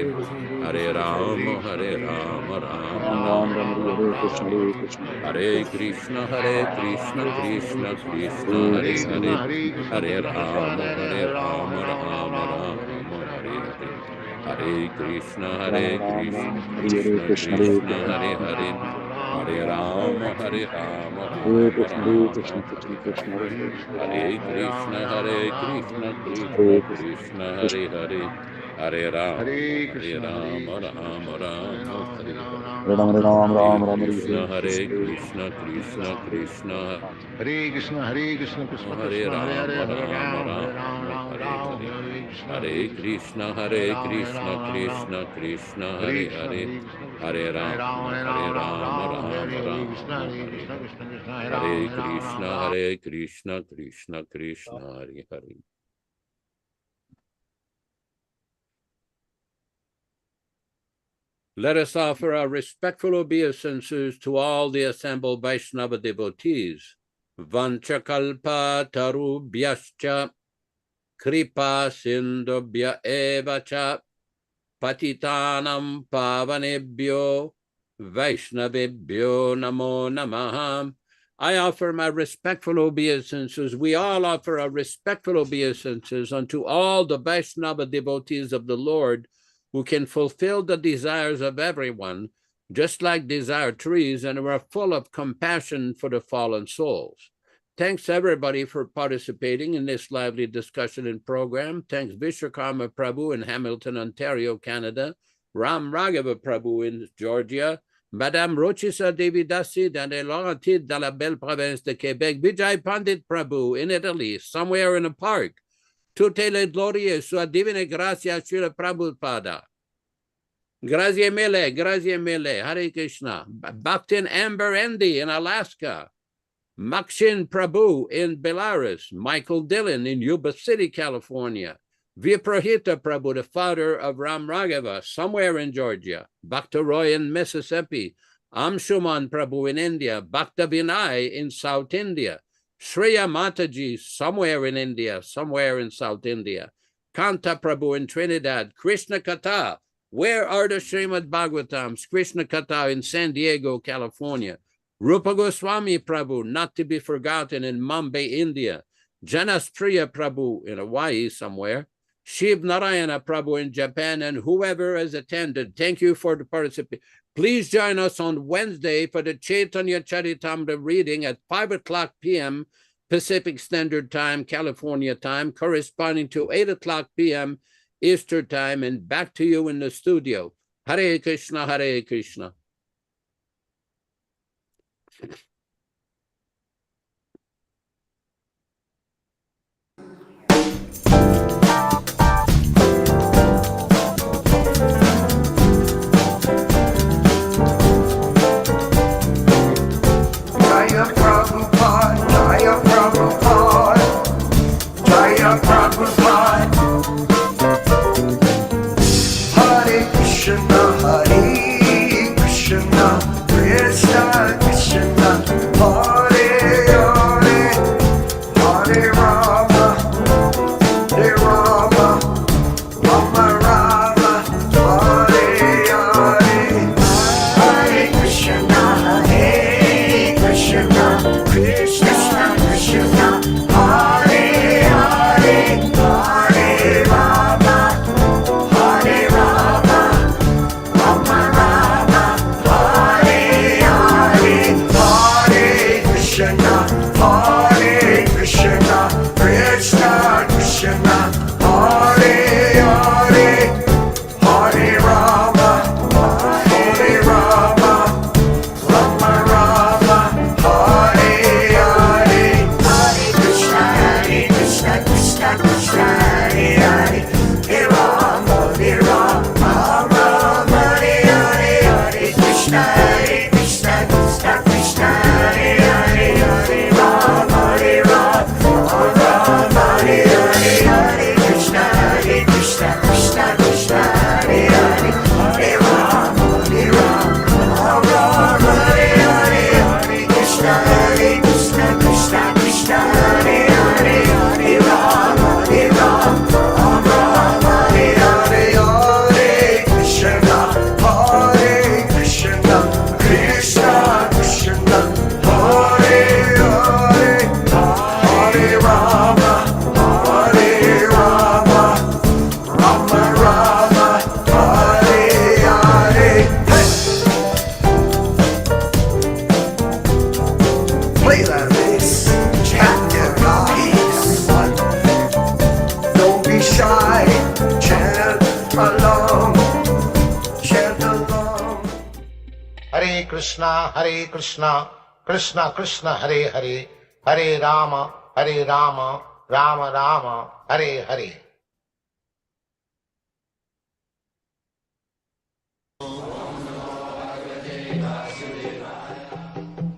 Hare Rama, Hare Rama, Rama Rama, Hare Krishna, Krishna Krishna, Hare Hare, Hare Rama, Rama Rama, Hare Hare. Hare Krishna, Krishna Krishna, Hare Hare, Hare Rama, Rama Rama, Hare Krishna, Krishna Krishna, Hare Hare, Hare Rama, Rama Rama, Hare Krishna, Krishna Krishna, Hare Krishna, Krishna Krishna, Hare Hare Rama, Hare Rama Hare Rama, Ram, Hare Ram, Hare, Hare Hare Krishna, Krishna Krishna, Hare Hare, Hare Rama, Rama Rama, Hare Hare, Hare Krishna, Krishna Krishna, Hare Hare. Let us offer our respectful obeisances to all the assembled Vaishnava devotees, vanchakalpa tarubhyascha kripa sindubhya evacha patitanam pavanebhyo vaishnavebhyo namo namaha. I offer my respectful obeisances. We all offer our respectful obeisances unto all the Vaishnava devotees of the Lord who can fulfill the desires of everyone, just like desire trees, and are full of compassion for the fallen souls. Thanks everybody for participating in this lively discussion and program. Thanks Vishwakarma Prabhu in Hamilton, Ontario, Canada, Ram Raghava Prabhu in Georgia, Madame Rochisa Devi Dasi dans les Laurentides dans la belle province de Québec, Vijay Pandit Prabhu in Italy, somewhere in a park. Tutte le glorie sua divina grazia Śrīla Prabhupāda. Grazie mille, Hare Krishna. Bhaktin Amber Andy in Alaska. Makshin Prabhu in Belarus. Michael Dillon in Yuba City, California. Viprahita Prabhu, the father of Ram Raghava, somewhere in Georgia. Bhakta Roy in Mississippi. Amshuman Prabhu in India. Bhakta Vinay in South India. Shreya Mataji, somewhere in India, somewhere in South India. Kanta Prabhu in Trinidad. Krishna Katha. Where are the Śrīmad-Bhāgavatams? Krishna Katha in San Diego, California. Rupa Goswami Prabhu, not to be forgotten, in Mumbai, India. Janastriya Prabhu in Hawaii somewhere. Shiv Narayana Prabhu in Japan, and whoever has attended. Thank you for the participation. Please join us on Wednesday for the Chaitanya Charitamrita reading at 5 o'clock p.m. Pacific Standard Time, California time, corresponding to 8 o'clock p.m. Eastern Time, and back to you in the studio. Hare Krishna, Hare Krishna. Jaya Prabhupada, Jaya Prabhupada, Jaya Prabhupada. Hare Krishna, Hare Krishna, Krishna Krishna, Hare Hare, Hare Rama, Hare Rama, Rama Rama, Hare Hare, Hare Krishna, Hare Krishna, Krishna Krishna, Hare Hare, Hare Rama, Hare Rama, Rama Rama, Hare Hare, Hare Krishna, Hare Krishna, Krishna Krishna, Hare Hare, Hare Rama, Hare Rama, Rama Rama, Hare Hare, Hare Krishna, Krishna Krishna, Hare Hare, Hare Rama, Rama, Hare Hare, Hare Krishna, Krishna Krishna, Hare Hare, Hare Rama, Rama, Hare Hare, Hare Krishna, Krishna Krishna, Hare Hare, Hare Rama, Rama, Hare Hare, Hare Krishna, Krishna Krishna, Hare Hare, Hare Rama, Rama, Hare Hare, Hare Krishna, Krishna Krishna, Hare Hare, Hare Rama, Rama Rama, Hare Hare. Play that bass, chant your peace. Don't be shy, chant along, chant along. Hare Krishna, Krishna Krishna, Hare Hare, Hare Rama, Rama Rama, Hare Hare.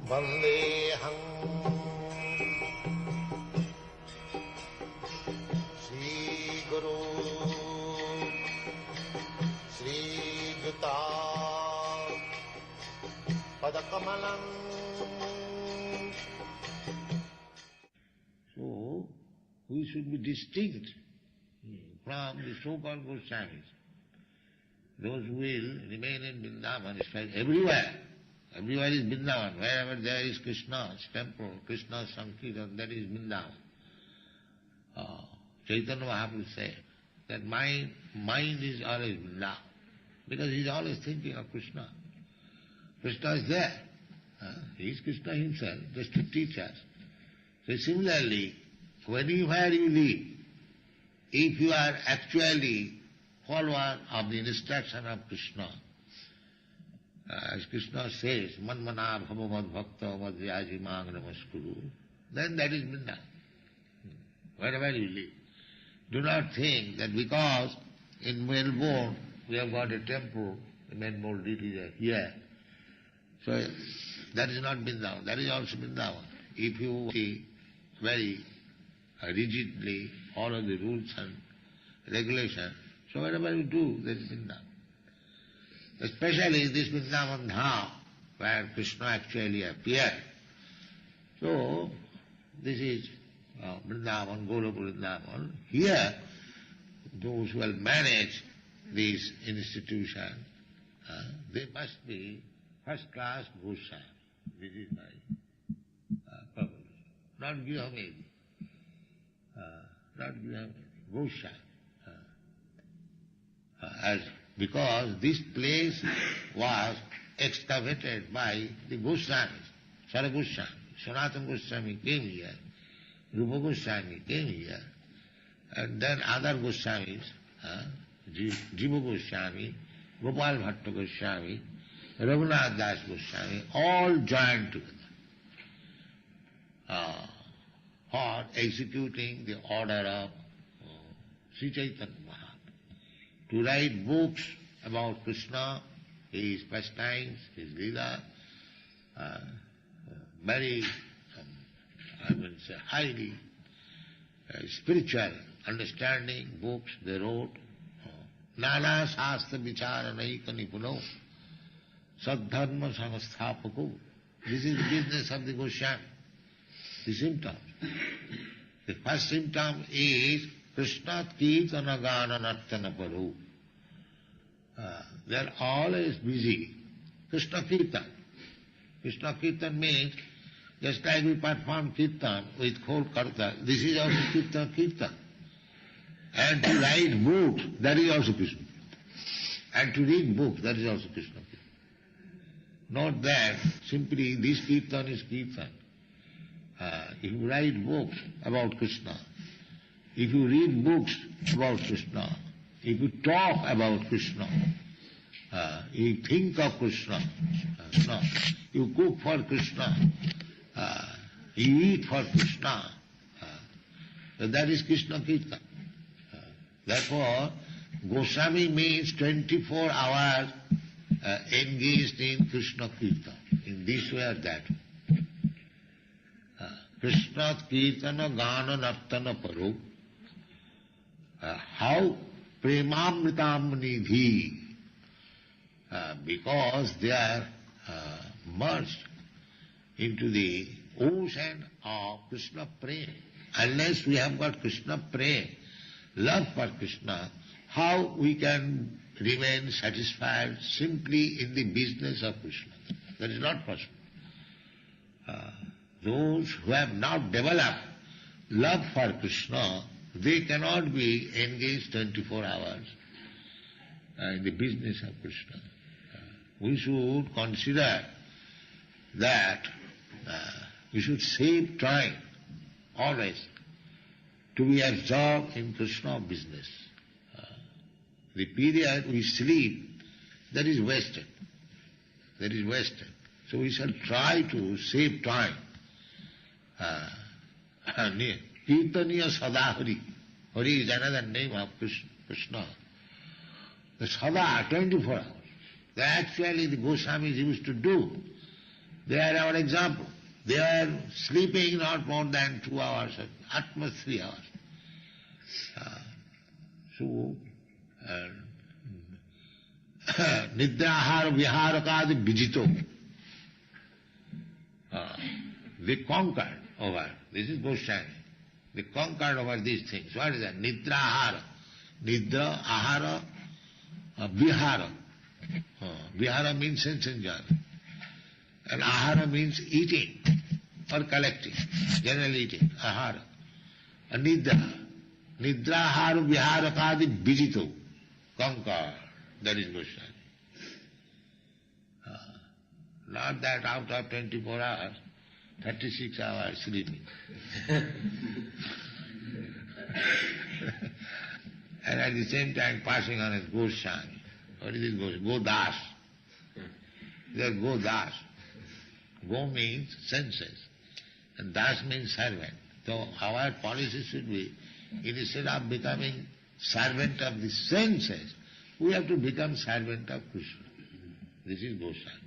Vandeham Shri Guru Shri Juta Padakamalam we should be distinct from the so-called Goswamis. Those who will remain in Vrindavan, everywhere. Everywhere is Vrindavan. Wherever there is Krishna's temple, Krishna's Sankirtan, that is Vrindavan. Chaitanya Mahaprabhu said that my mind is always Vrindavan, because he is always thinking of Krishna. Krishna is there. He is Krishna himself, just to teach us. So similarly, wherever you live, if you are actually follower of the instruction of Krishna, as Krishna says, Manmana bhava bhakta madhyaji mang namaskuru, then that is Vrindavan. Wherever you live. Do not think that because in Melbourne we have got a temple, the Melbourne is here, so that is not Vrindavan, that is also Vrindavan. If you very rigidly follow the rules and regulations, so whatever you do, that is Vrindavan. Especially this Vrindavan Dham, where Krishna actually appeared. So, this is Vrindavan, Goloka Vrindavan. Here, those who will manage this institution, they must be first-class Goswami. This is my purpose. Not Grihamedi. Not Grihamedi. Goswami. Because this place was excavated by the Goswamis, Sara Goswami, Sanatana Goswami came here, Rupa Goswami came here, and then other Goswamis, Jiva Goswami, Gopal Bhatta Goswami, Raghunath Das Goswami, all joined together for executing the order of Sri Chaitanya Mahaprabhu, to write books about Krishna, his pastimes, his Leela, very, highly spiritual understanding books they wrote. Nana Shastra Vicharanaika Nipuno, Sadharma Samasthapaku. This is the business of the Goswami. The symptom. The first symptom is Krishna Kirtana Gana Nartana Paru. They are always busy. Krishna Kirtan. Krishna Kirtan means, just like we perform Kirtan with whole karta, this is also Kirtan. And to write books, that is also Krishna. And to read books, that is also Krishna. Not that simply this Kirtan is Kirtan. If you write books about Krishna, if you read books about Krishna, if you talk about Krishna, you think of Krishna, no, you cook for Krishna, you eat for Krishna, that is Krishna Kirtan. Therefore, Goswami means 24 hours engaged in Krishna Kirtan, in this way or that. Krishna Kirtana Gana Nartana Paru. How? Premamritam Nidhi. Because they are merged into the ocean of Krishna Prem. Unless we have got Krishna Prem, love for Krishna, how we can remain satisfied simply in the business of Krishna? That is not possible. Those who have not developed love for Krishna, they cannot be engaged 24 hours in the business of Krishna. We should consider that we should save time always to be absorbed in Krishna business. The period we sleep, that is wasted. That is wasted. So we shall try to save time. Kirtaniya Sadahari. Hari is another name of Krishna. The Sada, 24 hours. That actually the Goswamis used to do. They are our example. They are sleeping not more than 2 hours, at most 3 hours. So, Nidrahar Viharakadi Vijito. They conquered over. This is Goswami. They conquered over these things. What is that? Nidra ahara. Nidra, ahara, vihara. Vihara means sense enjoyment. And ahara means eating or collecting, generally eating, ahara. And nidra. Nidra, ahara, vihara kadi bijito. Conquered. That is Goswami. Not that out of 24 hours, 36 hours sleeping. And at the same time passing on as Goswami. What is this Goswami? Godas. They are Godas. Go means senses. And Das means servant. So our policy should be, instead of becoming servant of the senses, we have to become servant of Krishna. This is Goswami.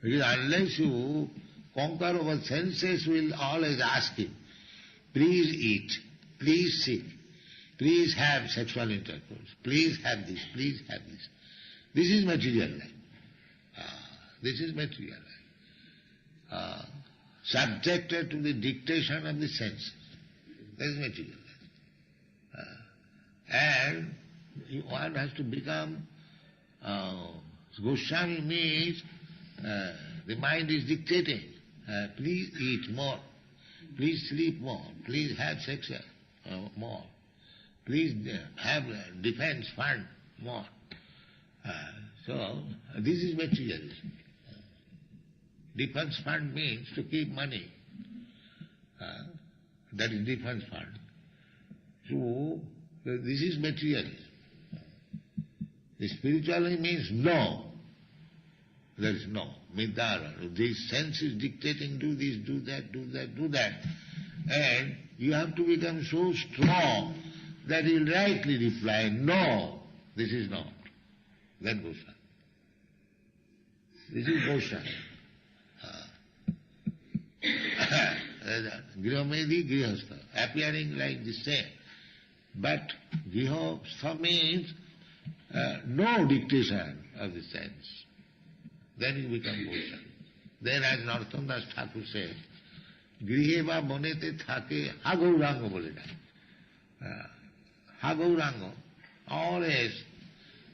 Because unless you conquer over senses, we will always ask him, please eat, please sit, please have sexual intercourse, please have this, please have this. This is material life. This is material life. Subjected to the dictation of the senses. That is material life. And one has to become, Goswami means, the mind is dictating, please eat more, please sleep more, please have sex more, please have defense fund more. So this is materialism. Defense fund means to keep money. That is defense fund. So this is materialism. The spirituality means no. There is no. Midara. This sense is dictating, do this, do that, do that, do that. And you have to become so strong that you will rightly reply, no, this is not. Then Goswami. This is Goswami. Grihomedi, Grihastha, appearing like the same. But Grihastha means no dictation of the sense. Then you become Goswami. Then as Narottam Das Thakur says, Griheva monete thake ha gauranga bole na. Ha gauranga, always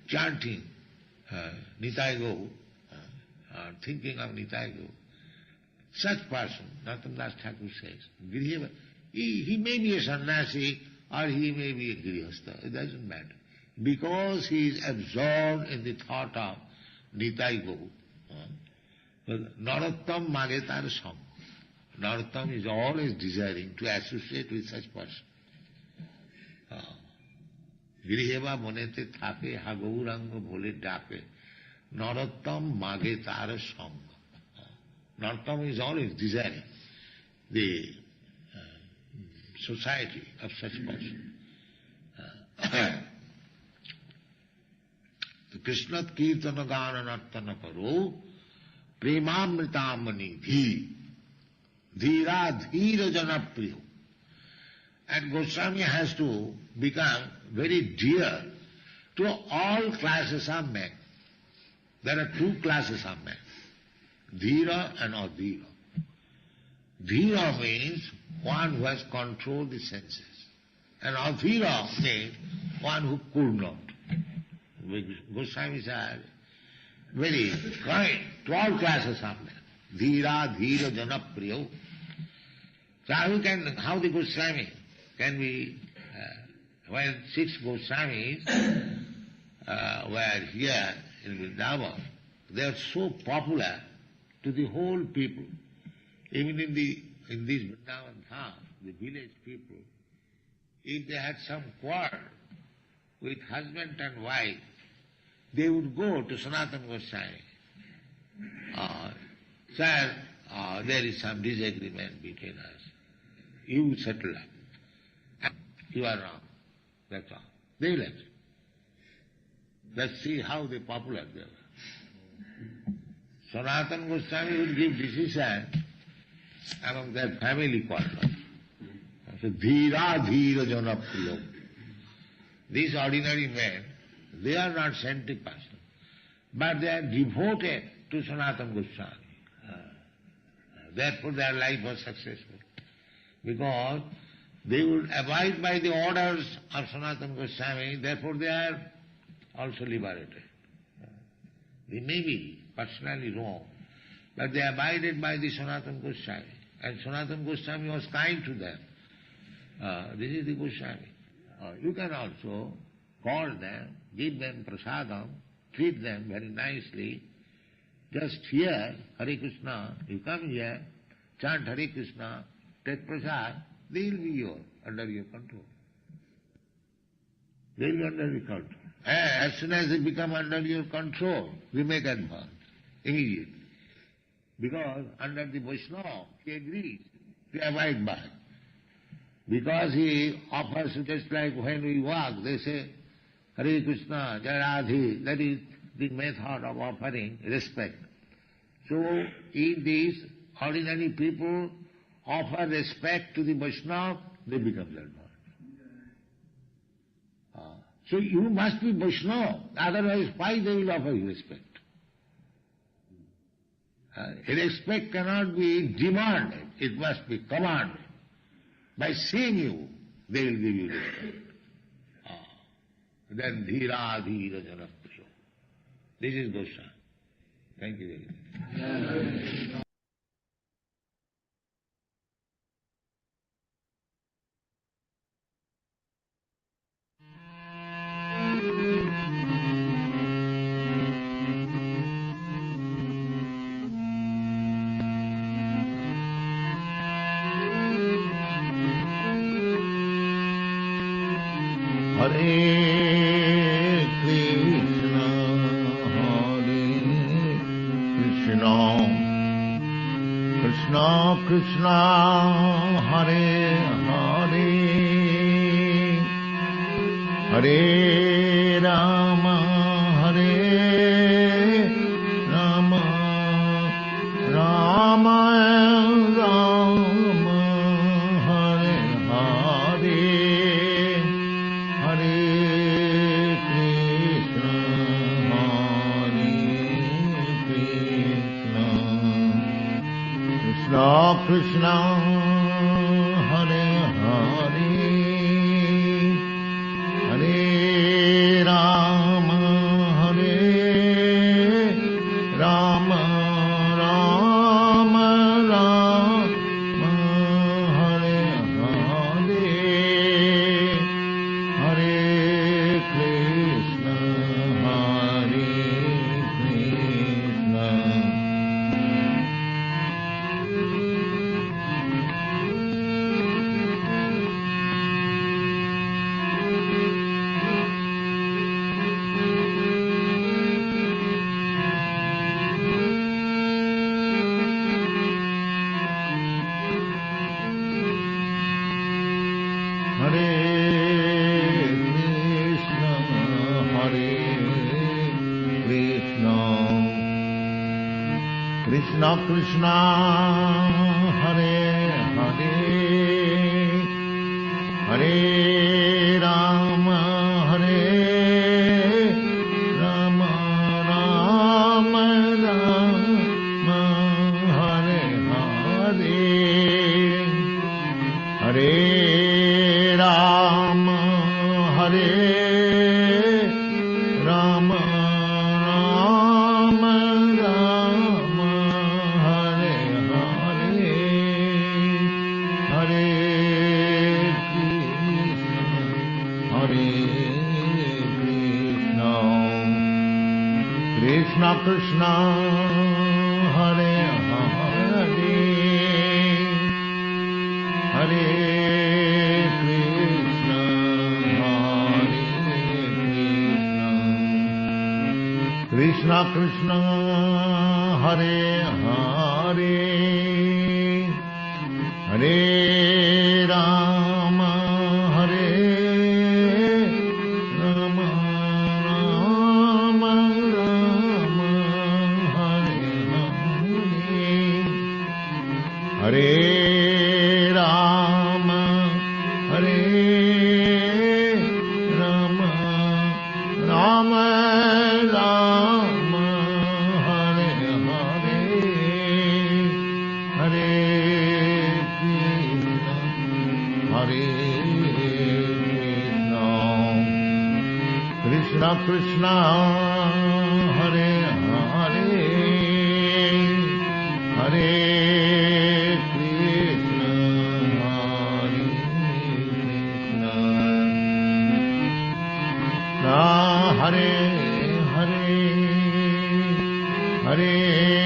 chanting Nitai Gaur, thinking of Nitai Gaur. Such person, Narottam Das Thakur says, Griheva, he may be a sannyasi or he may be a grihastha, it doesn't matter. Because he is absorbed in the thought of Nitai Gaur. Narottam mage tar sam. Narottam is always desiring to associate with such person. Griheva monete thake ha gauranga bhole dake. Narottam mage tar sam. Narottam is always desiring the society of such person. Krishna kirtana gana nartana karo premamritamani dhi dhira dhira janapriyo. And Goswami has to become very dear to all classes of men. There are two classes of men, dhira and adhira. Dhira means one who has controlled the senses, and adhira means one who could not. Goswami said, very kind to all classes of men. Dhira, dhira, janapriyo. So how the Goswami can be, when 6 Goswamis were here in Vrindavan, they are so popular to the whole people. Even in this Vrindavan town, the village people, if they had some quarrel with husband and wife, they would go to Sanatana Goswami. Sir, there is some disagreement between us. You settle up. You are wrong. That's all. They will accept. Let's see how they popular they were. Sanatana Goswami would give decision among their family quarrel. So, dhira dhira janapriyo. These ordinary men, they are not scientific person, but they are devoted to Sanatana Goswami. Therefore their life was successful. Because they would abide by the orders of Sanatana Goswami, therefore they are also liberated. They may be personally wrong, but they abided by the Sanatana Goswami, and Sanatana Goswami was kind to them. This is the Goswami. You can also call them, give them prasadam, treat them very nicely. Just hear Hare Krishna, you come here, chant Hare Krishna, take prasad, they will be under your control. They will be under your control. As soon as they become under your control, we make advance immediately. Because under the Vaishnava, he agrees to abide by. Because he offers, just like when we walk, they say, Hare Krishna, Jai Radhe, that is the method of offering respect. So, if these ordinary people offer respect to the Vaishnava, they become advanced. So you must be Vaishnava, otherwise why they will offer you respect? Respect cannot be demanded, it must be commanded. By seeing you, they will give you respect. Then dhīrā dhīra jana priyo. This is Goswami. Thank you very much. Hare Krishna, Krishna Krishna, Hare Hare, Hare Rama, Hare Rama, Rama Rama, Hare Hare, Hare Krishna, Krishna Krishna, Hare Hare, Hare Rama, Hare Rama, Rama Rama, Hare Hare, Hare Krishna, Hare Krishna. Krishna Krishna, Hare Hare, Hare Rama, Hare Rama, Rama Rama, Hare Hare, Hare Rama, Hare Rama, Rama Rama, Krishna Krishna, Hare Hare, Hare Krishna, Hare Krishna, Krishna Krishna, Hare Hare, Hare Rama, Hare Rama, Rama Rama, Hare Rama, Hare Rama, Rama Rama, Hare Hare, Hare Krishna, Krishna Krishna Hare Hare Hare Krishna Hare Krishna Hare Hare Hare